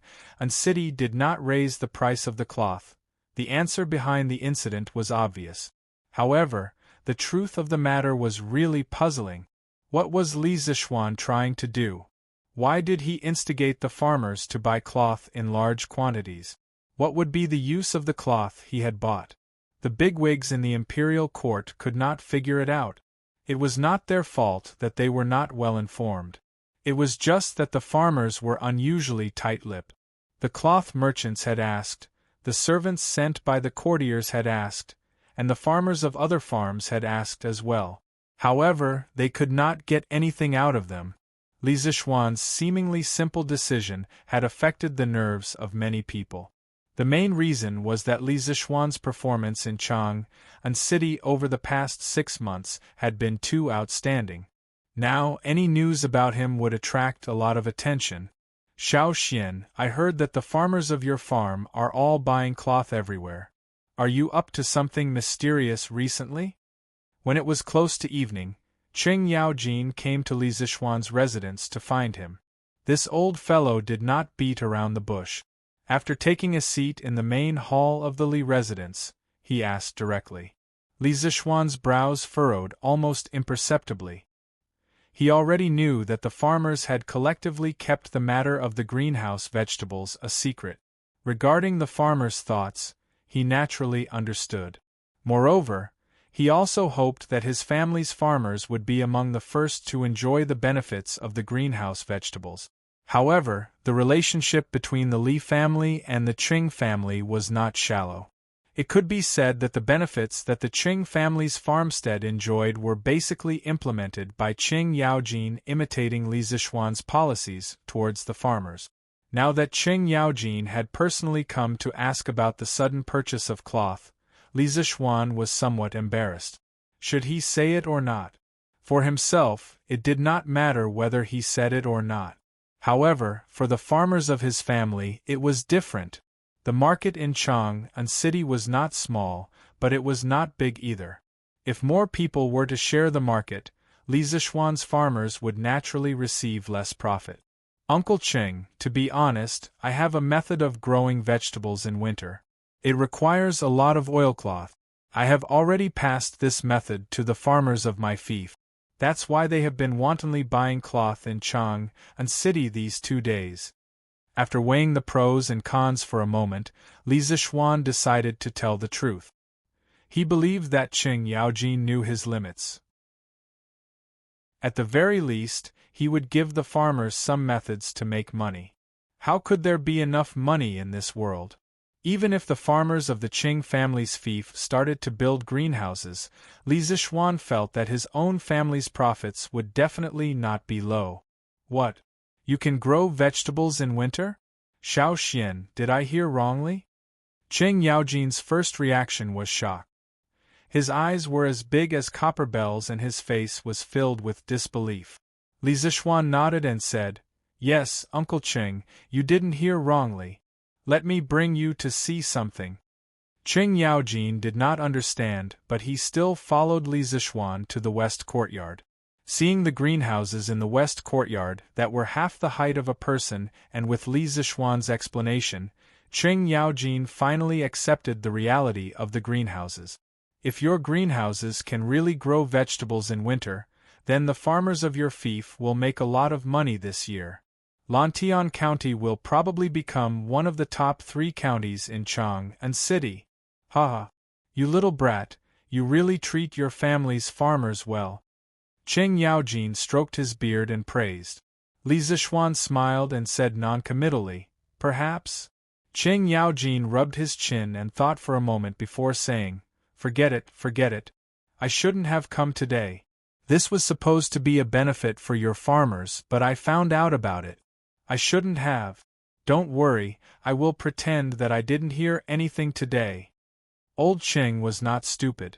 City did not raise the price of the cloth, the answer behind the incident was obvious. However, the truth of the matter was really puzzling. What was Li Zishuan trying to do? Why did he instigate the farmers to buy cloth in large quantities? What would be the use of the cloth he had bought? The bigwigs in the imperial court could not figure it out. It was not their fault that they were not well informed. It was just that the farmers were unusually tight-lipped. The cloth merchants had asked, the servants sent by the courtiers had asked, and the farmers of other farms had asked as well. However, they could not get anything out of them. Li Zishuan's seemingly simple decision had affected the nerves of many people. The main reason was that Li Zishuan's performance in Chang'an City over the past 6 months had been too outstanding. Now, any news about him would attract a lot of attention. Xiao Xian, I heard that the farmers of your farm are all buying cloth everywhere. Are you up to something mysterious recently? When it was close to evening, Qing Yaojin came to Li Zishuan's residence to find him. This old fellow did not beat around the bush. After taking a seat in the main hall of the Li residence, he asked directly. Li Zishuan's brows furrowed almost imperceptibly. He already knew that the farmers had collectively kept the matter of the greenhouse vegetables a secret. Regarding the farmers' thoughts, he naturally understood. Moreover, he also hoped that his family's farmers would be among the first to enjoy the benefits of the greenhouse vegetables. However, the relationship between the Li family and the Qing family was not shallow. It could be said that the benefits that the Qing family's farmstead enjoyed were basically implemented by Qing Yaojin, imitating Li Zishuan's policies towards the farmers. Now that Qing Yaojin had personally come to ask about the sudden purchase of cloth, Li Zishuan was somewhat embarrassed. Should he say it or not? For himself, it did not matter whether he said it or not. However, for the farmers of his family, it was different. The market in Chang'an City was not small, but it was not big either. If more people were to share the market, Li Zishuan's farmers would naturally receive less profit. Uncle Qing, to be honest, I have a method of growing vegetables in winter. It requires a lot of oilcloth. I have already passed this method to the farmers of my fief. That's why they have been wantonly buying cloth in Chang'an City these 2 days. After weighing the pros and cons for a moment, Li Zishuan decided to tell the truth. He believed that Qing Yaojin knew his limits. At the very least, he would give the farmers some methods to make money. How could there be enough money in this world? Even if the farmers of the Qing family's fief started to build greenhouses, Li Zishuan felt that his own family's profits would definitely not be low. What? You can grow vegetables in winter? Xiao Xian, did I hear wrongly? Qing Yaojin's first reaction was shock. His eyes were as big as copper bells and his face was filled with disbelief. Li Zishuan nodded and said, Yes, Uncle Qing, you didn't hear wrongly. Let me bring you to see something. Qing Yaojin did not understand, but he still followed Li Zishuan to the west courtyard. Seeing the greenhouses in the west courtyard that were half the height of a person and with Li Zishuan's explanation, Qing Yaojin finally accepted the reality of the greenhouses. If your greenhouses can really grow vegetables in winter, then the farmers of your fief will make a lot of money this year. Lantian County will probably become one of the top 3 counties in Chang'an City. Haha. You little brat, you really treat your family's farmers well. Qing Yaojin stroked his beard and praised. Li Zishuan smiled and said noncommittally, Perhaps? Qing Yaojin rubbed his chin and thought for a moment before saying, Forget it. I shouldn't have come today. This was supposed to be a benefit for your farmers, but I found out about it. I shouldn't have. Don't worry, I will pretend that I didn't hear anything today. Old Cheng was not stupid.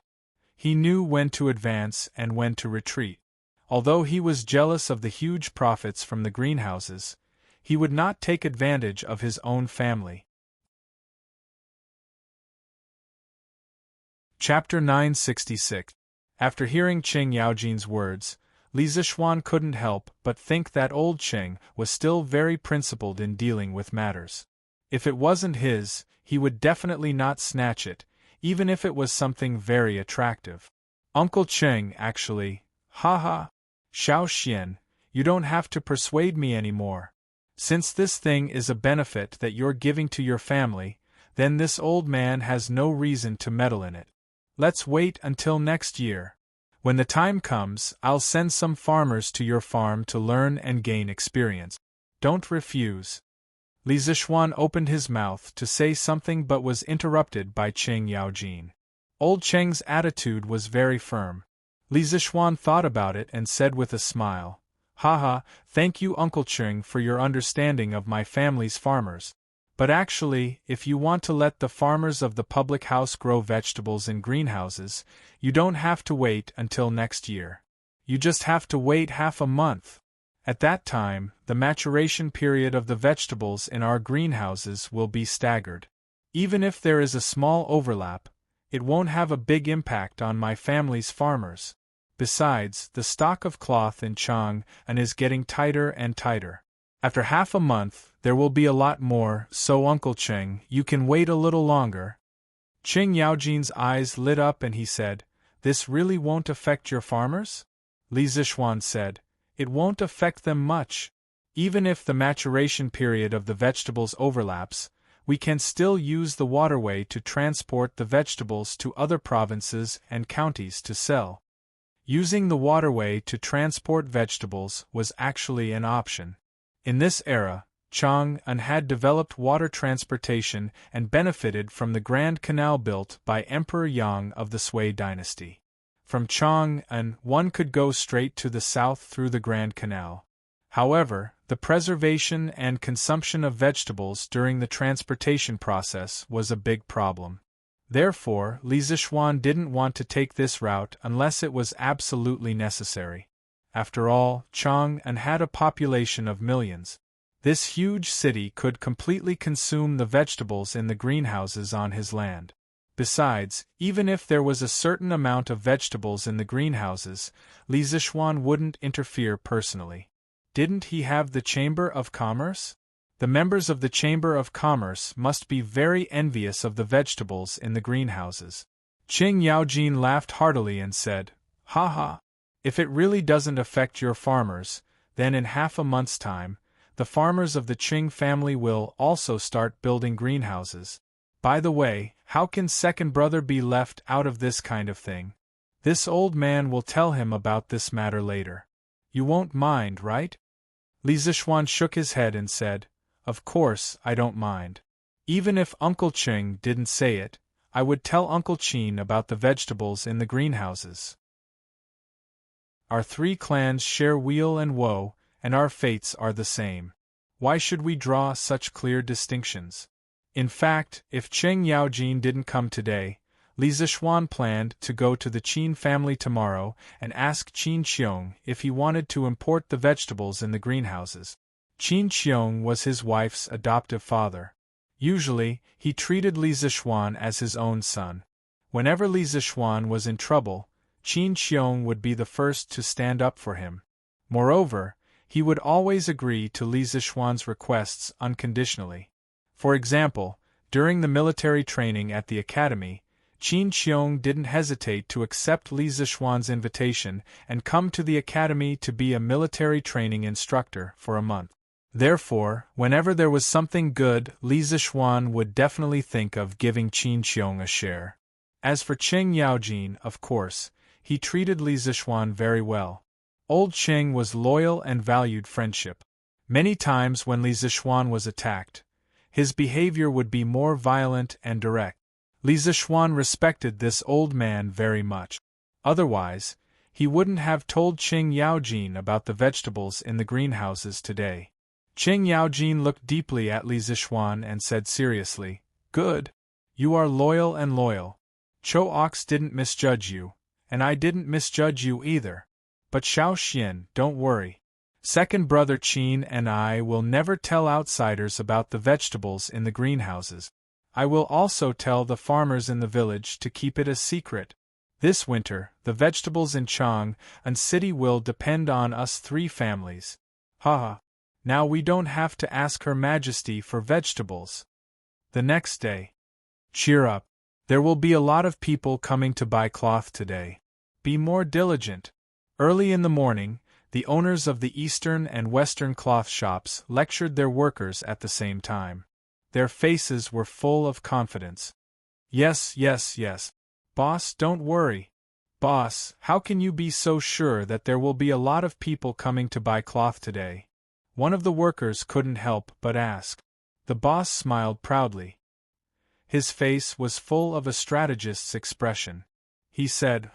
He knew when to advance and when to retreat. Although he was jealous of the huge profits from the greenhouses, he would not take advantage of his own family. Chapter 966. After hearing Qing Yaojin's words, Li Zixuan couldn't help but think that old Qing was still very principled in dealing with matters. If it wasn't his, he would definitely not snatch it, even if it was something very attractive. Uncle Qing, actually, haha. Xiao Xian, you don't have to persuade me anymore. Since this thing is a benefit that you're giving to your family, then this old man has no reason to meddle in it. Let's wait until next year. When the time comes, I'll send some farmers to your farm to learn and gain experience. Don't refuse. Li Zixuan opened his mouth to say something but was interrupted by Qing Yaojin. Old Cheng's attitude was very firm. Li Zixuan thought about it and said with a smile, haha, thank you Uncle Qing for your understanding of my family's farmers. But actually, if you want to let the farmers of the public house grow vegetables in greenhouses, you don't have to wait until next year. You just have to wait half a month. At that time, the maturation period of the vegetables in our greenhouses will be staggered. Even if there is a small overlap, it won't have a big impact on my family's farmers. Besides, the stock of cloth in Chang'an is getting tighter and tighter. After half a month, there will be a lot more, so Uncle Qing, you can wait a little longer. Qing Yaojin's eyes lit up and he said, this really won't affect your farmers? Li Zixuan said, it won't affect them much. Even if the maturation period of the vegetables overlaps, we can still use the waterway to transport the vegetables to other provinces and counties to sell. Using the waterway to transport vegetables was actually an option. In this era, Chang'an had developed water transportation and benefited from the Grand Canal built by Emperor Yang of the Sui Dynasty. From Chang'an, one could go straight to the south through the Grand Canal. However, the preservation and consumption of vegetables during the transportation process was a big problem. Therefore, Li Zixuan didn't want to take this route unless it was absolutely necessary. After all, Chang'an had a population of millions. This huge city could completely consume the vegetables in the greenhouses on his land. Besides, even if there was a certain amount of vegetables in the greenhouses, Li Zixuan wouldn't interfere personally. Didn't he have the Chamber of Commerce? The members of the Chamber of Commerce must be very envious of the vegetables in the greenhouses. Qing Yaojin laughed heartily and said, haha. If it really doesn't affect your farmers, then in half a month's time, the farmers of the Qing family will also start building greenhouses. By the way, how can second brother be left out of this kind of thing? This old man will tell him about this matter later. You won't mind, right? Li Zixuan shook his head and said, of course, I don't mind. Even if Uncle Qing didn't say it, I would tell Uncle Qin about the vegetables in the greenhouses. Our three clans share weal and woe, and our fates are the same. Why should we draw such clear distinctions? In fact, if Qing Yaojin didn't come today, Li Zixuan planned to go to the Qin family tomorrow and ask Qin Qiong if he wanted to import the vegetables in the greenhouses. Qin Qiong was his wife's adoptive father. Usually, he treated Li Zixuan as his own son. Whenever Li Zixuan was in trouble, Qin Qiong would be the first to stand up for him. Moreover, he would always agree to Li Zixuan's requests unconditionally. For example, during the military training at the academy, Qin Qiong didn't hesitate to accept Li Zixuan's invitation and come to the academy to be a military training instructor for a month. Therefore, whenever there was something good, Li Zixuan would definitely think of giving Qin Qiong a share. As for Qing Yaojin, of course, he treated Li Zixuan very well. Old Qing was loyal and valued friendship. Many times when Li Zixuan was attacked, his behavior would be more violent and direct. Li Zixuan respected this old man very much. Otherwise, he wouldn't have told Qing Yaojin about the vegetables in the greenhouses today. Qing Yaojin looked deeply at Li Zixuan and said seriously, "Good. You are loyal and loyal. Cho Ox didn't misjudge you, and I didn't misjudge you either. But Xiao Xian, don't worry. Second brother Qin and I will never tell outsiders about the vegetables in the greenhouses. I will also tell the farmers in the village to keep it a secret. This winter, the vegetables in Chang and city will depend on us three families. Haha. Now we don't have to ask Her Majesty for vegetables." The next day. Cheer up. There will be a lot of people coming to buy cloth today. Be more diligent. Early in the morning, the owners of the eastern and western cloth shops lectured their workers at the same time. Their faces were full of confidence. Yes. Boss, don't worry. Boss, how can you be so sure that there will be a lot of people coming to buy cloth today? One of the workers couldn't help but ask. The boss smiled proudly. His face was full of a strategist's expression. He said,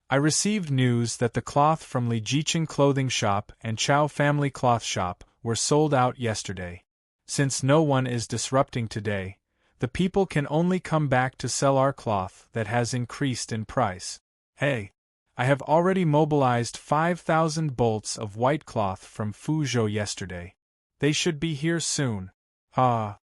I received news that the cloth from Li Jiqing clothing shop and Chao family cloth shop were sold out yesterday. Since no one is disrupting today, the people can only come back to sell our cloth that has increased in price. Hey! I have already mobilized 5,000 bolts of white cloth from Fuzhou yesterday. They should be here soon. Ah!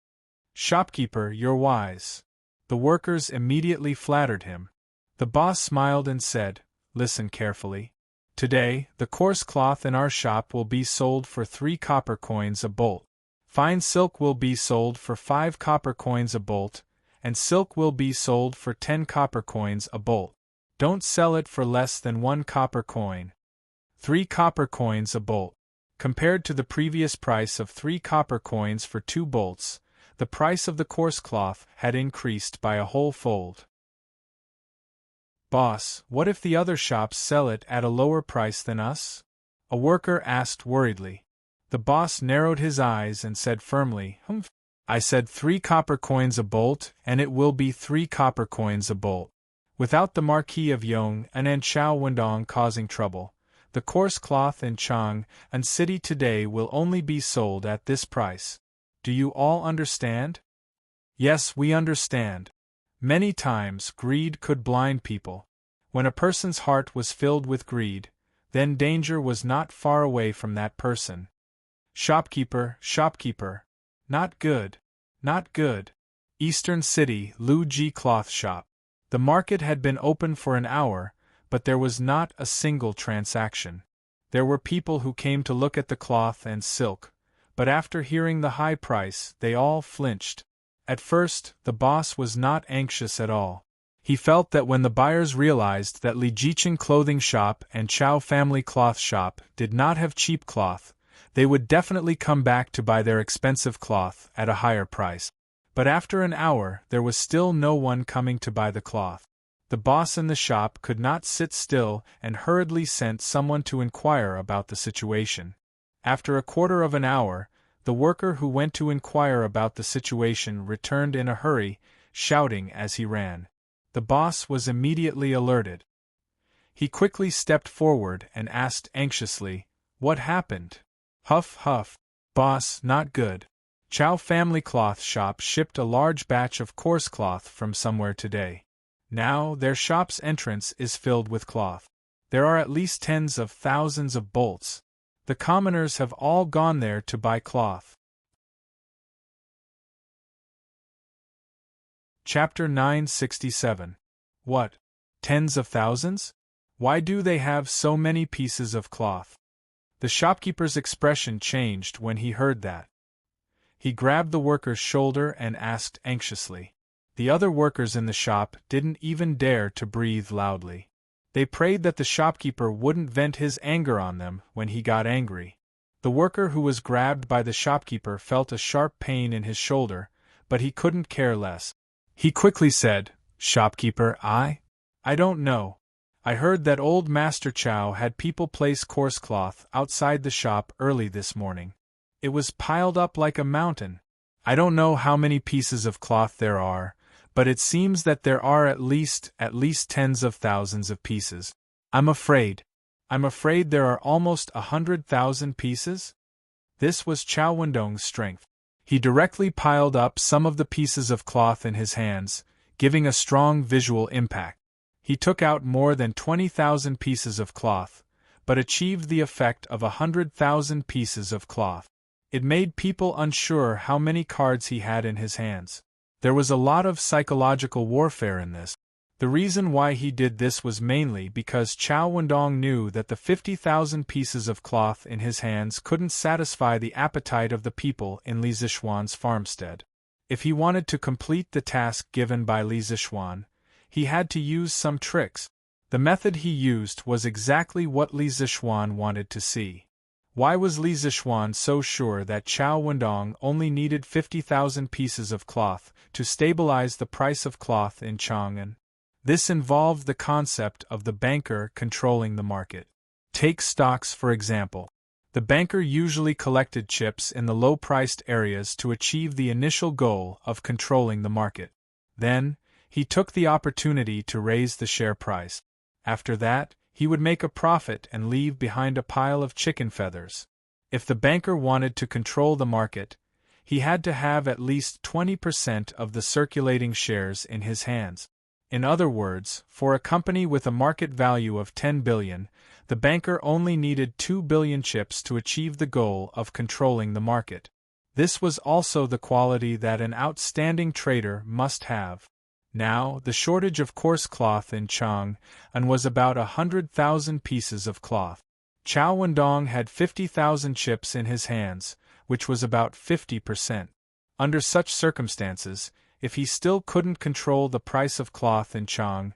Shopkeeper, you're wise. The workers immediately flattered him. The boss smiled and said, Listen carefully. Today, the coarse cloth in our shop will be sold for 3 copper coins a bolt. Fine silk will be sold for 5 copper coins a bolt, and silk will be sold for 10 copper coins a bolt. Don't sell it for less than 1 copper coin. 3 copper coins a bolt. Compared to the previous price of 3 copper coins for 2 bolts, the price of the coarse cloth had increased by a whole fold. Boss, what if the other shops sell it at a lower price than us? A worker asked worriedly. The boss narrowed his eyes and said firmly, I said 3 copper coins a bolt, and it will be 3 copper coins a bolt. Without the Marquis of Yong and Chao Wendong causing trouble, the coarse cloth in Chang and city today will only be sold at this price. Do you all understand? Yes, we understand. Many times greed could blind people. When a person's heart was filled with greed, then danger was not far away from that person. Shopkeeper. Not good. Eastern City, Lu Ji Cloth Shop. The market had been open for an hour, but there was not a single transaction. There were people who came to look at the cloth and silk, but after hearing the high price, they all flinched. At first, the boss was not anxious at all. He felt that when the buyers realized that Li Jiqing clothing shop and Chao family cloth shop did not have cheap cloth, they would definitely come back to buy their expensive cloth at a higher price. But after an hour, there was still no one coming to buy the cloth. The boss in the shop could not sit still and hurriedly sent someone to inquire about the situation. After a quarter of an hour, the worker who went to inquire about the situation returned in a hurry, shouting as he ran. The boss was immediately alerted. He quickly stepped forward and asked anxiously, What happened? Huff. Boss, not good. Chao family cloth shop shipped a large batch of coarse cloth from somewhere today. Now their shop's entrance is filled with cloth. There are at least tens of thousands of bolts. The commoners have all gone there to buy cloth. Chapter 967. What? Tens of thousands? Why do they have so many pieces of cloth? The shopkeeper's expression changed when he heard that. He grabbed the worker's shoulder and asked anxiously. The other workers in the shop didn't even dare to breathe loudly. They prayed that the shopkeeper wouldn't vent his anger on them when he got angry. The worker who was grabbed by the shopkeeper felt a sharp pain in his shoulder, but he couldn't care less. He quickly said, Shopkeeper, I don't know. I heard that old Master Chow had people place coarse cloth outside the shop early this morning. It was piled up like a mountain. I don't know how many pieces of cloth there are, but it seems that there are at least tens of thousands of pieces. I'm afraid there are almost 100,000 pieces? This was Chow Wendong's strength. He directly piled up some of the pieces of cloth in his hands, giving a strong visual impact. He took out more than 20,000 pieces of cloth, but achieved the effect of 100,000 pieces of cloth. It made people unsure how many cards he had in his hands. There was a lot of psychological warfare in this. The reason why he did this was mainly because Chow Wendong knew that the 50,000 pieces of cloth in his hands couldn't satisfy the appetite of the people in Li Zixuan's farmstead. If he wanted to complete the task given by Li Zixuan, he had to use some tricks. The method he used was exactly what Li Zixuan wanted to see. Why was Li Zixuan so sure that Chow Wendong only needed 50,000 pieces of cloth to stabilize the price of cloth in Chang'an? This involved the concept of the banker controlling the market. Take stocks for example. The banker usually collected chips in the low-priced areas to achieve the initial goal of controlling the market. Then, he took the opportunity to raise the share price. After that, he would make a profit and leave behind a pile of chicken feathers. If the banker wanted to control the market, he had to have at least 20% of the circulating shares in his hands. In other words, for a company with a market value of 10 billion, the banker only needed 2 billion chips to achieve the goal of controlling the market. This was also the quality that an outstanding trader must have. Now, the shortage of coarse cloth in Chang'an was about 100,000 pieces of cloth. Chow Wendong had 50,000 chips in his hands, which was about 50%. Under such circumstances, if he still couldn't control the price of cloth in Chang'an,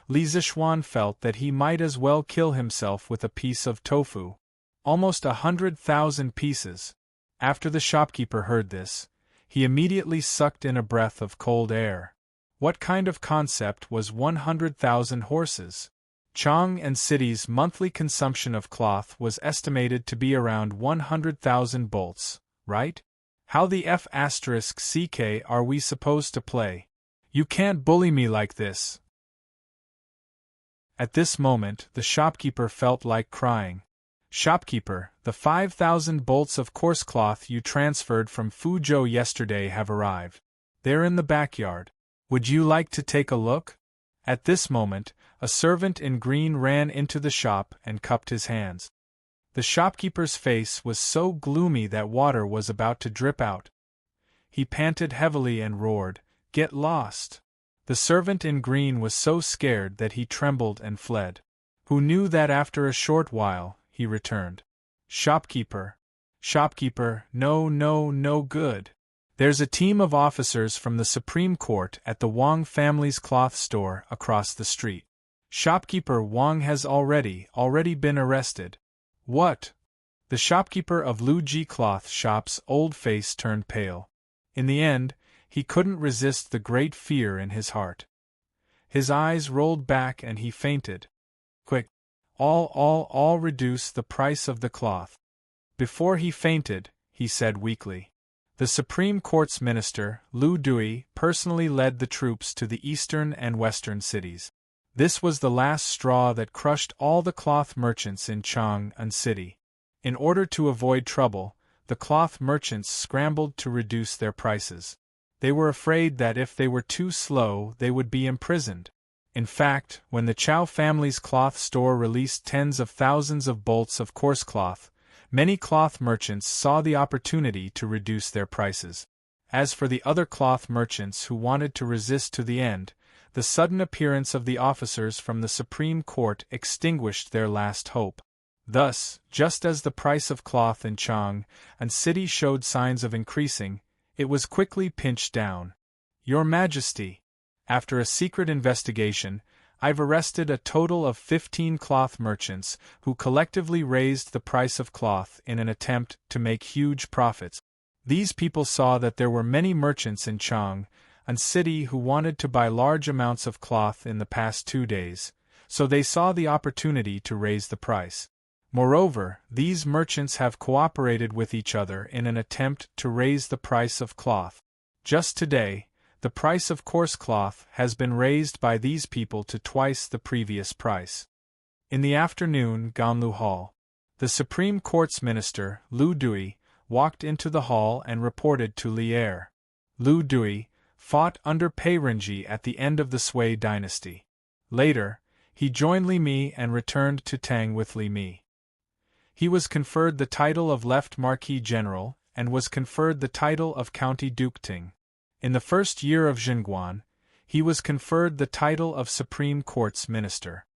Li Zixuan felt that he might as well kill himself with a piece of tofu. Almost 100,000 pieces. After the shopkeeper heard this, he immediately sucked in a breath of cold air. What kind of concept was 100,000 horses? Chang'an City's monthly consumption of cloth was estimated to be around 100,000 bolts, right? How the F***ck are we supposed to play? You can't bully me like this. At this moment, the shopkeeper felt like crying. Shopkeeper, the 5,000 bolts of coarse cloth you transferred from Fuzhou yesterday have arrived. They're in the backyard. Would you like to take a look? At this moment, a servant in green ran into the shop and cupped his hands. The shopkeeper's face was so gloomy that water was about to drip out. He panted heavily and roared, "Get lost!" The servant in green was so scared that he trembled and fled. Who knew that after a short while, he returned. Shopkeeper, no good. There's a team of officers from the Supreme Court at the Wang family's cloth store across the street. Shopkeeper Wang has already been arrested. What? The shopkeeper of Lu Ji cloth shop's old face turned pale. In the end, he couldn't resist the great fear in his heart. His eyes rolled back and he fainted. Quick! All reduce the price of the cloth. Before he fainted, he said weakly. The Supreme Court's minister, Lu Dui, personally led the troops to the eastern and western cities. This was the last straw that crushed all the cloth merchants in Chang'an City. In order to avoid trouble, the cloth merchants scrambled to reduce their prices. They were afraid that if they were too slow, they would be imprisoned. In fact, when the Chow family's cloth store released tens of thousands of bolts of coarse cloth, many cloth merchants saw the opportunity to reduce their prices. As for the other cloth merchants who wanted to resist to the end, the sudden appearance of the officers from the Supreme Court extinguished their last hope. Thus, just as the price of cloth in Chang'an City showed signs of increasing, it was quickly pinched down. Your Majesty, after a secret investigation, I've arrested a total of 15 cloth merchants who collectively raised the price of cloth in an attempt to make huge profits. These people saw that there were many merchants in Chang'an City who wanted to buy large amounts of cloth in the past 2 days, so they saw the opportunity to raise the price. Moreover, these merchants have cooperated with each other in an attempt to raise the price of cloth. Just today, the price of coarse cloth has been raised by these people to twice the previous price. In the afternoon, Ganlu Hall. The Supreme Court's minister, Lu Dui, walked into the hall and reported to Li Er. Lu Dui fought under Peirenji at the end of the Sui dynasty. Later, he joined Li Mi and returned to Tang with Li Mi. He was conferred the title of Left Marquis General and was conferred the title of County Duke Ting. In the first year of Zhenguan, he was conferred the title of Supreme Court's Minister.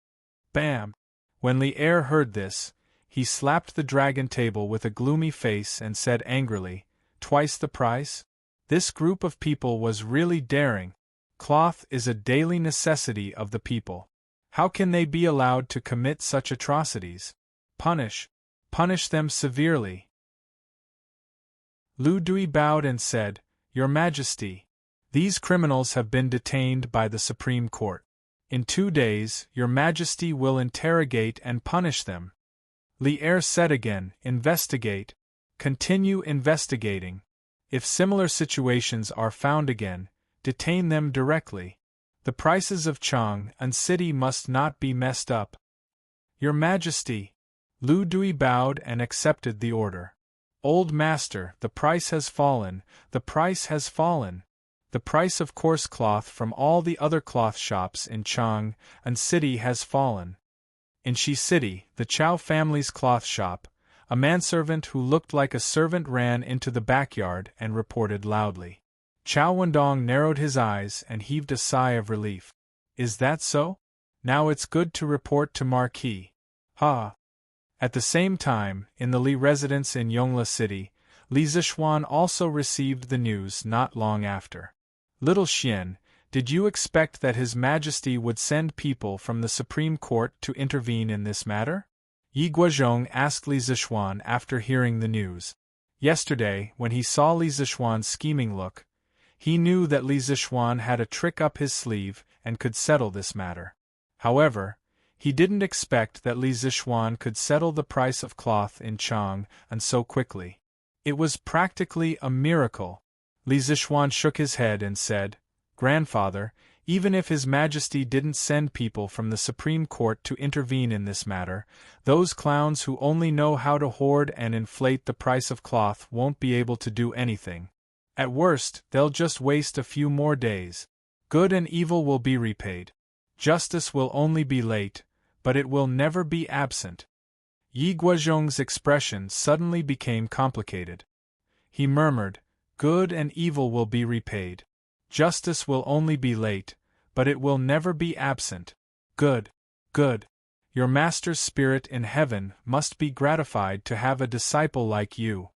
Bam! When Li Er heard this, he slapped the dragon table with a gloomy face and said angrily, "Twice the price? This group of people was really daring. Cloth is a daily necessity of the people. How can they be allowed to commit such atrocities? Punish them severely." Lu Dui bowed and said, "Your Majesty, these criminals have been detained by the Supreme Court. In 2 days, Your Majesty will interrogate and punish them." Li Er said again, "Investigate. Continue investigating. If similar situations are found again, detain them directly. The prices of Chang and city must not be messed up." "Your Majesty." Lu Dui bowed and accepted the order. "Old Master, the price has fallen, the price has fallen. The price of coarse cloth from all the other cloth shops in Chang and city has fallen." In Shi City, the Chow family's cloth shop, a manservant who looked like a servant ran into the backyard and reported loudly. Chow Wendong narrowed his eyes and heaved a sigh of relief. "Is that so? Now it's good to report to Marquis. Ha!" At the same time, in the Li residence in Yongla City, Li Zishuan also received the news not long after. "Little Xian, did you expect that His Majesty would send people from the Supreme Court to intervene in this matter?" Yi Guozhong asked Li Zishuan after hearing the news. Yesterday, when he saw Li Zishuan's scheming look, he knew that Li Zishuan had a trick up his sleeve and could settle this matter. However, he didn't expect that Li Zishuan could settle the price of cloth in Chang and so quickly. It was practically a miracle. Li Zishuan shook his head and said, "Grandfather, even if His Majesty didn't send people from the Supreme Court to intervene in this matter, those clowns who only know how to hoard and inflate the price of cloth won't be able to do anything. At worst, they'll just waste a few more days. Good and evil will be repaid. Justice will only be late, but it will never be absent." Yi Guozhong's expression suddenly became complicated. He murmured, "Good and evil will be repaid. Justice will only be late, but it will never be absent. Good, good. Your master's spirit in heaven must be gratified to have a disciple like you."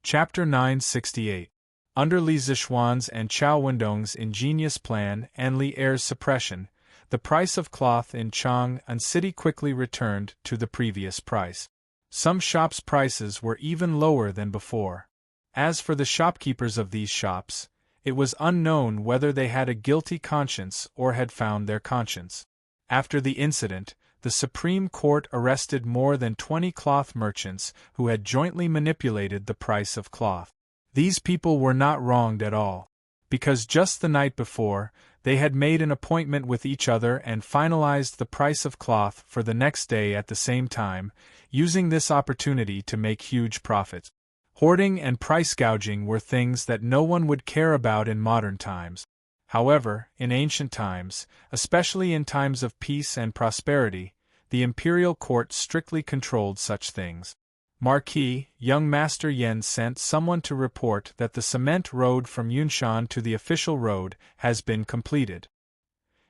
Chapter 968. Under Li Zishuan's and Chow Wendong's ingenious plan and Li Er's suppression, the price of cloth in Chang and city quickly returned to the previous price. Some shops' prices were even lower than before. As for the shopkeepers of these shops, it was unknown whether they had a guilty conscience or had found their conscience. After the incident, the Supreme Court arrested more than 20 cloth merchants who had jointly manipulated the price of cloth. These people were not wronged at all, because just the night before, they had made an appointment with each other and finalized the price of cloth for the next day at the same time, using this opportunity to make huge profits. Hoarding and price gouging were things that no one would care about in modern times. However, in ancient times, especially in times of peace and prosperity, the imperial court strictly controlled such things. Marquis, young Master Yen sent someone to report that the cement road from Yunshan to the official road has been completed.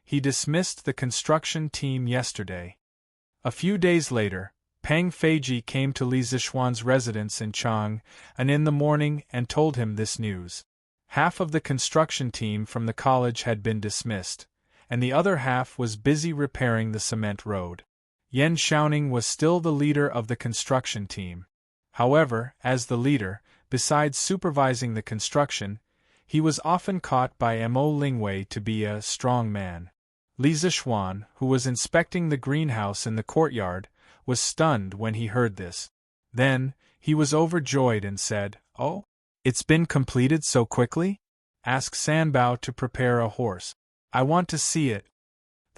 He dismissed the construction team yesterday. A few days later, Pang Feiji came to Li Zishuan's residence in Chang and in the morning and told him this news. Half of the construction team from the college had been dismissed, and the other half was busy repairing the cement road. Yan Xiaoning was still the leader of the construction team. However, as the leader, besides supervising the construction, he was often caught by Mo Lingwei to be a strong man. Li Zishuan, who was inspecting the greenhouse in the courtyard, was stunned when he heard this. Then, he was overjoyed and said, "Oh, it's been completed so quickly? Ask Sanbao to prepare a horse. I want to see it."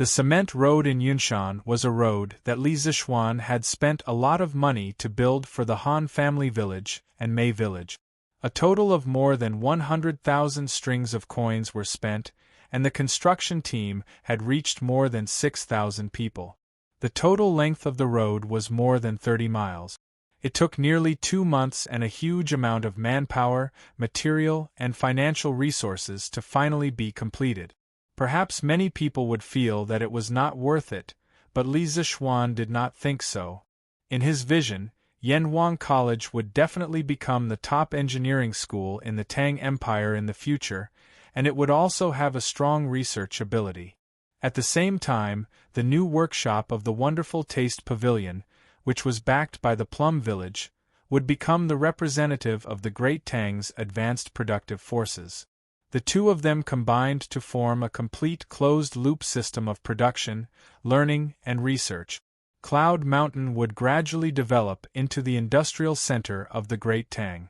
The cement road in Yunshan was a road that Li Zixuan had spent a lot of money to build for the Han family village and Mei village. A total of more than 100,000 strings of coins were spent, and the construction team had reached more than 6,000 people. The total length of the road was more than 30 miles. It took nearly 2 months and a huge amount of manpower, material, and financial resources to finally be completed. Perhaps many people would feel that it was not worth it, but Li Zixuan did not think so. In his vision, Yanwang College would definitely become the top engineering school in the Tang Empire in the future, and it would also have a strong research ability. At the same time, the new workshop of the Wonderful Taste Pavilion, which was backed by the Plum Village, would become the representative of the Great Tang's advanced productive forces. The two of them combined to form a complete closed-loop system of production, learning, and research. Cloud Mountain would gradually develop into the industrial center of the Great Tang.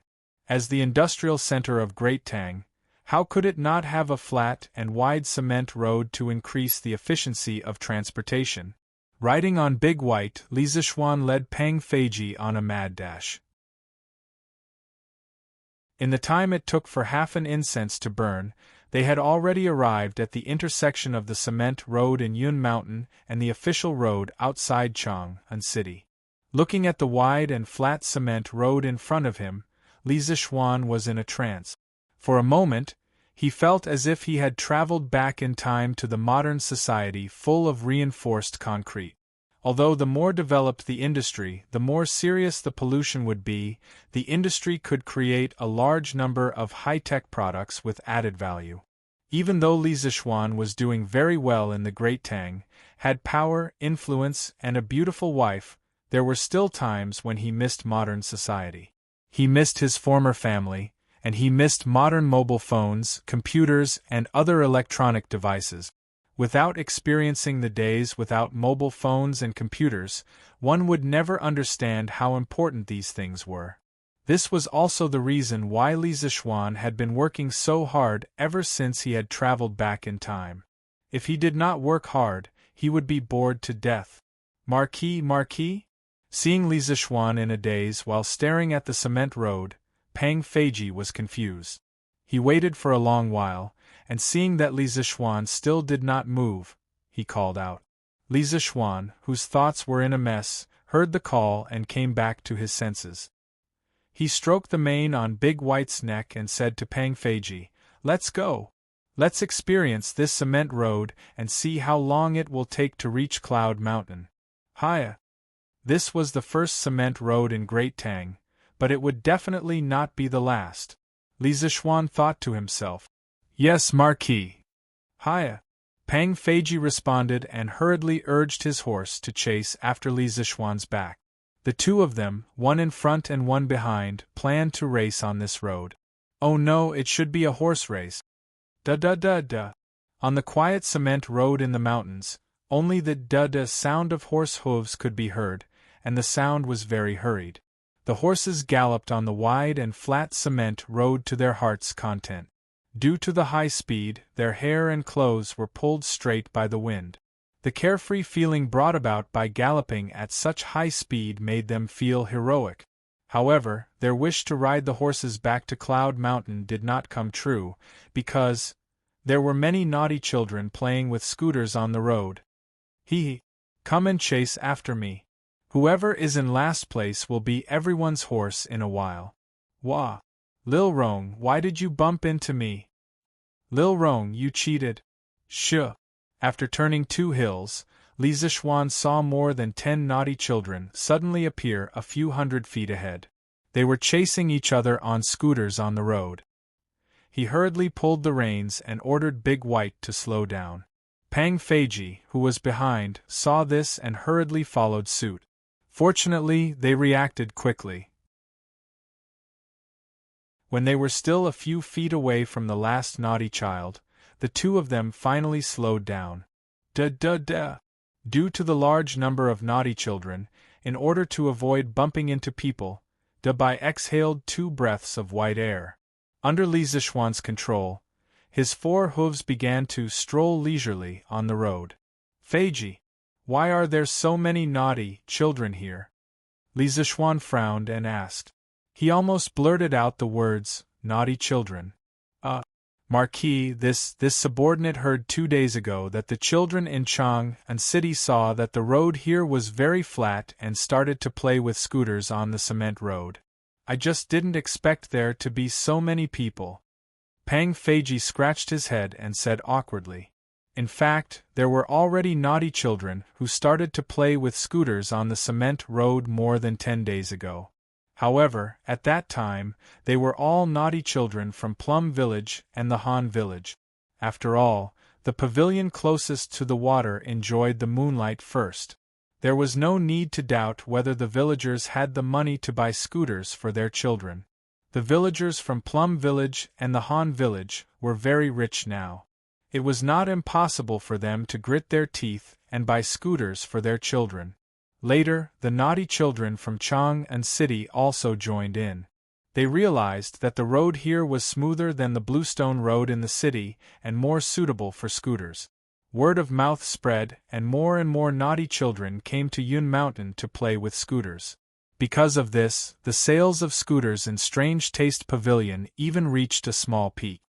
As the industrial center of Great Tang, how could it not have a flat and wide cement road to increase the efficiency of transportation? Riding on Big White, Li Zixuan led Pang Feiji on a mad dash. In the time it took for half an incense to burn, they had already arrived at the intersection of the cement road in Yun Mountain and the official road outside Chang'an City. Looking at the wide and flat cement road in front of him, Li Zixuan was in a trance. For a moment, he felt as if he had traveled back in time to the modern society full of reinforced concrete. Although the more developed the industry, the more serious the pollution would be, the industry could create a large number of high-tech products with added value. Even though Li Zixuan was doing very well in the Great Tang, had power, influence, and a beautiful wife, there were still times when he missed modern society. He missed his former family, and he missed modern mobile phones, computers, and other electronic devices. Without experiencing the days without mobile phones and computers, one would never understand how important these things were. This was also the reason why Li Zixuan had been working so hard ever since he had traveled back in time. If he did not work hard, he would be bored to death. Marquis? Seeing Li Zixuan in a daze while staring at the cement road, Pang Feiji was confused. He waited for a long while, and seeing that Li Zixuan still did not move, he called out. Li Zixuan, whose thoughts were in a mess, heard the call and came back to his senses. He stroked the mane on Big White's neck and said to Pang Feiji, "Let's go. Let's experience this cement road and see how long it will take to reach Cloud Mountain." Hiya! This was the first cement road in Great Tang, but it would definitely not be the last. Li Zixuan thought to himself. "Yes, Marquis." "Hiya!" Pang Feiji responded and hurriedly urged his horse to chase after Li Zixuan's back. The two of them, one in front and one behind, planned to race on this road. Oh no, it should be a horse race. Da-da-da-da. On the quiet cement road in the mountains, only the da-da sound of horse hooves could be heard, and the sound was very hurried. The horses galloped on the wide and flat cement road to their heart's content. Due to the high speed, their hair and clothes were pulled straight by the wind. The carefree feeling brought about by galloping at such high speed made them feel heroic. However, their wish to ride the horses back to Cloud Mountain did not come true, because there were many naughty children playing with scooters on the road. Hee! Come and chase after me. Whoever is in last place will be everyone's horse in a while. Wah! Lil Rong, why did you bump into me? Lil Rong, you cheated. Shh! After turning 2 hills, Li Zixuan saw more than 10 naughty children suddenly appear a few hundred feet ahead. They were chasing each other on scooters on the road. He hurriedly pulled the reins and ordered Big White to slow down. Pang Feiji, who was behind, saw this and hurriedly followed suit. Fortunately, they reacted quickly. When they were still a few feet away from the last naughty child, the two of them finally slowed down. Da-da-da! Due to the large number of naughty children, in order to avoid bumping into people, Da-Bai exhaled 2 breaths of white air. Under Li Zixuan's control, his 4 hooves began to stroll leisurely on the road. Feiji, why are there so many naughty children here? Li Zishuan frowned and asked. He almost blurted out the words, naughty children. Marquis, this subordinate heard 2 days ago that the children in Chang and City saw that the road here was very flat and started to play with scooters on the cement road. I just didn't expect there to be so many people. Pang Feiji scratched his head and said awkwardly. In fact, there were already naughty children who started to play with scooters on the cement road more than 10 days ago. However, at that time, they were all naughty children from Plum Village and the Han Village. After all, the pavilion closest to the water enjoyed the moonlight first. There was no need to doubt whether the villagers had the money to buy scooters for their children. The villagers from Plum Village and the Han Village were very rich now. It was not impossible for them to grit their teeth and buy scooters for their children. Later, the naughty children from Chang and City also joined in. They realized that the road here was smoother than the bluestone road in the city and more suitable for scooters. Word of mouth spread, and more naughty children came to Yun Mountain to play with scooters. Because of this, the sales of scooters in Strange Taste Pavilion even reached a small peak.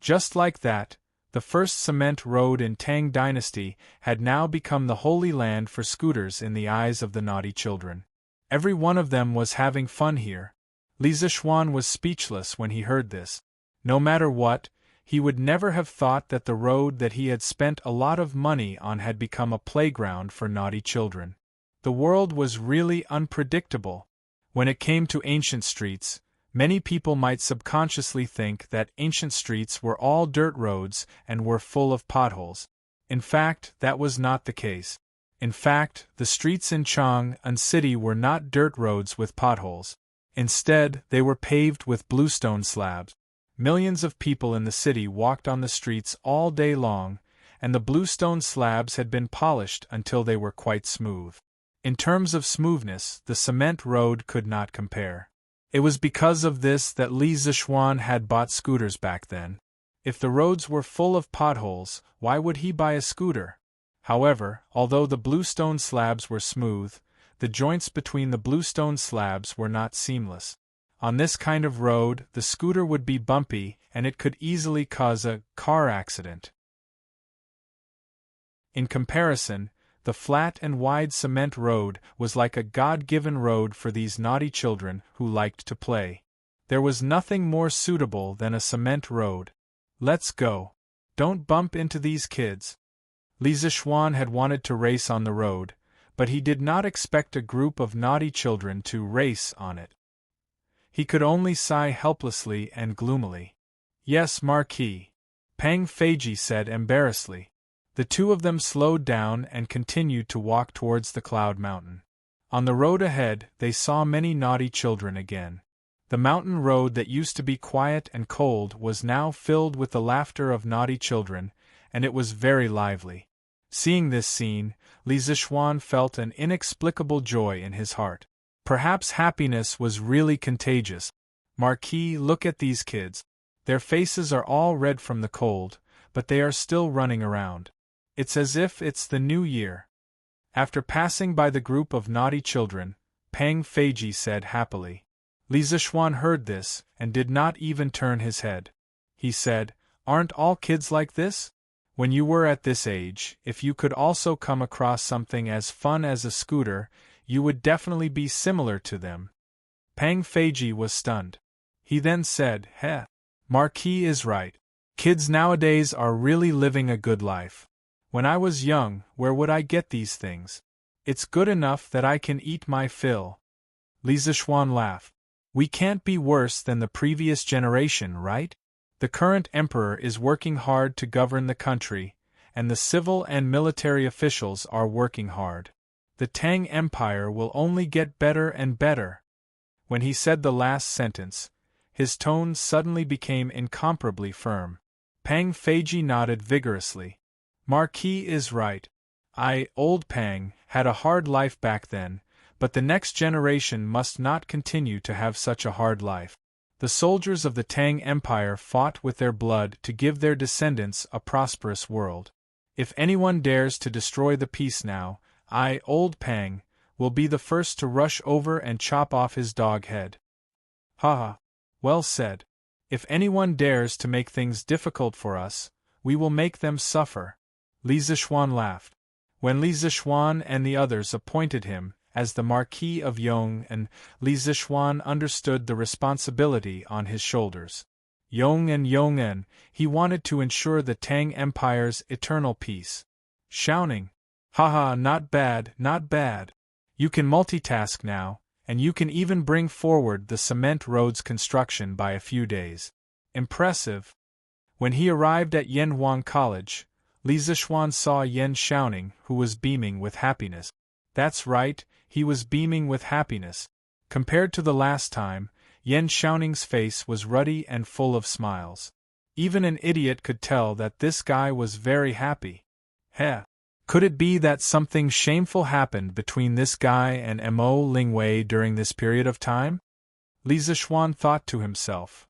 Just like that, the first cement road in Tang Dynasty had now become the holy land for scooters in the eyes of the naughty children. Every one of them was having fun here. Li Zishuan was speechless when he heard this. No matter what, he would never have thought that the road that he had spent a lot of money on had become a playground for naughty children. The world was really unpredictable. When it came to ancient streets, many people might subconsciously think that ancient streets were all dirt roads and were full of potholes. In fact, that was not the case. In fact, the streets in Chang and City were not dirt roads with potholes. Instead, they were paved with bluestone slabs. Millions of people in the city walked on the streets all day long, and the bluestone slabs had been polished until they were quite smooth. In terms of smoothness, the cement road could not compare. It was because of this that Li Zishuan had bought scooters back then. If the roads were full of potholes, why would he buy a scooter? However, although the bluestone slabs were smooth, the joints between the bluestone slabs were not seamless. On this kind of road, the scooter would be bumpy, and it could easily cause a car accident. In comparison, the flat and wide cement road was like a God-given road for these naughty children who liked to play. There was nothing more suitable than a cement road. Let's go. Don't bump into these kids. Li Zishuan had wanted to race on the road, but he did not expect a group of naughty children to race on it. He could only sigh helplessly and gloomily. Yes, Marquis, Pang Feiji said embarrassedly. The two of them slowed down and continued to walk towards the Cloud Mountain. On the road ahead, they saw many naughty children again. The mountain road that used to be quiet and cold was now filled with the laughter of naughty children, and it was very lively. Seeing this scene, Li Zishuan felt an inexplicable joy in his heart. Perhaps happiness was really contagious. Marquis, look at these kids. Their faces are all red from the cold, but they are still running around. It's as if it's the new year. After passing by the group of naughty children, Pang Feiji said happily. Li Zishuan heard this and did not even turn his head. He said, "Aren't all kids like this? When you were at this age, if you could also come across something as fun as a scooter, you would definitely be similar to them." Pang Feiji was stunned. He then said, "Heh, Marquis is right. Kids nowadays are really living a good life. When I was young, where would I get these things? It's good enough that I can eat my fill." Li Zishuan laughed. "We can't be worse than the previous generation, right? The current emperor is working hard to govern the country, and the civil and military officials are working hard. The Tang Empire will only get better and better." When he said the last sentence, his tone suddenly became incomparably firm. Pang Feiji nodded vigorously. "Marquis is right. Old Pang, had a hard life back then, but the next generation must not continue to have such a hard life. The soldiers of the Tang Empire fought with their blood to give their descendants a prosperous world. If anyone dares to destroy the peace now, I, old Pang, will be the first to rush over and chop off his dog head. Ha ha. Well said. If anyone dares to make things difficult for us, we will make them suffer. Li Zishuan laughed. When Li Zishuan and the others appointed him as the Marquis of Yong'an, Li Zishuan understood the responsibility on his shoulders. Yong'an, he wanted to ensure the Tang Empire's eternal peace. Shouting, haha, not bad, not bad. You can multitask now, and you can even bring forward the cement road's construction by a few days. Impressive. When he arrived at Yanhuang College, Li Zishuan saw Yan Xiaoning, who was beaming with happiness. That's right, he was beaming with happiness. Compared to the last time, Yan Xiaoning's face was ruddy and full of smiles. Even an idiot could tell that this guy was very happy. Heh. Could it be that something shameful happened between this guy and Mo Lingwei during this period of time? Li Zishuan thought to himself.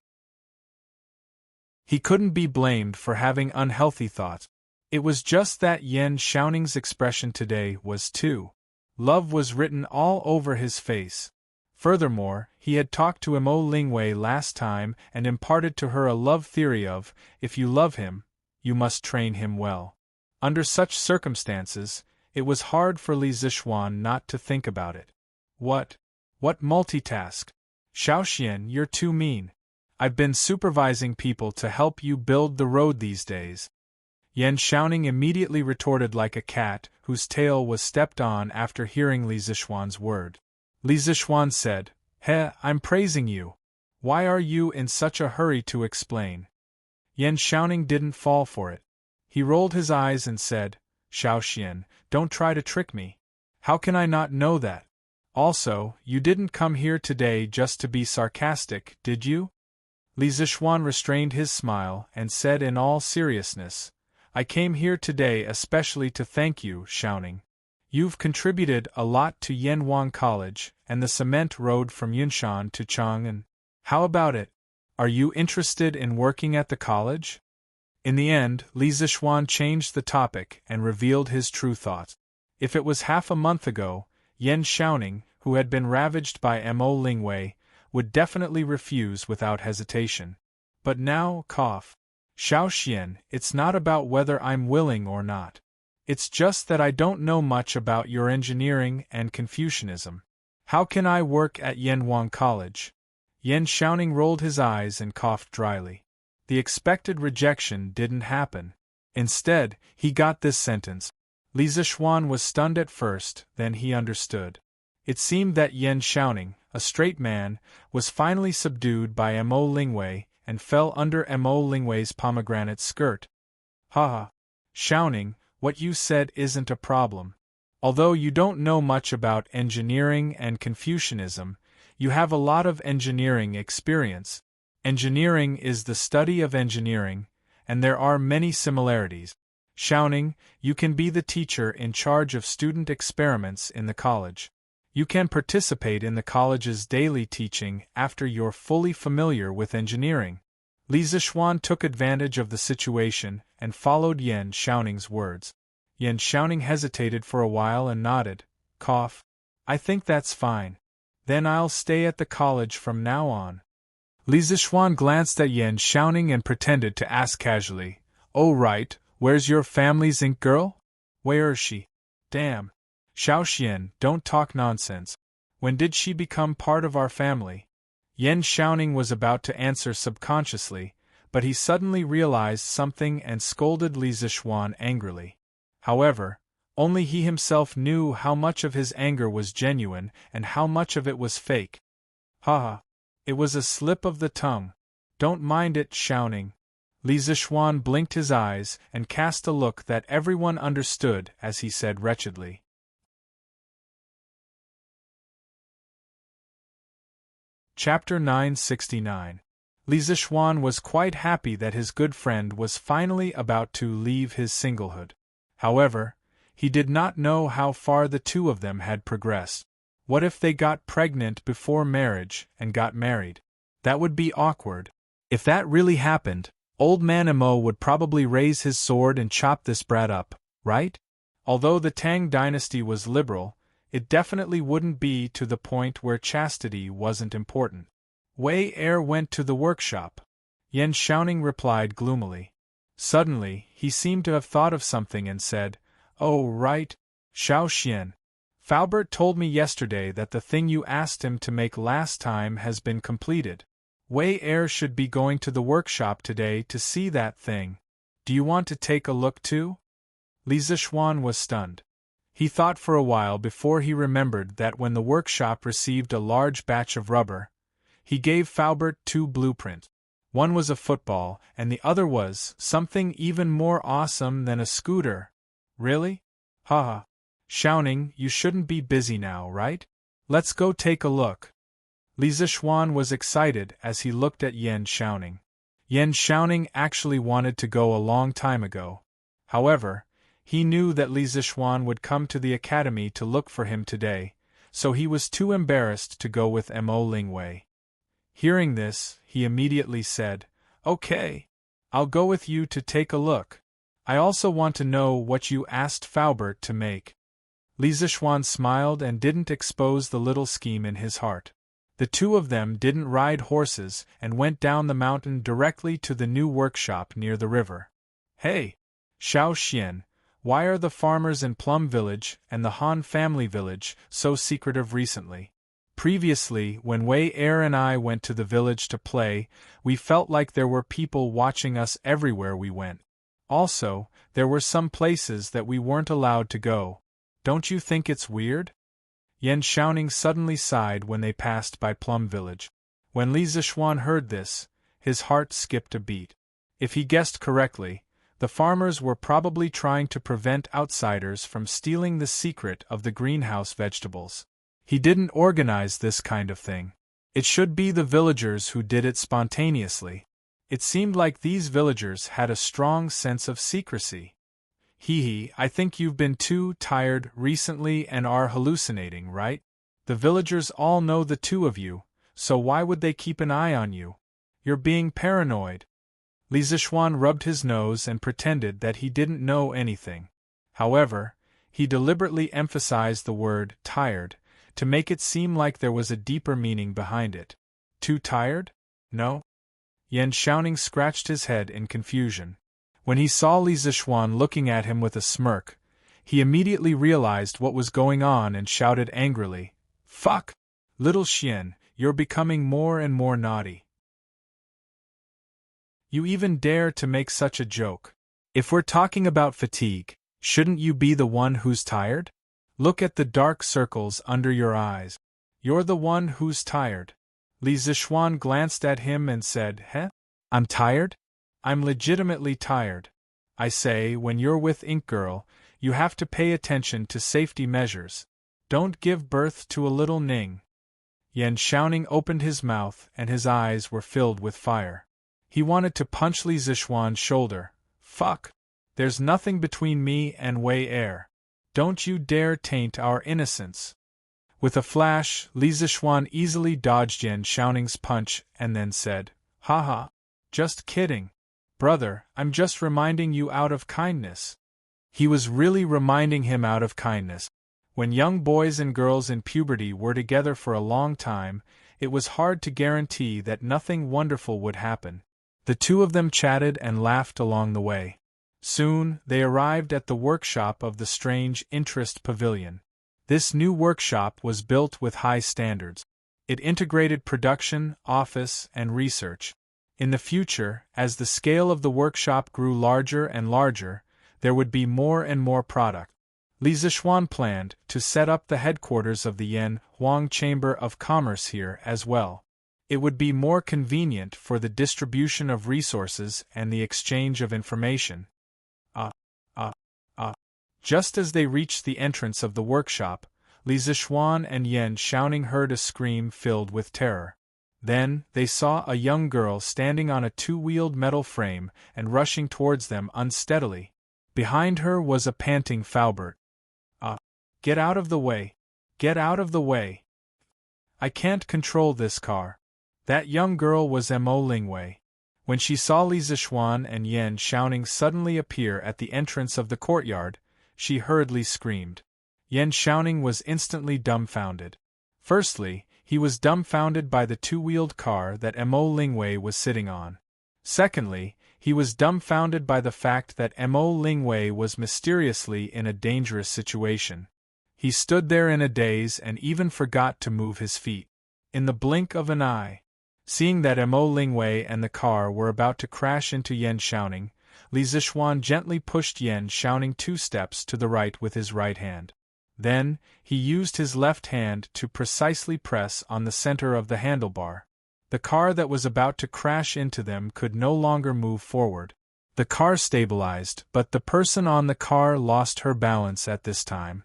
He couldn't be blamed for having unhealthy thoughts. It was just that Yan Xiaoning's expression today was too. Love was written all over his face. Furthermore, he had talked to Mo Lingwei last time and imparted to her a love theory of, if you love him, you must train him well. Under such circumstances, it was hard for Li Zishuan not to think about it. What multitask? Xiaoxian, you're too mean. I've been supervising people to help you build the road these days. Yan Xiaoning immediately retorted like a cat whose tail was stepped on after hearing Li Zishuan's word. Li Zishuan said, I'm praising you. Why are you in such a hurry to explain? Yan Xiaoning didn't fall for it. He rolled his eyes and said, Xiaoxian, don't try to trick me. How can I not know that? Also, you didn't come here today just to be sarcastic, did you? Li Zishuan restrained his smile and said in all seriousness, I came here today especially to thank you, Xiaoning. You've contributed a lot to Yanhuang College and the cement road from Yunshan to Chang'an. How about it? Are you interested in working at the college? In the end, Li Zishuan changed the topic and revealed his true thoughts. If it was half a month ago, Yan Xiaoning, who had been ravaged by Mo Lingwei, would definitely refuse without hesitation. But now, Xiaoxian, it's not about whether I'm willing or not. It's just that I don't know much about your engineering and Confucianism. How can I work at Yanhuang College? Yan Xiaoning rolled his eyes and coughed dryly. The expected rejection didn't happen. Instead, he got this sentence. Li Zishuan was stunned at first, then he understood. It seemed that Yan Xiaoning, a straight man, was finally subdued by Mo Lingwei and fell under Mo Lingwei's pomegranate skirt. Haha. Xiaoning, what you said isn't a problem. Although you don't know much about engineering and Confucianism, you have a lot of engineering experience. Engineering is the study of engineering, and there are many similarities. Xiaoning, you can be the teacher in charge of student experiments in the college. You can participate in the college's daily teaching after you're fully familiar with engineering. Li Zishuan took advantage of the situation and followed Yan Xiaoning's words. Yan Xiaoning hesitated for a while and nodded. I think that's fine. Then I'll stay at the college from now on. Li Zishuan glanced at Yan Xiaoning and pretended to ask casually, Oh right, where's your family's ink girl? Where is she? Damn. Xiaoxian, don't talk nonsense. When did she become part of our family? Yan Xiaoning was about to answer subconsciously, but he suddenly realized something and scolded Li Zishuan angrily. However, only he himself knew how much of his anger was genuine and how much of it was fake. Haha. It was a slip of the tongue. Don't mind it, Xiaoning. Li Zishuan blinked his eyes and cast a look that everyone understood as he said wretchedly. Chapter 969. Li Zishuan was quite happy that his good friend was finally about to leave his singlehood. However, he did not know how far the two of them had progressed. What if they got pregnant before marriage and got married? That would be awkward. If that really happened, Old Man Mo would probably raise his sword and chop this brat up, right? Although the Tang dynasty was liberal, it definitely wouldn't be to the point where chastity wasn't important. Wei Er went to the workshop. Yan Xiaoning replied gloomily. Suddenly, he seemed to have thought of something and said, "Oh, right, Xiao Xian. Faubert told me yesterday that the thing you asked him to make last time has been completed. Wei Er should be going to the workshop today to see that thing. Do you want to take a look too?" Li Zixuan was stunned. He thought for a while before he remembered that when the workshop received a large batch of rubber, he gave Faubert 2 blueprints. One was a football, and the other was something even more awesome than a scooter. Really? Haha. Xiaoning, you shouldn't be busy now, right? Let's go take a look. Li Zixuan was excited as he looked at Yan Xiaoning. Yan Xiaoning actually wanted to go a long time ago. However, he knew that Li Zixuan would come to the academy to look for him today, so he was too embarrassed to go with Mo Lingwei. Hearing this, he immediately said, "Okay. I'll go with you to take a look. I also want to know what you asked Faubert to make." Li Zixuan smiled and didn't expose the little scheme in his heart. The two of them didn't ride horses and went down the mountain directly to the new workshop near the river. "Hey, Xiao Xian, why are the farmers in Plum Village and the Han family village so secretive recently? Previously, when Wei Er and I went to the village to play, we felt like there were people watching us everywhere we went. Also, there were some places that we weren't allowed to go. Don't you think it's weird?" Yan Xiaoning suddenly sighed when they passed by Plum Village. When Li Zixuan heard this, his heart skipped a beat. If he guessed correctly, the farmers were probably trying to prevent outsiders from stealing the secret of the greenhouse vegetables. He didn't organize this kind of thing. It should be the villagers who did it spontaneously. It seemed like these villagers had a strong sense of secrecy. I think you've been too tired recently and are hallucinating, right? The villagers all know the two of you, so why would they keep an eye on you? You're being paranoid." Li Zixuan rubbed his nose and pretended that he didn't know anything. However, he deliberately emphasized the word tired, to make it seem like there was a deeper meaning behind it. Too tired? No? Yan Xiaoning scratched his head in confusion. When he saw Li Zixuan looking at him with a smirk, he immediately realized what was going on and shouted angrily, "Fuck! Little Xian, you're becoming more and more naughty. You even dare to make such a joke. If we're talking about fatigue, shouldn't you be the one who's tired? Look at the dark circles under your eyes. You're the one who's tired." Li Zixuan glanced at him and said, "Heh? I'm tired? I'm legitimately tired. I say, when you're with Ink Girl, you have to pay attention to safety measures. Don't give birth to a little Ning." Yan Xiaoning opened his mouth and his eyes were filled with fire. He wanted to punch Li Zixuan's shoulder. "Fuck! There's nothing between me and Wei Er. Don't you dare taint our innocence." With a flash, Li Zixuan easily dodged Yan Xiaoning's punch and then said, "Haha. Just kidding. Brother, I'm just reminding you out of kindness." He was really reminding him out of kindness. When young boys and girls in puberty were together for a long time, it was hard to guarantee that nothing wonderful would happen. The two of them chatted and laughed along the way. Soon, they arrived at the workshop of the Strange Interest Pavilion. This new workshop was built with high standards. It integrated production, office, and research. In the future, as the scale of the workshop grew larger and larger, there would be more and more product. Li Zixuan planned to set up the headquarters of the Yan Huang Chamber of Commerce here as well. It would be more convenient for the distribution of resources and the exchange of information. Just as they reached the entrance of the workshop, Li Zixuan and Yan Xiaoning heard a scream filled with terror. Then, they saw a young girl standing on a two-wheeled metal frame and rushing towards them unsteadily. Behind her was a panting Faubert. Get out of the way! Get out of the way! I can't control this car." That young girl was Mo Lingwei. When she saw Li Zixuan and Yan Xiaoning suddenly appear at the entrance of the courtyard, she hurriedly screamed. Yan Xiaoning was instantly dumbfounded. Firstly, he was dumbfounded by the two-wheeled car that Mo Lingwei was sitting on. Secondly, he was dumbfounded by the fact that Mo Lingwei was mysteriously in a dangerous situation. He stood there in a daze and even forgot to move his feet. In the blink of an eye, seeing that Mo Lingwei and the car were about to crash into Yan Xiaoning, Li Zixuan gently pushed Yan Xiaoning 2 steps to the right with his right hand. Then, he used his left hand to precisely press on the center of the handlebar. The car that was about to crash into them could no longer move forward. The car stabilized, but the person on the car lost her balance at this time.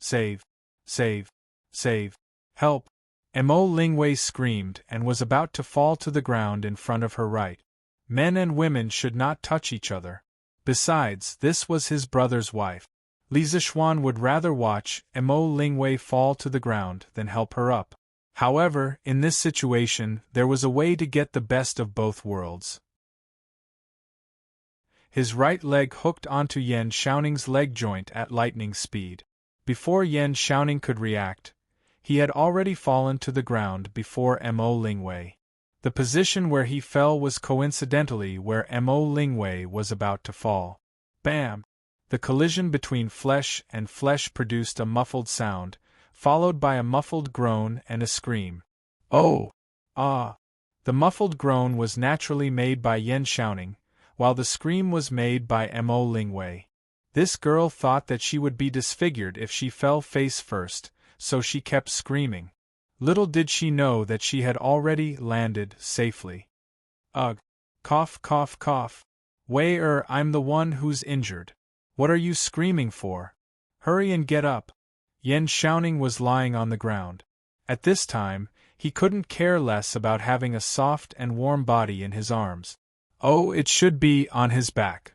Save! Save! Save! Help! Mo Lingwei screamed and was about to fall to the ground in front of her right. Men and women should not touch each other. Besides, this was his brother's wife. Li Zixuan would rather watch Mo Lingwei fall to the ground than help her up. However, in this situation, there was a way to get the best of both worlds. His right leg hooked onto Yan Xiaoning's leg joint at lightning speed. Before Yan Xiaoning could react, he had already fallen to the ground before Mo Lingwei. The position where he fell was coincidentally where Mo Lingwei was about to fall. Bam! The collision between flesh and flesh produced a muffled sound, followed by a muffled groan and a scream. Oh! Ah! The muffled groan was naturally made by Yan Xiaoning, while the scream was made by Mo Lingwei. This girl thought that she would be disfigured if she fell face first, so she kept screaming. Little did she know that she had already landed safely. Ugh! Cough, cough, cough. Wei I'm the one who's injured. What are you screaming for? Hurry and get up. Yan Xiaoning was lying on the ground. At this time, he couldn't care less about having a soft and warm body in his arms. Oh, it should be on his back.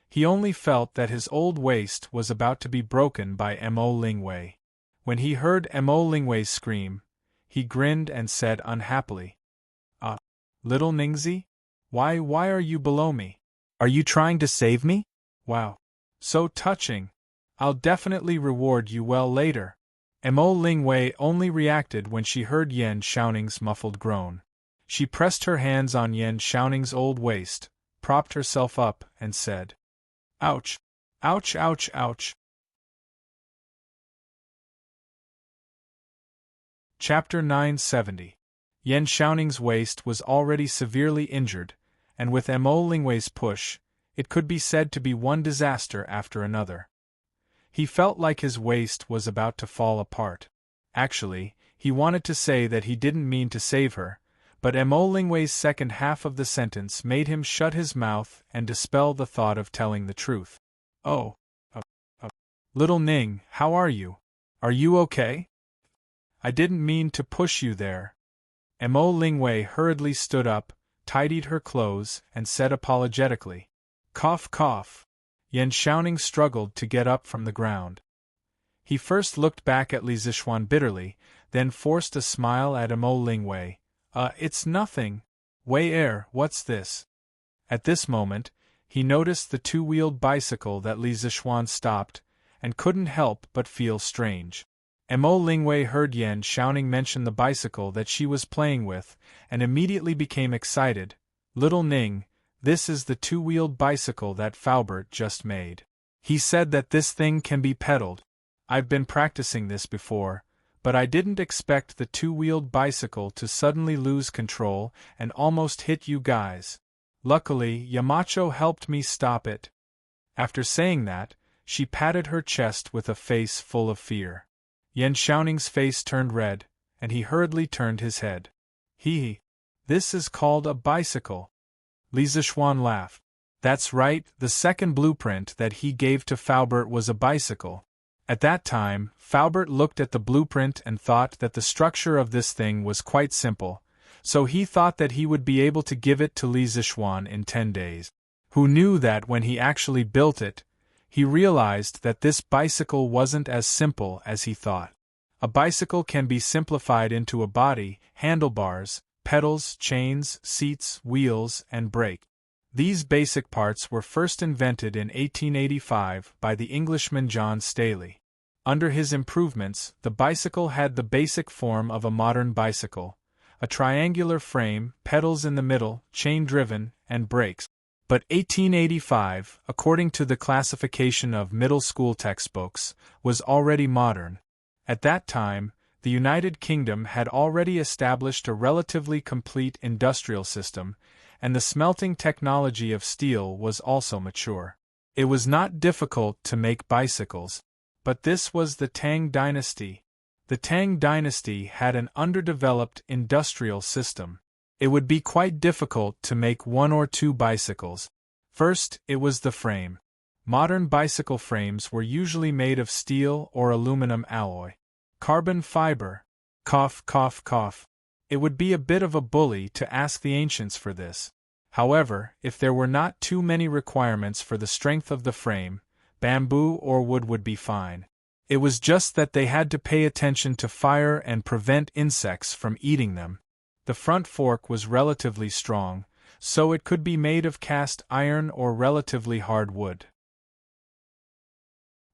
He only felt that his old waist was about to be broken by Mo Lingwei. When he heard Mo Lingwei scream, he grinned and said unhappily, Little Ningzi? Why are you below me? Are you trying to save me? Wow. So touching. I'll definitely reward you well later. Mo Lingwei only reacted when she heard Yan Xiaoning's muffled groan. She pressed her hands on Yan Xiaoning's old waist, propped herself up, and said, Ouch! Ouch, ouch, ouch! Chapter 970. Yan Xiaoning's waist was already severely injured, and with Mo Lingwei's push, it could be said to be one disaster after another. He felt like his waist was about to fall apart. Actually, he wanted to say that he didn't mean to save her, but Mo Lingwei's second half of the sentence made him shut his mouth and dispel the thought of telling the truth. Oh. Little Ning, how are you? Are you okay? I didn't mean to push you there. Mo Lingwei hurriedly stood up, tidied her clothes, and said apologetically, Cough, cough. Yan Xiaoning struggled to get up from the ground. He first looked back at Li Zixuan bitterly, then forced a smile at Mo Lingwei. It's nothing. Wei what's this? At this moment, he noticed the two-wheeled bicycle that Li Zixuan stopped, and couldn't help but feel strange. Mo Lingwei heard Yan Xiaoning mention the bicycle that she was playing with, and immediately became excited. Little Ning, this is the two-wheeled bicycle that Faubert just made. He said that this thing can be pedaled. I've been practicing this before, but I didn't expect the two-wheeled bicycle to suddenly lose control and almost hit you guys. Luckily, Yamacho helped me stop it. After saying that, she patted her chest with a face full of fear. Yan Xiaoning's face turned red, and he hurriedly turned his head. This is called a bicycle. Li Zixuan laughed. That's right, the second blueprint that he gave to Faubert was a bicycle. At that time, Faubert looked at the blueprint and thought that the structure of this thing was quite simple, so he thought that he would be able to give it to Li Zixuan in 10 days. Who knew that when he actually built it, he realized that this bicycle wasn't as simple as he thought. A bicycle can be simplified into a body, handlebars, pedals, chains, seats, wheels, and brake. These basic parts were first invented in 1885 by the Englishman John Staley. Under his improvements, the bicycle had the basic form of a modern bicycle, a triangular frame, pedals in the middle, chain-driven, and brakes. But 1885, according to the classification of middle school textbooks, was already modern. At that time, the United Kingdom had already established a relatively complete industrial system, and the smelting technology of steel was also mature. It was not difficult to make bicycles. But this was the Tang Dynasty. The Tang Dynasty had an underdeveloped industrial system. It would be quite difficult to make one or two bicycles. First, it was the frame. Modern bicycle frames were usually made of steel or aluminum alloy. Carbon fiber. Cough, cough, cough. It would be a bit of a bully to ask the ancients for this. However, if there were not too many requirements for the strength of the frame, bamboo or wood would be fine. It was just that they had to pay attention to fire and prevent insects from eating them. The front fork was relatively strong, so it could be made of cast iron or relatively hard wood.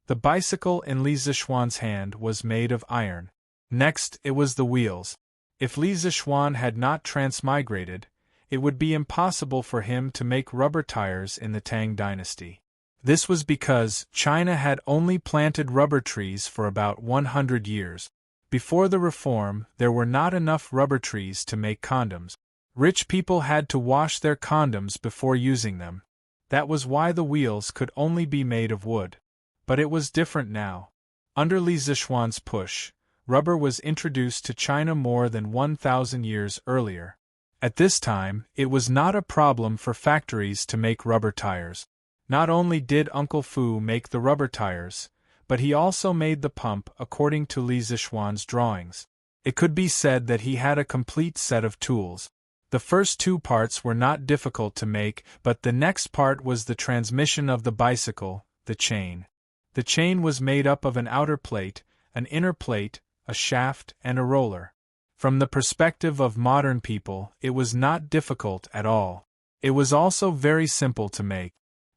The bicycle in Li Zixuan's hand was made of iron. Next, it was the wheels. If Li Zixuan had not transmigrated, it would be impossible for him to make rubber tires in the Tang Dynasty. This was because China had only planted rubber trees for about 100 years. Before the reform, there were not enough rubber trees to make condoms. Rich people had to wash their condoms before using them. That was why the wheels could only be made of wood. But it was different now. Under Li Zixuan's push, rubber was introduced to China more than 1,000 years earlier. At this time, it was not a problem for factories to make rubber tires. Not only did Uncle Fu make the rubber tires, but he also made the pump according to Li Zixuan's drawings. It could be said that he had a complete set of tools. The first two parts were not difficult to make, but the next part was the transmission of the bicycle, the chain. The chain was made up of an outer plate, an inner plate, a shaft, and a roller. From the perspective of modern people, it was not difficult at all. It was also very simple to make.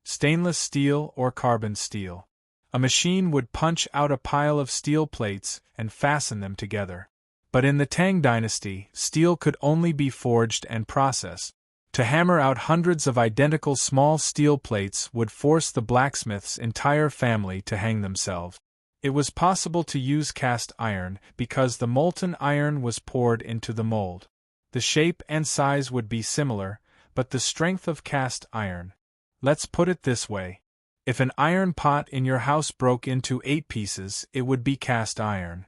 Stainless steel or carbon steel. A machine would punch out a pile of steel plates and fasten them together. But in the Tang Dynasty, steel could only be forged and processed. To hammer out hundreds of identical small steel plates would force the blacksmith's entire family to hang themselves. It was possible to use cast iron because the molten iron was poured into the mold. The shape and size would be similar, but the strength of cast iron. Let's put it this way. If an iron pot in your house broke into 8 pieces, it would be cast iron.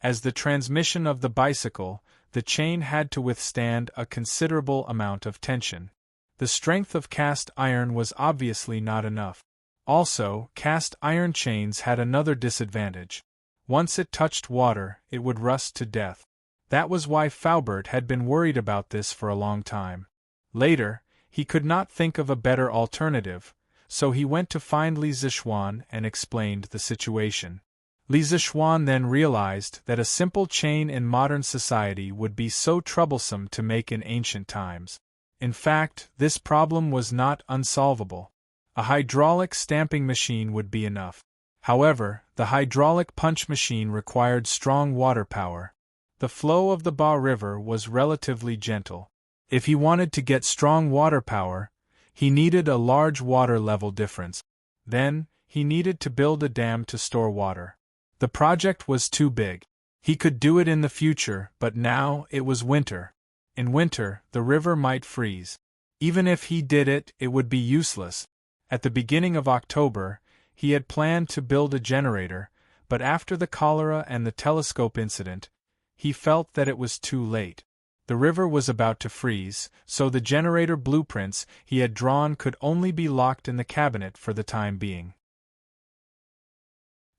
As the transmission of the bicycle, the chain had to withstand a considerable amount of tension. The strength of cast iron was obviously not enough. Also, cast iron chains had another disadvantage. Once it touched water, it would rust to death. That was why Faubert had been worried about this for a long time. Later, he could not think of a better alternative, so he went to find Li Zixuan and explained the situation. Li Zixuan then realized that a simple chain in modern society would be so troublesome to make in ancient times. In fact, this problem was not unsolvable. A hydraulic stamping machine would be enough. However, the hydraulic punch machine required strong water power. The flow of the Ba River was relatively gentle. If he wanted to get strong water power, he needed a large water level difference. Then, he needed to build a dam to store water. The project was too big. He could do it in the future, but now it was winter. In winter, the river might freeze. Even if he did it, it would be useless. At the beginning of October, he had planned to build a generator, but after the cholera and the telescope incident, he felt that it was too late. The river was about to freeze, so the generator blueprints he had drawn could only be locked in the cabinet for the time being.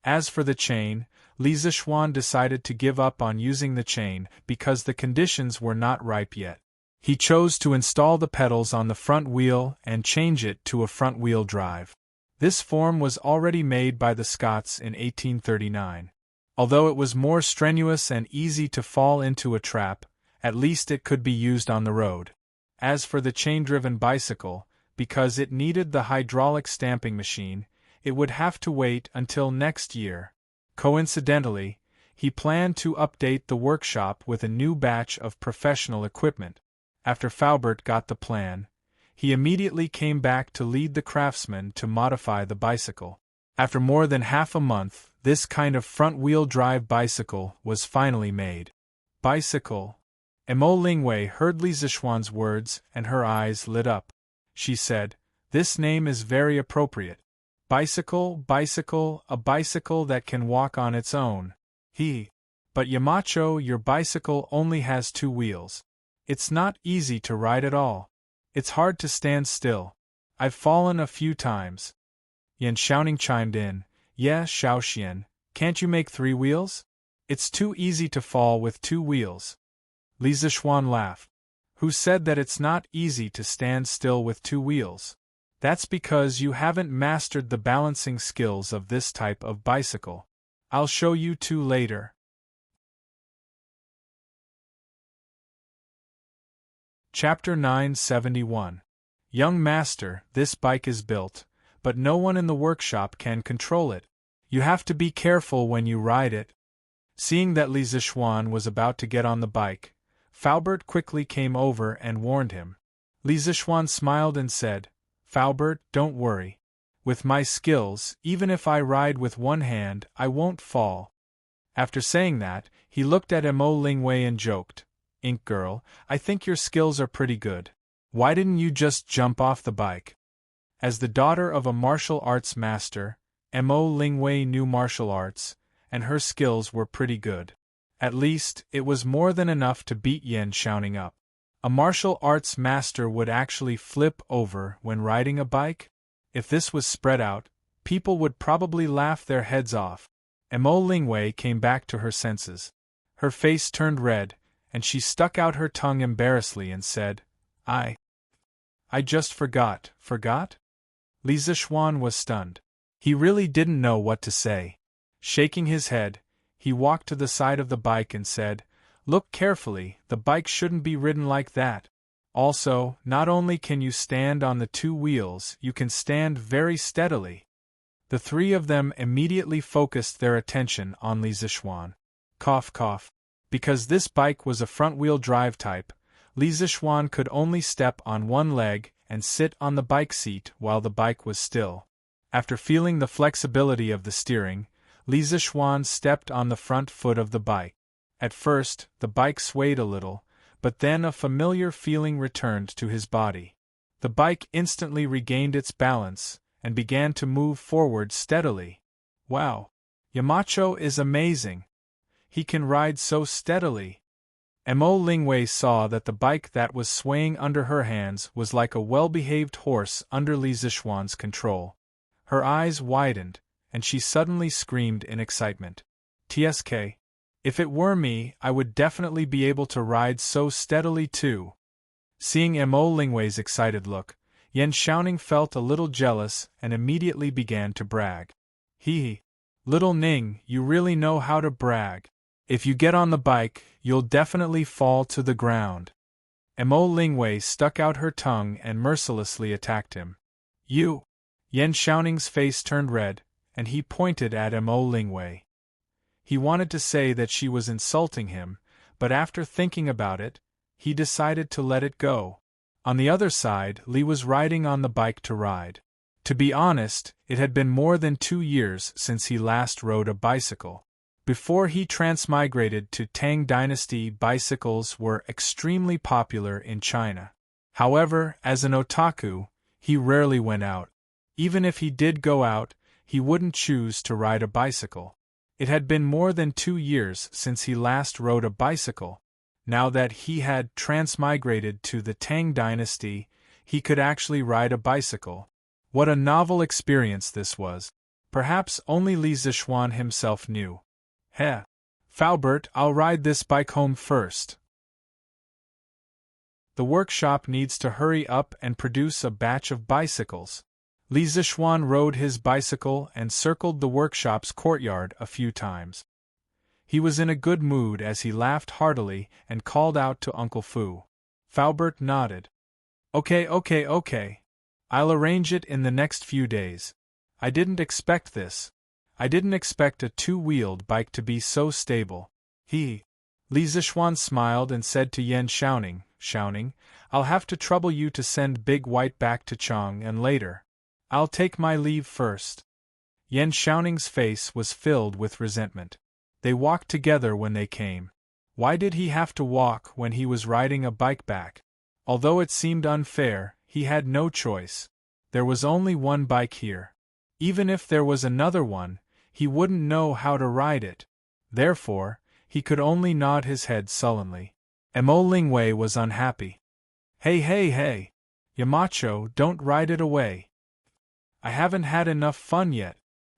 As for the chain, Li Zixuan decided to give up on using the chain because the conditions were not ripe yet. He chose to install the pedals on the front wheel and change it to a front-wheel drive. This form was already made by the Scots in 1839. Although it was more strenuous and easy to fall into a trap, At least it could be used on the road. As for the chain-driven bicycle, because it needed the hydraulic stamping machine, it would have to wait until next year. Coincidentally, he planned to update the workshop with a new batch of professional equipment. After Faubert got the plan, he immediately came back to lead the craftsmen to modify the bicycle. After more than half a month, this kind of front-wheel drive bicycle was finally made. Bicycle. Emo Lingwei heard Li Zixuan's words and her eyes lit up. She said, "This name is very appropriate. Bicycle, bicycle, a bicycle that can walk on its own." But Yamacho, your bicycle only has 2 wheels. It's not easy to ride at all. It's hard to stand still. I've fallen a few times. Yan Xiaoning chimed in, "Yeah, Xiaoxian, can't you make 3 wheels? It's too easy to fall with 2 wheels." Li Zixuan laughed. "Who said that it's not easy to stand still with 2 wheels? That's because you haven't mastered the balancing skills of this type of bicycle. I'll show you 2 later." Chapter 971. Young Master, this bike is built, but no one in the workshop can control it. You have to be careful when you ride it. Seeing that Li Zixuan was about to get on the bike, Faubert quickly came over and warned him. Li Zixuan smiled and said, "Faubert, don't worry. With my skills, even if I ride with one hand, I won't fall." After saying that, he looked at Emo Lingwei and joked, "Ink girl, I think your skills are pretty good. Why didn't you just jump off the bike?" As the daughter of a martial arts master, Emo Lingwei knew martial arts, and her skills were pretty good. At least, it was more than enough to beat Yan Xiaoning up. A martial arts master would actually flip over when riding a bike? If this was spread out, people would probably laugh their heads off. Emo Lingwei came back to her senses. Her face turned red, and she stuck out her tongue embarrassedly and said, I just forgot. Forgot? Li Zixuan was stunned. He really didn't know what to say. Shaking his head, he walked to the side of the bike and said, "Look carefully, the bike shouldn't be ridden like that. Also, not only can you stand on the 2 wheels, you can stand very steadily." The 3 of them immediately focused their attention on Li Zixuan. Cough cough. Because this bike was a front-wheel drive type, Li Zixuan could only step on one leg and sit on the bike seat while the bike was still. After feeling the flexibility of the steering, Li Zixuan stepped on the front foot of the bike. At first, the bike swayed a little, but then a familiar feeling returned to his body. The bike instantly regained its balance and began to move forward steadily. Wow! Yamacho is amazing. He can ride so steadily. Emo Lingwei saw that the bike that was swaying under her hands was like a well-behaved horse under Li Zixuan's control. Her eyes widened, and she suddenly screamed in excitement. "TSK. If it were me, I would definitely be able to ride so steadily too." Seeing Emo Lingwei's excited look, Yan Xiaoning felt a little jealous and immediately began to brag. Little Ning, you really know how to brag. If you get on the bike, you'll definitely fall to the ground." Emo Lingwei stuck out her tongue and mercilessly attacked him. "You!" Yan Xiaoning's face turned red, and he pointed at Emo Lingwei. He wanted to say that she was insulting him, but after thinking about it, he decided to let it go. On the other side, Li was riding on the bike to ride. To be honest, it had been more than 2 years since he last rode a bicycle. Before he transmigrated to Tang Dynasty, bicycles were extremely popular in China. However, as an otaku, he rarely went out. Even if he did go out, he wouldn't choose to ride a bicycle. It had been more than 2 years since he last rode a bicycle. Now that he had transmigrated to the Tang Dynasty, he could actually ride a bicycle. What a novel experience this was. Perhaps only Li Zixuan himself knew. Faubert, I'll ride this bike home first. The workshop needs to hurry up and produce a batch of bicycles. Li Zixuan rode his bicycle and circled the workshop's courtyard a few times. He was in a good mood as he laughed heartily and called out to Uncle Fu. Faubert nodded. Okay. I'll arrange it in the next few days. I didn't expect this. I didn't expect a two-wheeled bike to be so stable. Li Zixuan smiled and said to Yan Xiaoning, I'll have to trouble you to send Big White back to Chang and later. I'll take my leave first. Yan Xiaoning's face was filled with resentment. They walked together when they came. Why did he have to walk when he was riding a bike back? Although it seemed unfair, he had no choice. There was only one bike here. Even if there was another one, he wouldn't know how to ride it. Therefore, he could only nod his head sullenly. Mo Lingwei was unhappy. Hey! Yamacho, don't ride it away. I haven't had enough fun yet.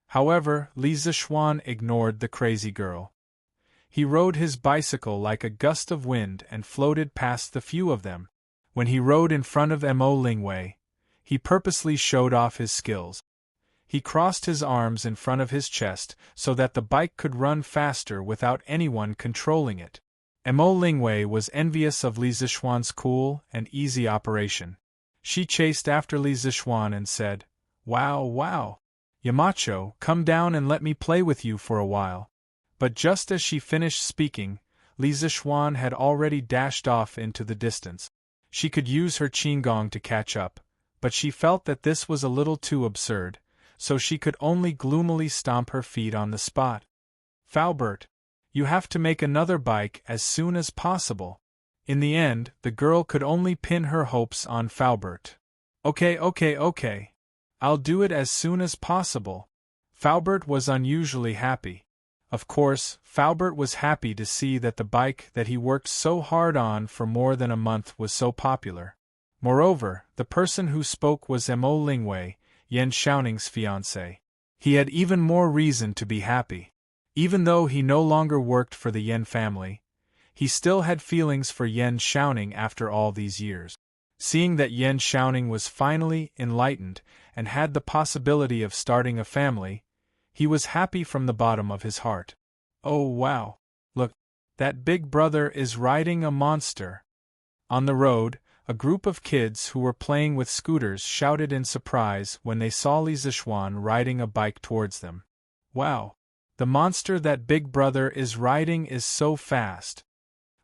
However, Li Zixuan ignored the crazy girl. He rode his bicycle like a gust of wind and floated past the few of them. When he rode in front of Mo Lingwei, he purposely showed off his skills. He crossed his arms in front of his chest so that the bike could run faster without anyone controlling it. Mo Lingwei was envious of Li Zixuan's cool and easy operation. She chased after Li Zixuan and said, Wow! Yamacho, come down and let me play with you for a while. But just as she finished speaking, Li Zixuan had already dashed off into the distance. She could use her qinggong to catch up, but she felt that this was a little too absurd, so she could only gloomily stomp her feet on the spot. Faubert, you have to make another bike as soon as possible. In the end, the girl could only pin her hopes on Faubert. Okay. I'll do it as soon as possible. Faubert was unusually happy. Of course, Faubert was happy to see that the bike that he worked so hard on for more than a month was so popular. Moreover, the person who spoke was Mo Lingwei, Yan Xiaoning's fiancé. He had even more reason to be happy. Even though he no longer worked for the Yan family, he still had feelings for Yan Xiaoning after all these years. Seeing that Yan Xiaoning was finally enlightened and had the possibility of starting a family, he was happy from the bottom of his heart. Oh wow! Look, that big brother is riding a monster. On the road, a group of kids who were playing with scooters shouted in surprise when they saw Li Zixuan riding a bike towards them. Wow! The monster that big brother is riding is so fast.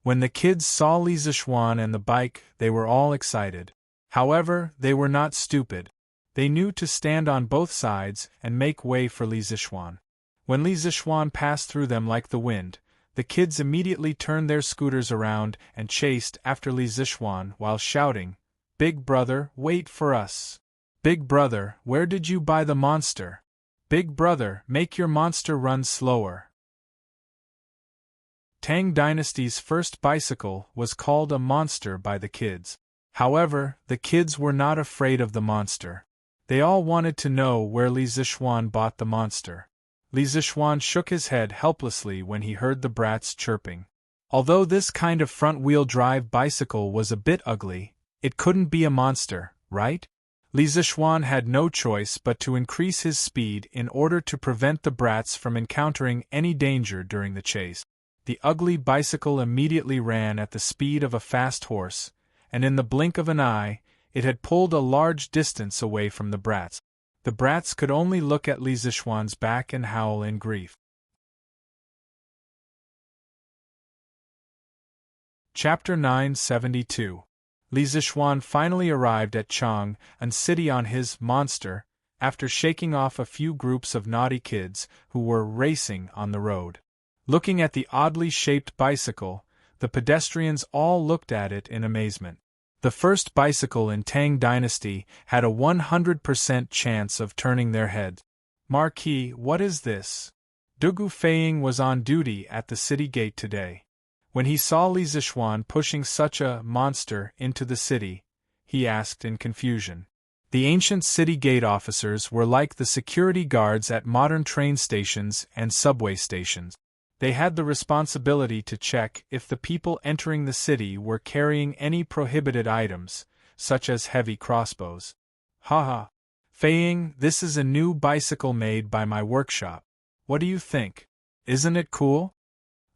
When the kids saw Li Zixuan and the bike, they were all excited. However, they were not stupid. They knew to stand on both sides and make way for Li Zixuan. When Li Zixuan passed through them like the wind, the kids immediately turned their scooters around and chased after Li Zixuan while shouting, Big brother, wait for us. Big brother, where did you buy the monster? Big brother, make your monster run slower. Tang Dynasty's first bicycle was called a monster by the kids. However, the kids were not afraid of the monster. They all wanted to know where Li Zixuan bought the monster. Li Zixuan shook his head helplessly when he heard the brats chirping. Although this kind of front-wheel drive bicycle was a bit ugly, it couldn't be a monster, right? Li Zixuan had no choice but to increase his speed in order to prevent the brats from encountering any danger during the chase. The ugly bicycle immediately ran at the speed of a fast horse, and in the blink of an eye, it had pulled a large distance away from the brats. The brats could only look at Li Zixuan's back and howl in grief. Chapter 972. Li Zixuan finally arrived at Chang, an city on his monster, after shaking off a few groups of naughty kids who were racing on the road. Looking at the oddly shaped bicycle, the pedestrians all looked at it in amazement. The first bicycle in Tang Dynasty had a 100% chance of turning their heads. Marquis, what is this? Dugu Feiying was on duty at the city gate today. When he saw Li Zixuan pushing such a monster into the city, he asked in confusion. The ancient city gate officers were like the security guards at modern train stations and subway stations. They had the responsibility to check if the people entering the city were carrying any prohibited items, such as heavy crossbows. Haha. Feiying, this is a new bicycle made by my workshop. What do you think? Isn't it cool?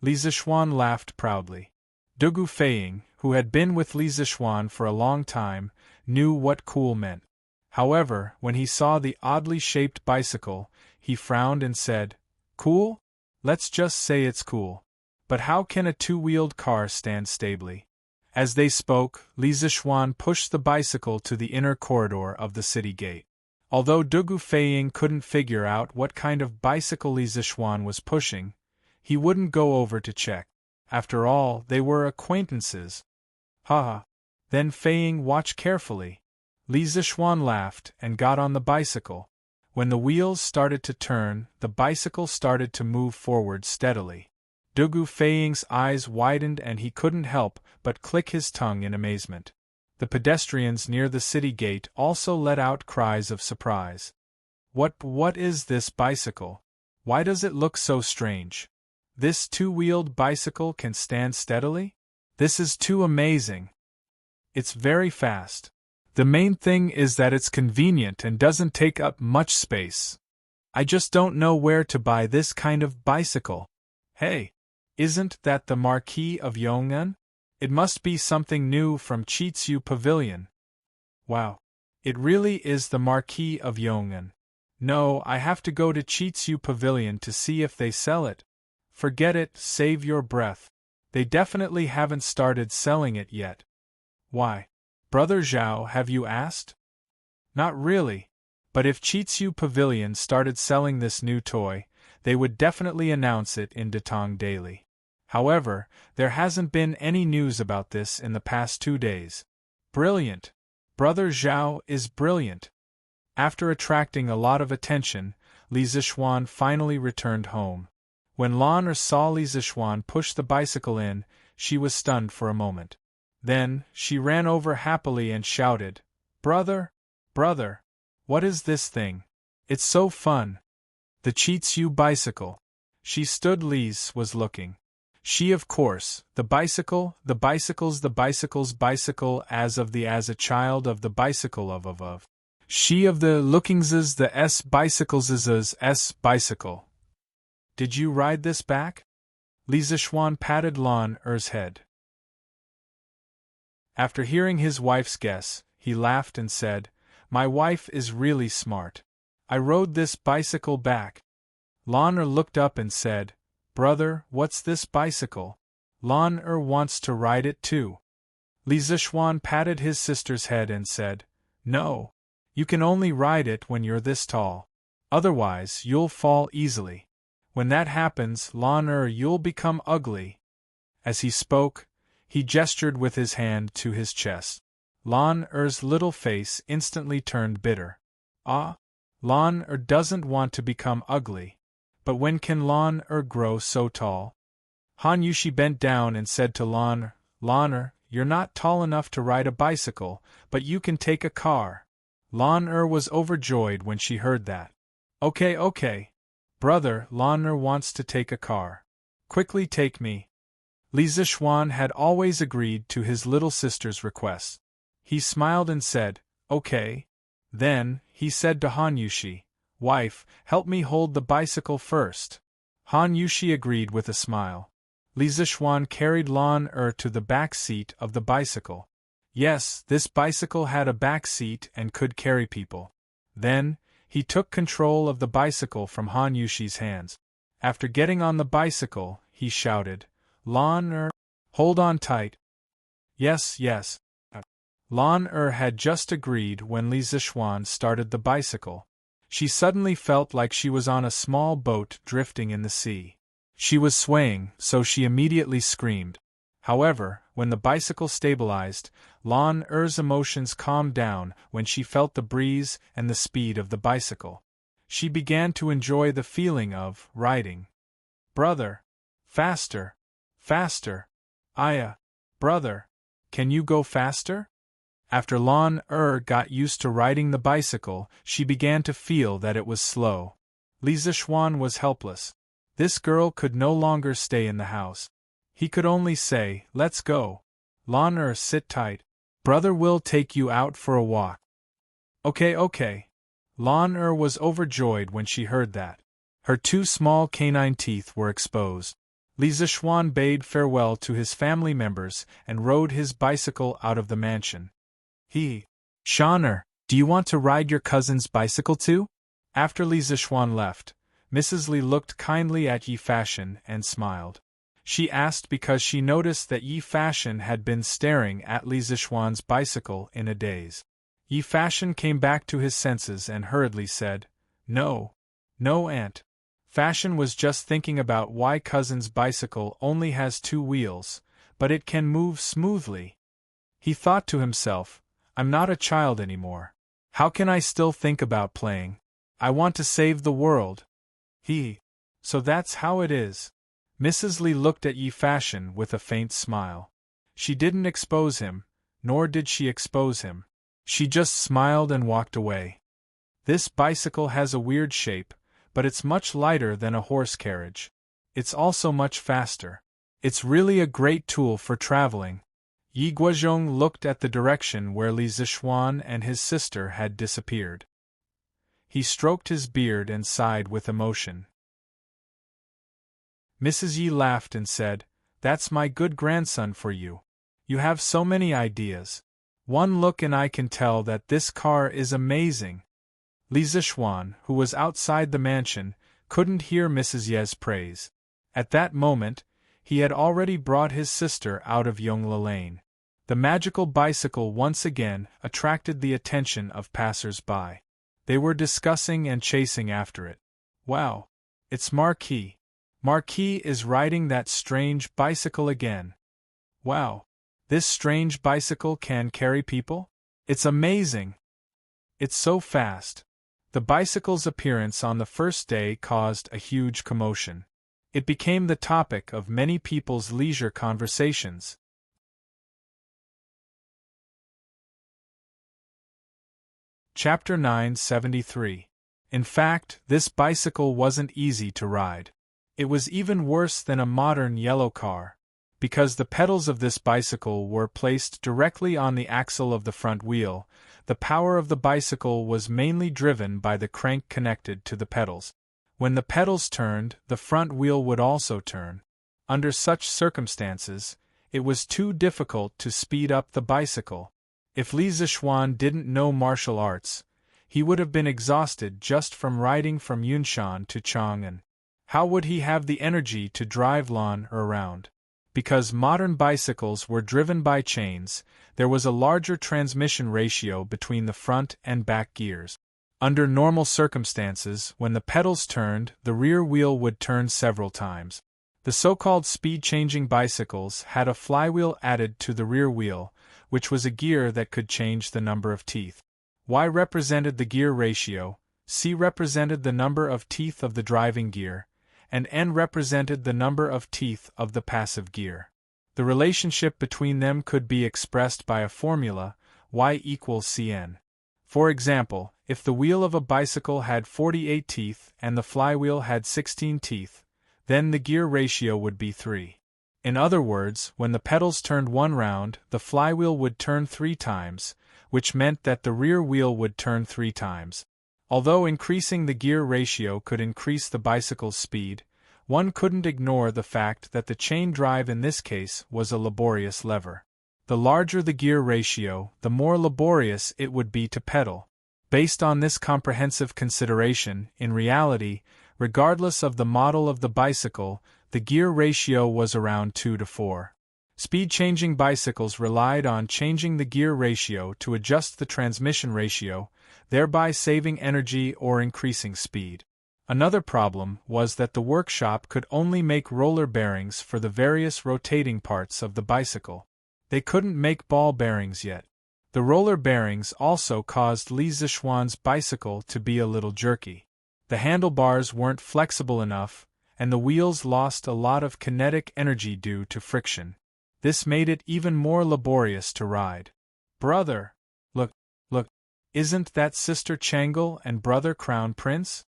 Li Zixuan laughed proudly. Dugu Feiying, who had been with Li Zixuan for a long time, knew what cool meant. However, when he saw the oddly shaped bicycle, he frowned and said, "Cool? Let's just say it's cool. But how can a two-wheeled car stand stably?" As they spoke, Li Zixuan pushed the bicycle to the inner corridor of the city gate. Although Dugu Feiying couldn't figure out what kind of bicycle Li Zixuan was pushing, he wouldn't go over to check. After all, they were acquaintances. Haha. Then Feiying watched carefully. Li Zixuan laughed and got on the bicycle. When the wheels started to turn, the bicycle started to move forward steadily. Dugu Feiying's eyes widened and he couldn't help but click his tongue in amazement. The pedestrians near the city gate also let out cries of surprise. What is this bicycle? Why does it look so strange? This two-wheeled bicycle can stand steadily? This is too amazing. It's very fast. The main thing is that it's convenient and doesn't take up much space. I just don't know where to buy this kind of bicycle. Hey, isn't that the Marquis of Yong'an? It must be something new from Chitsu Pavilion. Wow. It really is the Marquis of Yong'an. No, I have to go to Chitsu Pavilion to see if they sell it. Forget it, save your breath. They definitely haven't started selling it yet. Why? Brother Zhao, have you asked? Not really. But if Chitsu Pavilion started selling this new toy, they would definitely announce it in Datong Daily. However, there hasn't been any news about this in the past 2 days. Brilliant. Brother Zhao is brilliant. After attracting a lot of attention, Li Zixuan finally returned home. When Lan Er saw Li Zixuan push the bicycle in, she was stunned for a moment. Then, she ran over happily and shouted, "Brother! Brother! What is this thing? It's so fun!" The Chitsu bicycle. She stood. Li's was looking. She, of course, the bicycle, the bicycles, the bicycle's bicycle as a child of the bicycle of. She of the lookingses, the S bicycles's S bicycle. Did you ride this back? Li Zixuan patted Lan Er's head. After hearing his wife's guess, he laughed and said, "My wife is really smart. I rode this bicycle back." Lan Er looked up and said, "Brother, what's this bicycle? Lan Er wants to ride it too." Li Zixuan patted his sister's head and said, "No. You can only ride it when you're this tall. Otherwise, you'll fall easily. When that happens, Lan Er, you'll become ugly." As he spoke, he gestured with his hand to his chest. Lan Er's little face instantly turned bitter. Ah, Lan Er doesn't want to become ugly. But when can Lan Er grow so tall? Han Yushi bent down and said to Lan Er, "You're not tall enough to ride a bicycle, but you can take a car." Lan Er was overjoyed when she heard that. Okay. Brother, Lan Er wants to take a car. Quickly take me." Li Zixuan had always agreed to his little sister's request. He smiled and said, "Okay." Then, he said to Han Yushi, "Wife, help me hold the bicycle first." Han Yushi agreed with a smile. Li Zixuan carried Lan Er to the back seat of the bicycle. Yes, this bicycle had a back seat and could carry people. Then, he took control of the bicycle from Han Yushi's hands. After getting on the bicycle, he shouted, "Lan Er, hold on tight." Yes. Lan Er had just agreed when Li Zixuan started the bicycle. She suddenly felt like she was on a small boat drifting in the sea. She was swaying, so she immediately screamed. However, when the bicycle stabilized, Lan Er's emotions calmed down when she felt the breeze and the speed of the bicycle. She began to enjoy the feeling of riding. "Brother! Faster! Faster! Aya! Brother! Can you go faster?" After Lan Er got used to riding the bicycle, she began to feel that it was slow. Li Zixuan was helpless. This girl could no longer stay in the house. He could only say, "Let's go. Lan Er, sit tight. Brother will take you out for a walk." Okay. Lan Er was overjoyed when she heard that. Her 2 small canine teeth were exposed. Li Zishuan bade farewell to his family members and rode his bicycle out of the mansion. Shaner, do you want to ride your cousin's bicycle too? After Li Zishuan left, Mrs. Li looked kindly at Yi Fashion and smiled. She asked because she noticed that Yi Fashion had been staring at Li Zishuan's bicycle in a daze. Yi Fashion came back to his senses and hurriedly said, No, Aunt. Fashion was just thinking about why cousin's bicycle only has 2 wheels, but it can move smoothly. He thought to himself, I'm not a child anymore. How can I still think about playing? I want to save the world. So that's how it is. Mrs. Li looked at Yi Fashion with a faint smile. She didn't expose him, nor did she expose him. She just smiled and walked away. This bicycle has a weird shape, but it's much lighter than a horse carriage. It's also much faster. It's really a great tool for traveling. Yi Guozhong looked at the direction where Li Zishuan and his sister had disappeared. He stroked his beard and sighed with emotion. Mrs. Yi laughed and said, That's my good grandson for you. You have so many ideas. One look and I can tell that this car is amazing. Li Zishuan, who was outside the mansion, couldn't hear Mrs. Ye's praise. At that moment, he had already brought his sister out of Yongle Lane. The magical bicycle once again attracted the attention of passers-by. They were discussing and chasing after it. Wow! It's Marquis. Marquis is riding that strange bicycle again. Wow! This strange bicycle can carry people? It's amazing! It's so fast. The bicycle's appearance on the first day caused a huge commotion. It became the topic of many people's leisure conversations. Chapter 973. In fact, this bicycle wasn't easy to ride. It was even worse than a modern yellow car. Because the pedals of this bicycle were placed directly on the axle of the front wheel, the power of the bicycle was mainly driven by the crank connected to the pedals. When the pedals turned, the front wheel would also turn. Under such circumstances, it was too difficult to speed up the bicycle. If Li Zishuan didn't know martial arts, he would have been exhausted just from riding from Yunshan to Chang'an. How would he have the energy to drive Lan around? Because modern bicycles were driven by chains, there was a larger transmission ratio between the front and back gears. Under normal circumstances, when the pedals turned, the rear wheel would turn several times. The so-called speed-changing bicycles had a flywheel added to the rear wheel, which was a gear that could change the number of teeth. Y represented the gear ratio, C represented the number of teeth of the driving gear, and N represented the number of teeth of the passive gear. The relationship between them could be expressed by a formula, Y equals Cn. For example, if the wheel of a bicycle had 48 teeth and the flywheel had 16 teeth, then the gear ratio would be 3. In other words, when the pedals turned one round, the flywheel would turn 3 times, which meant that the rear wheel would turn 3 times. Although increasing the gear ratio could increase the bicycle's speed, one couldn't ignore the fact that the chain drive in this case was a laborious lever. The larger the gear ratio, the more laborious it would be to pedal. Based on this comprehensive consideration, in reality, regardless of the model of the bicycle, the gear ratio was around 2 to 4. Speed-changing bicycles relied on changing the gear ratio to adjust the transmission ratio, thereby saving energy or increasing speed. Another problem was that the workshop could only make roller bearings for the various rotating parts of the bicycle. They couldn't make ball bearings yet. The roller bearings also caused Li Zishuan's bicycle to be a little jerky. The handlebars weren't flexible enough, and the wheels lost a lot of kinetic energy due to friction. This made it even more laborious to ride. Brother! Look! Isn't that Sister Changle and Brother Crown Prince?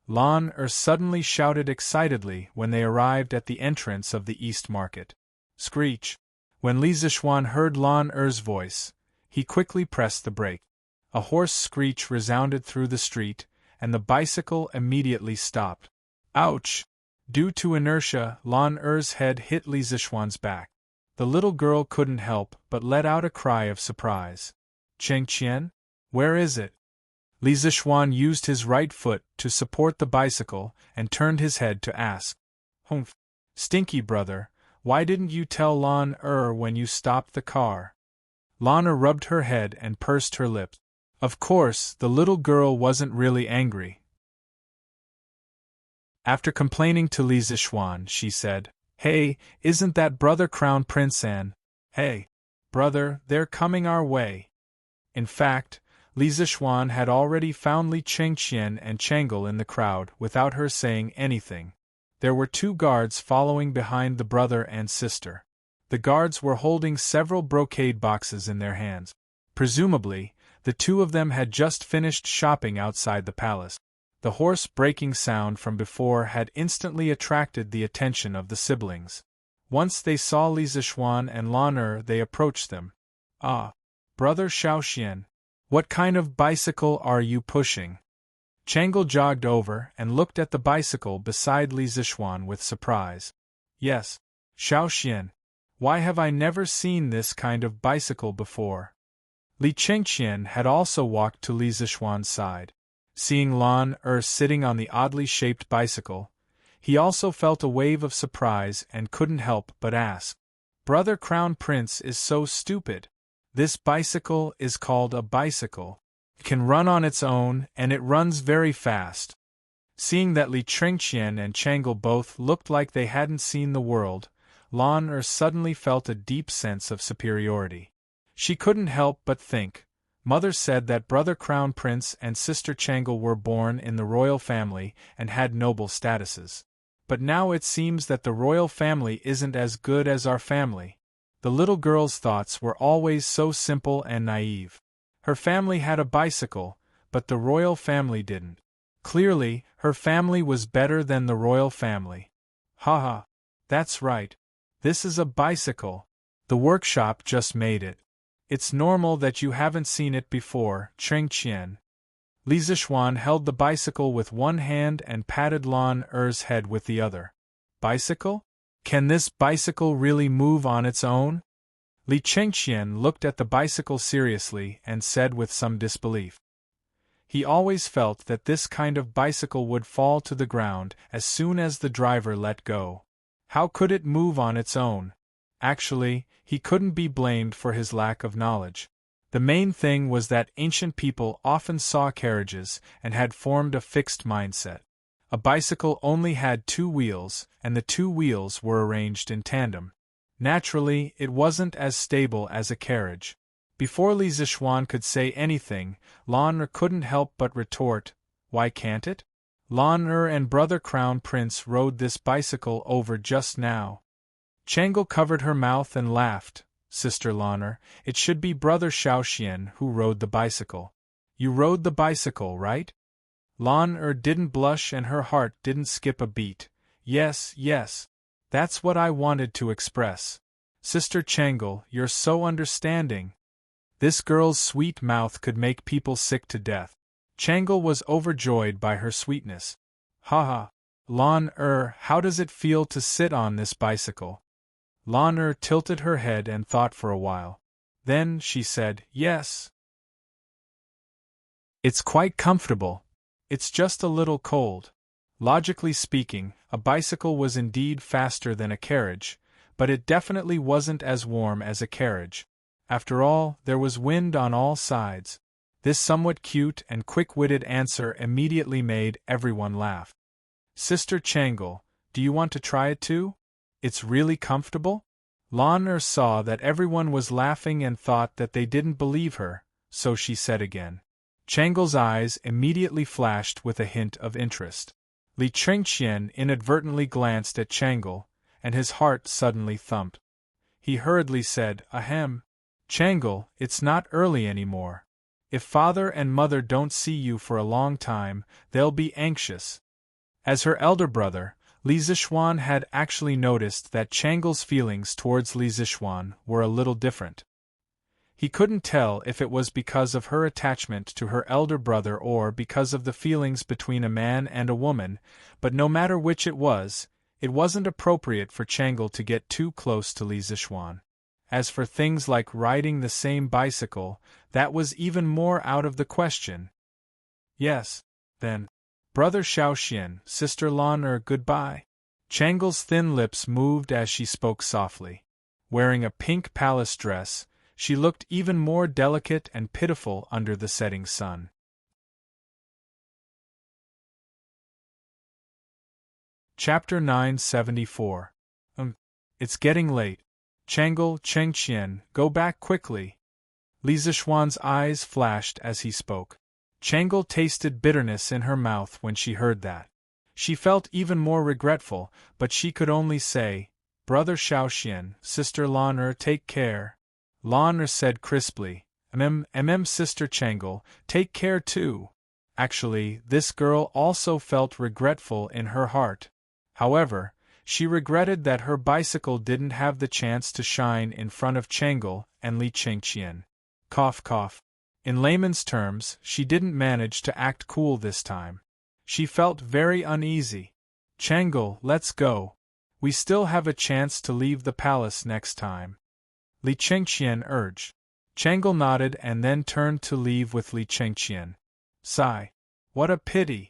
Lan suddenly shouted excitedly when they arrived at the entrance of the East Market. Screech! When Li Zishuan heard Lan voice, he quickly pressed the brake. A hoarse screech resounded through the street, and the bicycle immediately stopped. Ouch! Due to inertia, Lan Er's head hit Li Zishuan's back. The little girl couldn't help but let out a cry of surprise. Cheng Qian? Where is it? Li Zishuan used his right foot to support the bicycle and turned his head to ask. Humph. Stinky brother, why didn't you tell Lan Er when you stopped the car? Lan Er rubbed her head and pursed her lips. Of course, the little girl wasn't really angry. After complaining to Li Zishuan, she said, Hey, isn't that brother Crown Prince An? Hey, brother, they're coming our way. In fact, Li Zishuan had already found Li Chengqian and Changel in the crowd without her saying anything. There were 2 guards following behind the brother and sister. The guards were holding several brocade boxes in their hands. Presumably, the 2 of them had just finished shopping outside the palace. The horse braking sound from before had instantly attracted the attention of the siblings. Once they saw Li Zishuan and Lan Er, they approached them. Ah, brother Xiaoxian, what kind of bicycle are you pushing? Changel jogged over and looked at the bicycle beside Li Zishuan with surprise. Yes, Xiaoxian, why have I never seen this kind of bicycle before? Li Chengqian had also walked to Li Zishuan's side. Seeing Lan Er sitting on the oddly shaped bicycle, he also felt a wave of surprise and couldn't help but ask. Brother Crown Prince is so stupid. This bicycle is called a bicycle. It can run on its own, and it runs very fast. Seeing that Li Chengqian and Changel both looked like they hadn't seen the world, Lan Er suddenly felt a deep sense of superiority. She couldn't help but think, Mother said that brother Crown Prince and sister Changel were born in the royal family and had noble statuses. But now it seems that the royal family isn't as good as our family. The little girl's thoughts were always so simple and naive. Her family had a bicycle, but the royal family didn't. Clearly, her family was better than the royal family. Haha, that's right. This is a bicycle. The workshop just made it. It's normal that you haven't seen it before, Cheng Qian. Li Zishuan held the bicycle with one hand and patted Lan Er's head with the other. Bicycle? Can this bicycle really move on its own? Li Chengqian looked at the bicycle seriously and said with some disbelief. He always felt that this kind of bicycle would fall to the ground as soon as the driver let go. How could it move on its own? Actually, he couldn't be blamed for his lack of knowledge. The main thing was that ancient people often saw carriages and had formed a fixed mindset. A bicycle only had 2 wheels, and the 2 wheels were arranged in tandem. Naturally, it wasn't as stable as a carriage. Before Li Zishuan could say anything, Lan Er couldn't help but retort, Why can't it? Lan Er and brother Crown Prince rode this bicycle over just now. Changel covered her mouth and laughed. Sister Lan Er, it should be brother Xiaoxian who rode the bicycle. You rode the bicycle, right? Lan Er didn't blush and her heart didn't skip a beat. Yes, yes. That's what I wanted to express. Sister Changel, you're so understanding. This girl's sweet mouth could make people sick to death. Changel was overjoyed by her sweetness. Haha. Lan Er, how does it feel to sit on this bicycle? Lan Er tilted her head and thought for a while. Then she said, Yes. It's quite comfortable. It's just a little cold. Logically speaking, a bicycle was indeed faster than a carriage, but it definitely wasn't as warm as a carriage. After all, there was wind on all sides. This somewhat cute and quick-witted answer immediately made everyone laugh. Sister Changel, do you want to try it too? It's really comfortable? Lan Er saw that everyone was laughing and thought that they didn't believe her, so she said again. Changel's eyes immediately flashed with a hint of interest. Li Chengqian inadvertently glanced at Changel, and his heart suddenly thumped. He hurriedly said, Ahem. Changel, it's not early anymore. If father and mother don't see you for a long time, they'll be anxious. As her elder brother, Li Zishuan had actually noticed that Changel's feelings towards Li Zishuan were a little different. He couldn't tell if it was because of her attachment to her elder brother or because of the feelings between a man and a woman, but no matter which it was, It wasn't appropriate for Changle to get too close to Li Zixuan. As for things like riding the same bicycle, that was even more out of the question. Yes, then. Brother Xiaoxian, Sister Lan goodbye. Changle's thin lips moved as she spoke softly. Wearing a pink palace dress, she looked even more delicate and pitiful under the setting sun. Chapter 974. It's getting late. Changle, Chengqian, go back quickly. Li Zixuan's eyes flashed as he spoke. Changle tasted bitterness in her mouth when she heard that. She felt even more regretful, but she could only say, Brother Xiaoxian, Sister Lan take care. Lan said crisply, Sister Changle, take care too. Actually, this girl also felt regretful in her heart. However, she regretted that her bicycle didn't have the chance to shine in front of Changle and Li Chengqian. Cough cough. In layman's terms, she didn't manage to act cool this time. She felt very uneasy. Changle, let's go. We still have a chance to leave the palace next time. Li Chengqian urged. Changle nodded and then turned to leave with Li Chengqian. Sigh. What a pity.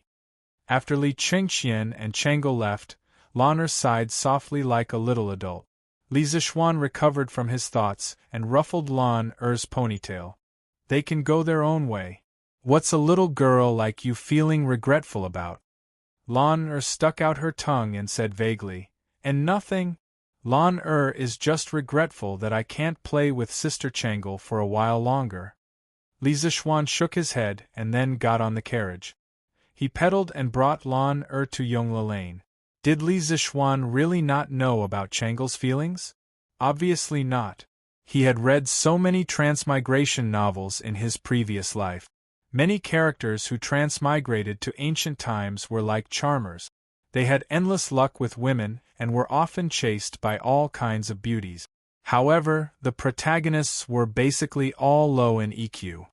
After Li Chengqian and Changle left, Lan sighed softly like a little adult. Li Zixuan recovered from his thoughts and ruffled Lan's ponytail. They can go their own way. What's a little girl like you feeling regretful about? Lan stuck out her tongue and said vaguely, and nothing. Lan is just regretful that I can't play with Sister Changle for a while longer. Li Zixuan shook his head and then got on the carriage. He pedaled and brought Lan to Yongla Lane. Did Li Zixuan really not know about Changle's feelings? Obviously not. He had read so many transmigration novels in his previous life. Many characters who transmigrated to ancient times were like charmers. They had endless luck with women and were often chased by all kinds of beauties. However, the protagonists were basically all low in EQ.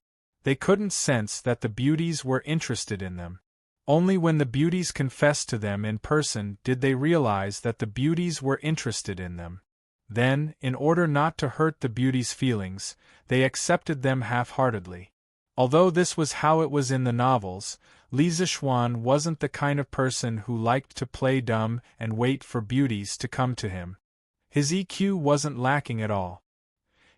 They couldn't sense that the beauties were interested in them. Only when the beauties confessed to them in person did they realize that the beauties were interested in them. Then, in order not to hurt the beauties' feelings, they accepted them half-heartedly. Although this was how it was in the novels, Li Zixuan wasn't the kind of person who liked to play dumb and wait for beauties to come to him. His EQ wasn't lacking at all.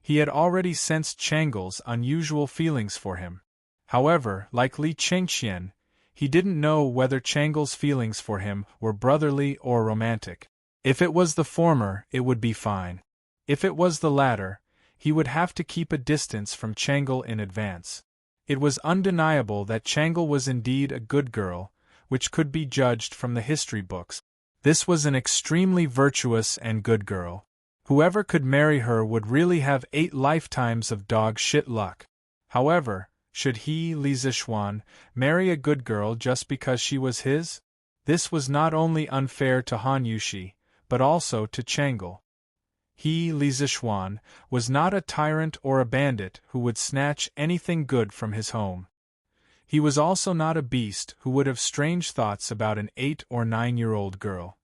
He had already sensed Changle's unusual feelings for him. However, like Li Chengqian, he didn't know whether Changle's feelings for him were brotherly or romantic. If it was the former, it would be fine. If it was the latter, he would have to keep a distance from Changle in advance. It was undeniable that Changle was indeed a good girl, which could be judged from the history books. This was an extremely virtuous and good girl. Whoever could marry her would really have 8 lifetimes of dog shit luck. However, should he, Li Zixuan, marry a good girl just because she was his? This was not only unfair to Han Yushi, but also to Changle. He, Li Zixuan, was not a tyrant or a bandit who would snatch anything good from his home. He was also not a beast who would have strange thoughts about an 8 or 9-year-old girl.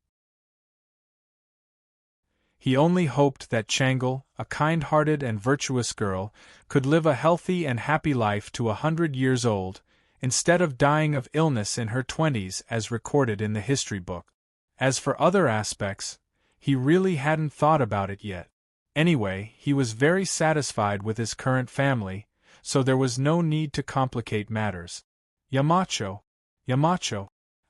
He only hoped that Changle, a kind-hearted and virtuous girl, could live a healthy and happy life to 100 years old, instead of dying of illness in her 20s as recorded in the history book. As for other aspects, he really hadn't thought about it yet. Anyway, he was very satisfied with his current family, so there was no need to complicate matters. Yamacho,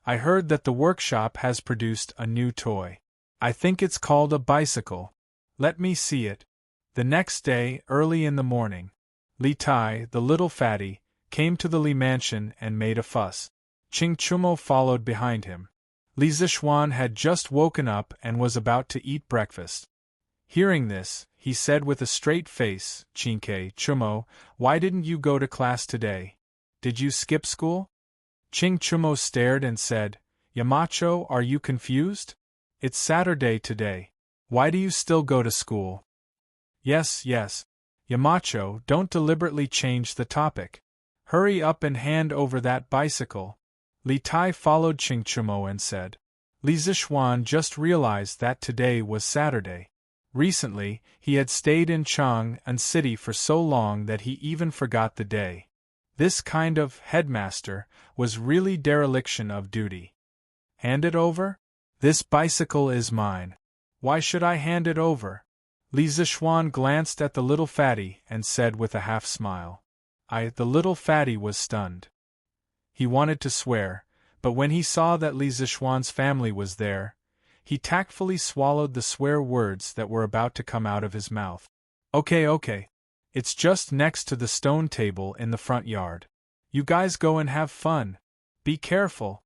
I heard that the workshop has produced a new toy. I think it's called a bicycle. Let me see it. The next day, early in the morning, Li Tai, the little fatty, came to the Li mansion and made a fuss. Ching Chumo followed behind him. Li Zixuan had just woken up and was about to eat breakfast. Hearing this, he said with a straight face, Chinke, Chumo, why didn't you go to class today? Did you skip school? Ching Chumo stared and said, Yamacho, are you confused? It's Saturday today. Why do you still go to school? Yes. Yamacho, don't deliberately change the topic. Hurry up and hand over that bicycle. Li Tai followed Ching Chumo and said, Li Zixuan just realized that today was Saturday. Recently, he had stayed in Chang'an City for so long that he even forgot the day. This kind of headmaster was really dereliction of duty. Hand it over? This bicycle is mine. Why should I hand it over? Li Zixuan glanced at the little fatty and said with a half-smile. The little fatty was stunned. He wanted to swear, but when he saw that Li Zixuan's family was there, he tactfully swallowed the swear words that were about to come out of his mouth. Okay. It's just next to the stone table in the front yard. You guys go and have fun. Be careful.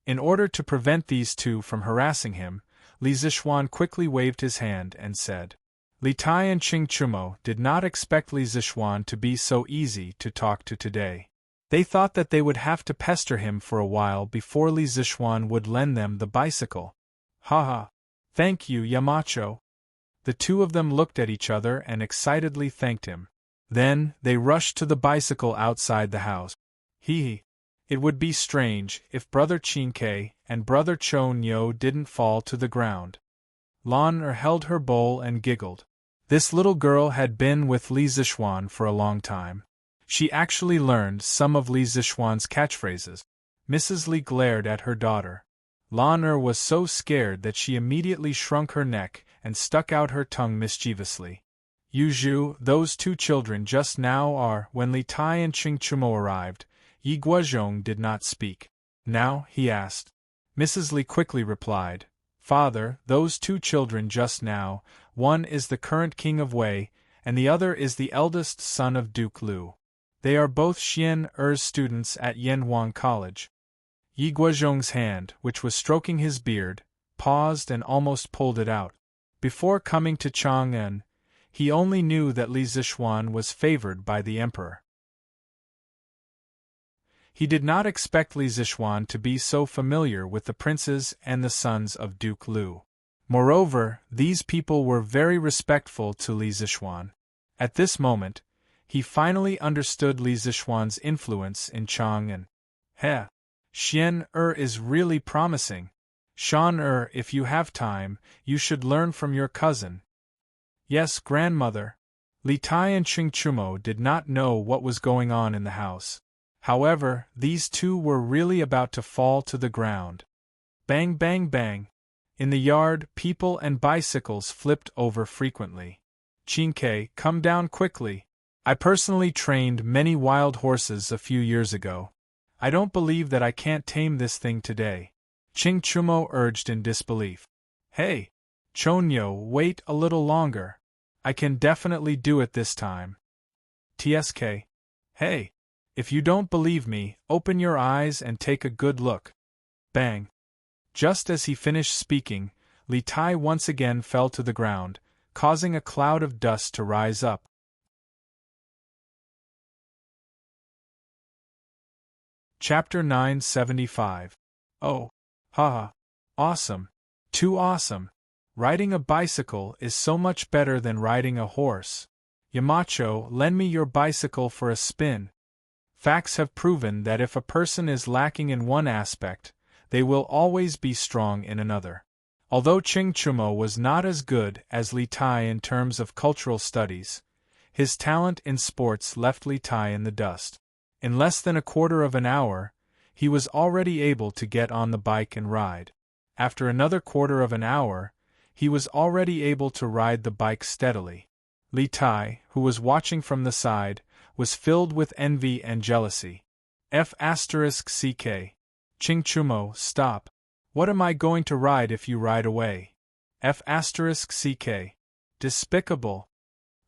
In order to prevent these two from harassing him, Li Zixuan quickly waved his hand and said. Li Tai and Qing Chumo did not expect Li Zixuan to be so easy to talk to today. They thought that they would have to pester him for a while before Li Zixuan would lend them the bicycle. Haha. Thank you, Yamacho. The two of them looked at each other and excitedly thanked him. Then, they rushed to the bicycle outside the house. Hee. It would be strange if Brother Qingke and Brother Cho Nyo didn't fall to the ground. Lan Er held her bowl and giggled. This little girl had been with Li Zixuan for a long time. She actually learned some of Li Zixuan's catchphrases. Mrs. Li glared at her daughter. Lan Er was so scared that she immediately shrunk her neck and stuck out her tongue mischievously. Yuzhu, those two children just now are. When Li Tai and Qing Chumo arrived, Yi Guozhong did not speak. Now, he asked. Mrs. Li quickly replied, Father, those two children just now, one is the current king of Wei, and the other is the eldest son of Duke Lu. They are both Xian Er's students at Yanhuang College. Yi Guozhong's hand, which was stroking his beard, paused and almost pulled it out. Before coming to Chang'an, he only knew that Li Zixuan was favored by the emperor. He did not expect Li Zixuan to be so familiar with the princes and the sons of Duke Lu. Moreover, these people were very respectful to Li Zixuan. At this moment, he finally understood Li Zixuan's influence in Chang'an. Xian Er is really promising. Shan Er, if you have time, you should learn from your cousin. Yes, grandmother. Li Tai and Qing Chumo did not know what was going on in the house. However, these two were really about to fall to the ground. Bang, bang, bang. In the yard, people and bicycles flipped over frequently. Qingke, come down quickly. I personally trained many wild horses a few years ago. I don't believe that I can't tame this thing today. Qing Chumo urged in disbelief. Hey! Chonyo, wait a little longer. I can definitely do it this time. TSK. Hey! If you don't believe me, open your eyes and take a good look. Bang! Just as he finished speaking, Li Tai once again fell to the ground, causing a cloud of dust to rise up. Chapter 975. Oh! Haha! Awesome! Too awesome! Riding a bicycle is so much better than riding a horse. Yamacho, lend me your bicycle for a spin. Facts have proven that if a person is lacking in one aspect, they will always be strong in another. Although Qing Chumo was not as good as Li Tai in terms of cultural studies, his talent in sports left Li Tai in the dust. In less than a quarter of an hour, he was already able to get on the bike and ride. After another quarter of an hour, he was already able to ride the bike steadily. Li Tai, who was watching from the side, was filled with envy and jealousy. F***ck. Qing Chumo, stop. What am I going to ride if you ride away? F***ck. Despicable.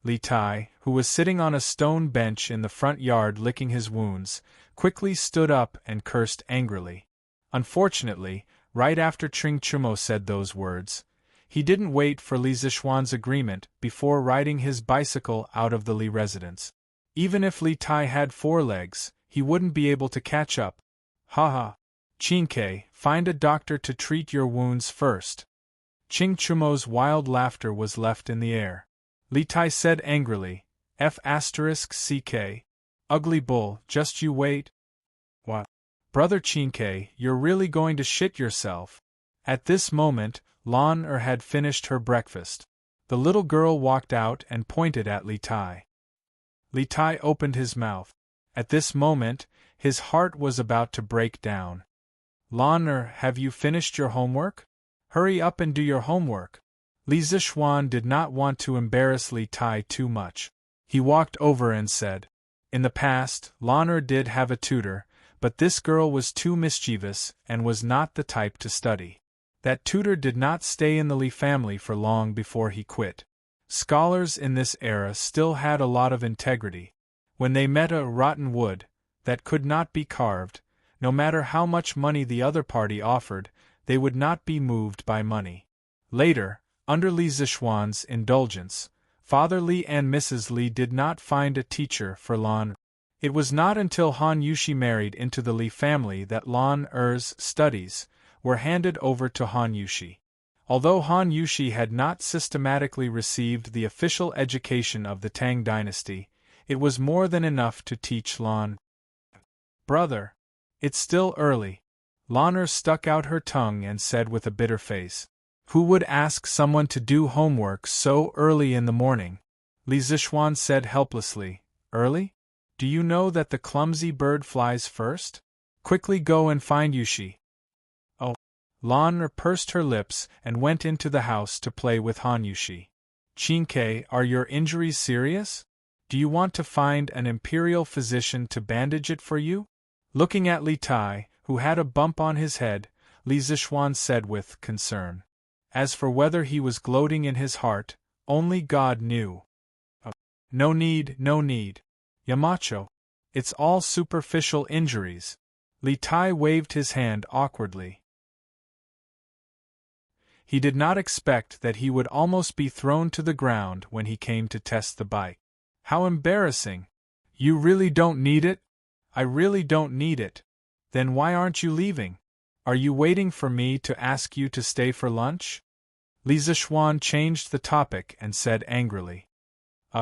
Li Tai, who was sitting on a stone bench in the front yard licking his wounds, quickly stood up and cursed angrily. Unfortunately, right after Qing Chumo said those words, he didn't wait for Li Zixuan's agreement before riding his bicycle out of the Li residence. Even if Li Tai had 4 legs, he wouldn't be able to catch up. Haha. Qingke, find a doctor to treat your wounds first. Qing Chumo's wild laughter was left in the air. Li Tai said angrily, F***ck. Ugly bull, just you wait. What? Brother Qingke, you're really going to shit yourself. At this moment, Lan had finished her breakfast. The little girl walked out and pointed at Li Tai. Li Tai opened his mouth. At this moment, his heart was about to break down. Lan have you finished your homework? Hurry up and do your homework. Li Zishuan did not want to embarrass Li Tai too much. He walked over and said, in the past, Lan did have a tutor, but this girl was too mischievous and was not the type to study. That tutor did not stay in the Li family for long before he quit. Scholars in this era still had a lot of integrity. When they met a rotten wood that could not be carved, no matter how much money the other party offered, they would not be moved by money. Later, under Li Zishuan's indulgence, Father Li and Mrs. Li did not find a teacher for Lan. It was not until Han Yushi married into the Li family that Lan-er's studies were handed over to Han Yushi. Although Han Yushi had not systematically received the official education of the Tang Dynasty, it was more than enough to teach Lan. Brother, it's still early. Lan stuck out her tongue and said with a bitter face, who would ask someone to do homework so early in the morning? Li Zishuan said helplessly, early? Do you know that the clumsy bird flies first? Quickly go and find Yushi. Oh. Lan pursed her lips and went into the house to play with Han Yushi. Chinke, are your injuries serious? Do you want to find an imperial physician to bandage it for you? Looking at Li Tai, who had a bump on his head, Li Zishuan said with concern. As for whether he was gloating in his heart, only God knew. Oh. No need, no need. Yamacho. It's all superficial injuries. Li Tai waved his hand awkwardly. He did not expect that he would almost be thrown to the ground when he came to test the bike. How embarrassing. You really don't need it? I really don't need it. Then why aren't you leaving? Are you waiting for me to ask you to stay for lunch? Li Zishuan changed the topic and said angrily.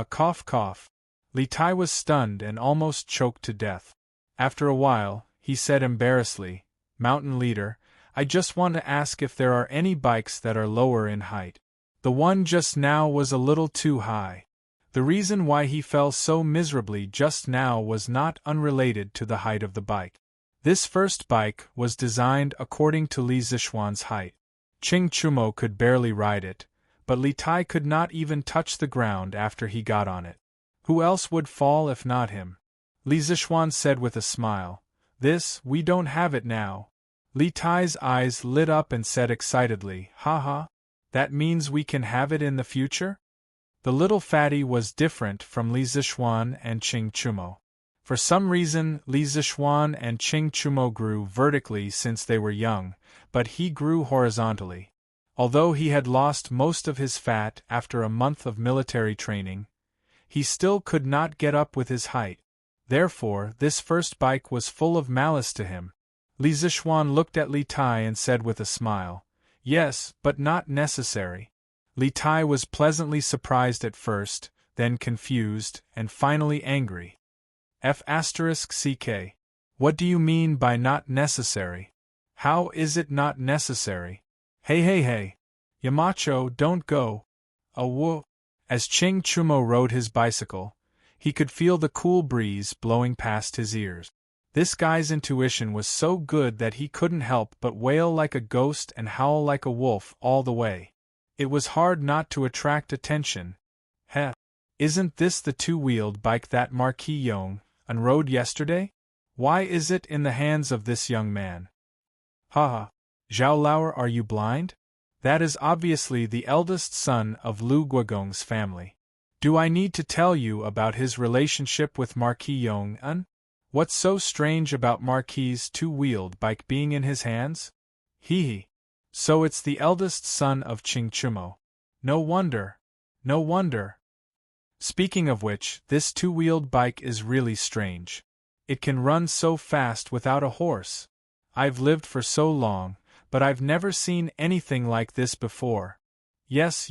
Cough cough. Li Tai was stunned and almost choked to death. After a while, he said embarrassedly, Mountain Leader, I just want to ask if there are any bikes that are lower in height. The one just now was a little too high. The reason why he fell so miserably just now was not unrelated to the height of the bike. This first bike was designed according to Li Zishuan's height. Ching Chumo could barely ride it, but Li Tai could not even touch the ground after he got on it. Who else would fall if not him? Li Zishuan said with a smile, we don't have it now. Li Tai's eyes lit up and said excitedly, ha. That means we can have it in the future? The little fatty was different from Li Zishuan and Ching Chumo. For some reason, Li Zishuan and Ching Chumo grew vertically since they were young, but he grew horizontally. Although he had lost most of his fat after a month of military training, he still could not get up with his height. Therefore, this first bike was full of malice to him. Li Zishuan looked at Li Tai and said with a smile, yes, but not necessary. Li Tai was pleasantly surprised at first, then confused, and finally angry. F***ck. What do you mean by not necessary? How is it not necessary? Hey. Yamacho, don't go. Whoa. As Ching Chumo rode his bicycle, he could feel the cool breeze blowing past his ears. This guy's intuition was so good that he couldn't help but wail like a ghost and howl like a wolf all the way. It was hard not to attract attention. Heh. Isn't this the two-wheeled bike that Marquis Yong unrode yesterday? Why is it in the hands of this young man? Ha. Zhao Lao, are you blind? That is obviously the eldest son of Lu Guogong's family. Do I need to tell you about his relationship with Marquis Yong-un? What's so strange about Marquis's two-wheeled bike being in his hands? Hee. So it's the eldest son of Ching Chumo. No wonder. Speaking of which, this two-wheeled bike is really strange. It can run so fast without a horse. I've lived for so long, but I've never seen anything like this before. Yes.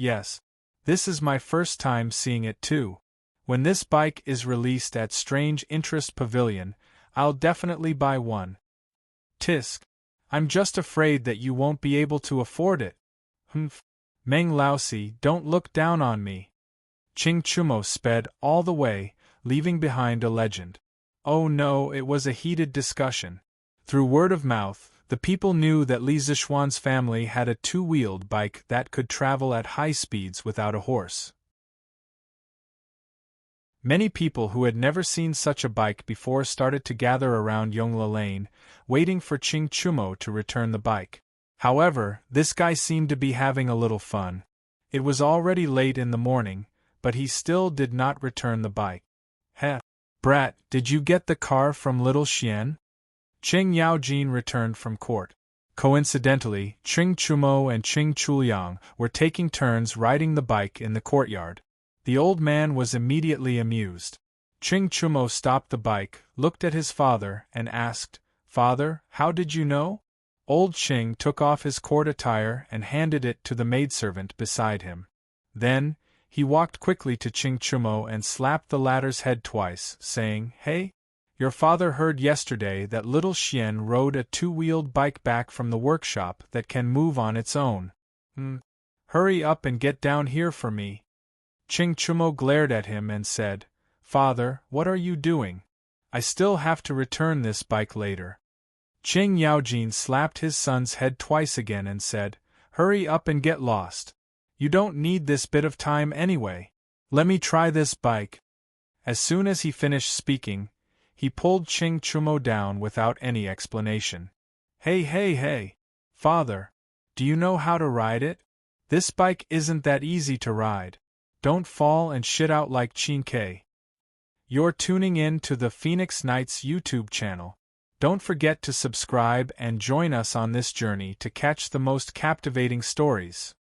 This is my first time seeing it too. When this bike is released at Strange Interest Pavilion, I'll definitely buy one. Tisk. I'm just afraid that you won't be able to afford it. Humph. Meng Laosi, don't look down on me. Ching Chumo sped all the way, leaving behind a legend. Oh no, it was a heated discussion. Through word of mouth, the people knew that Li Zixuan's family had a two-wheeled bike that could travel at high speeds without a horse. Many people who had never seen such a bike before started to gather around Yongla Lane, waiting for Ching Chumo to return the bike. However, this guy seemed to be having a little fun. It was already late in the morning, but he still did not return the bike. Heh. Brat, did you get the car from Little Xian? Ching Yaojin returned from court. Coincidentally, Ching Chumo and Ching Chuliang were taking turns riding the bike in the courtyard. The old man was immediately amused. Ching Chumo stopped the bike, looked at his father, and asked, "Father, how did you know?" Old Ching took off his court attire and handed it to the maidservant beside him. Then, he walked quickly to Ching Chumo and slapped the latter's head twice, saying, "Hey? Your father heard yesterday that Little Xian rode a two-wheeled bike back from the workshop that can move on its own. Hurry up and get down here for me." Ching Chumo glared at him and said, "Father, what are you doing? I still have to return this bike later." Ching Yaojin slapped his son's head twice again and said, "Hurry up and get lost. You don't need this bit of time anyway. Let me try this bike." As soon as he finished speaking, he pulled Ching Chumo down without any explanation. Hey, father. Do you know how to ride it? This bike isn't that easy to ride. Don't fall and shit out like Chin K. You're tuning in to the Phoenix Knights YouTube channel. Don't forget to subscribe and join us on this journey to catch the most captivating stories.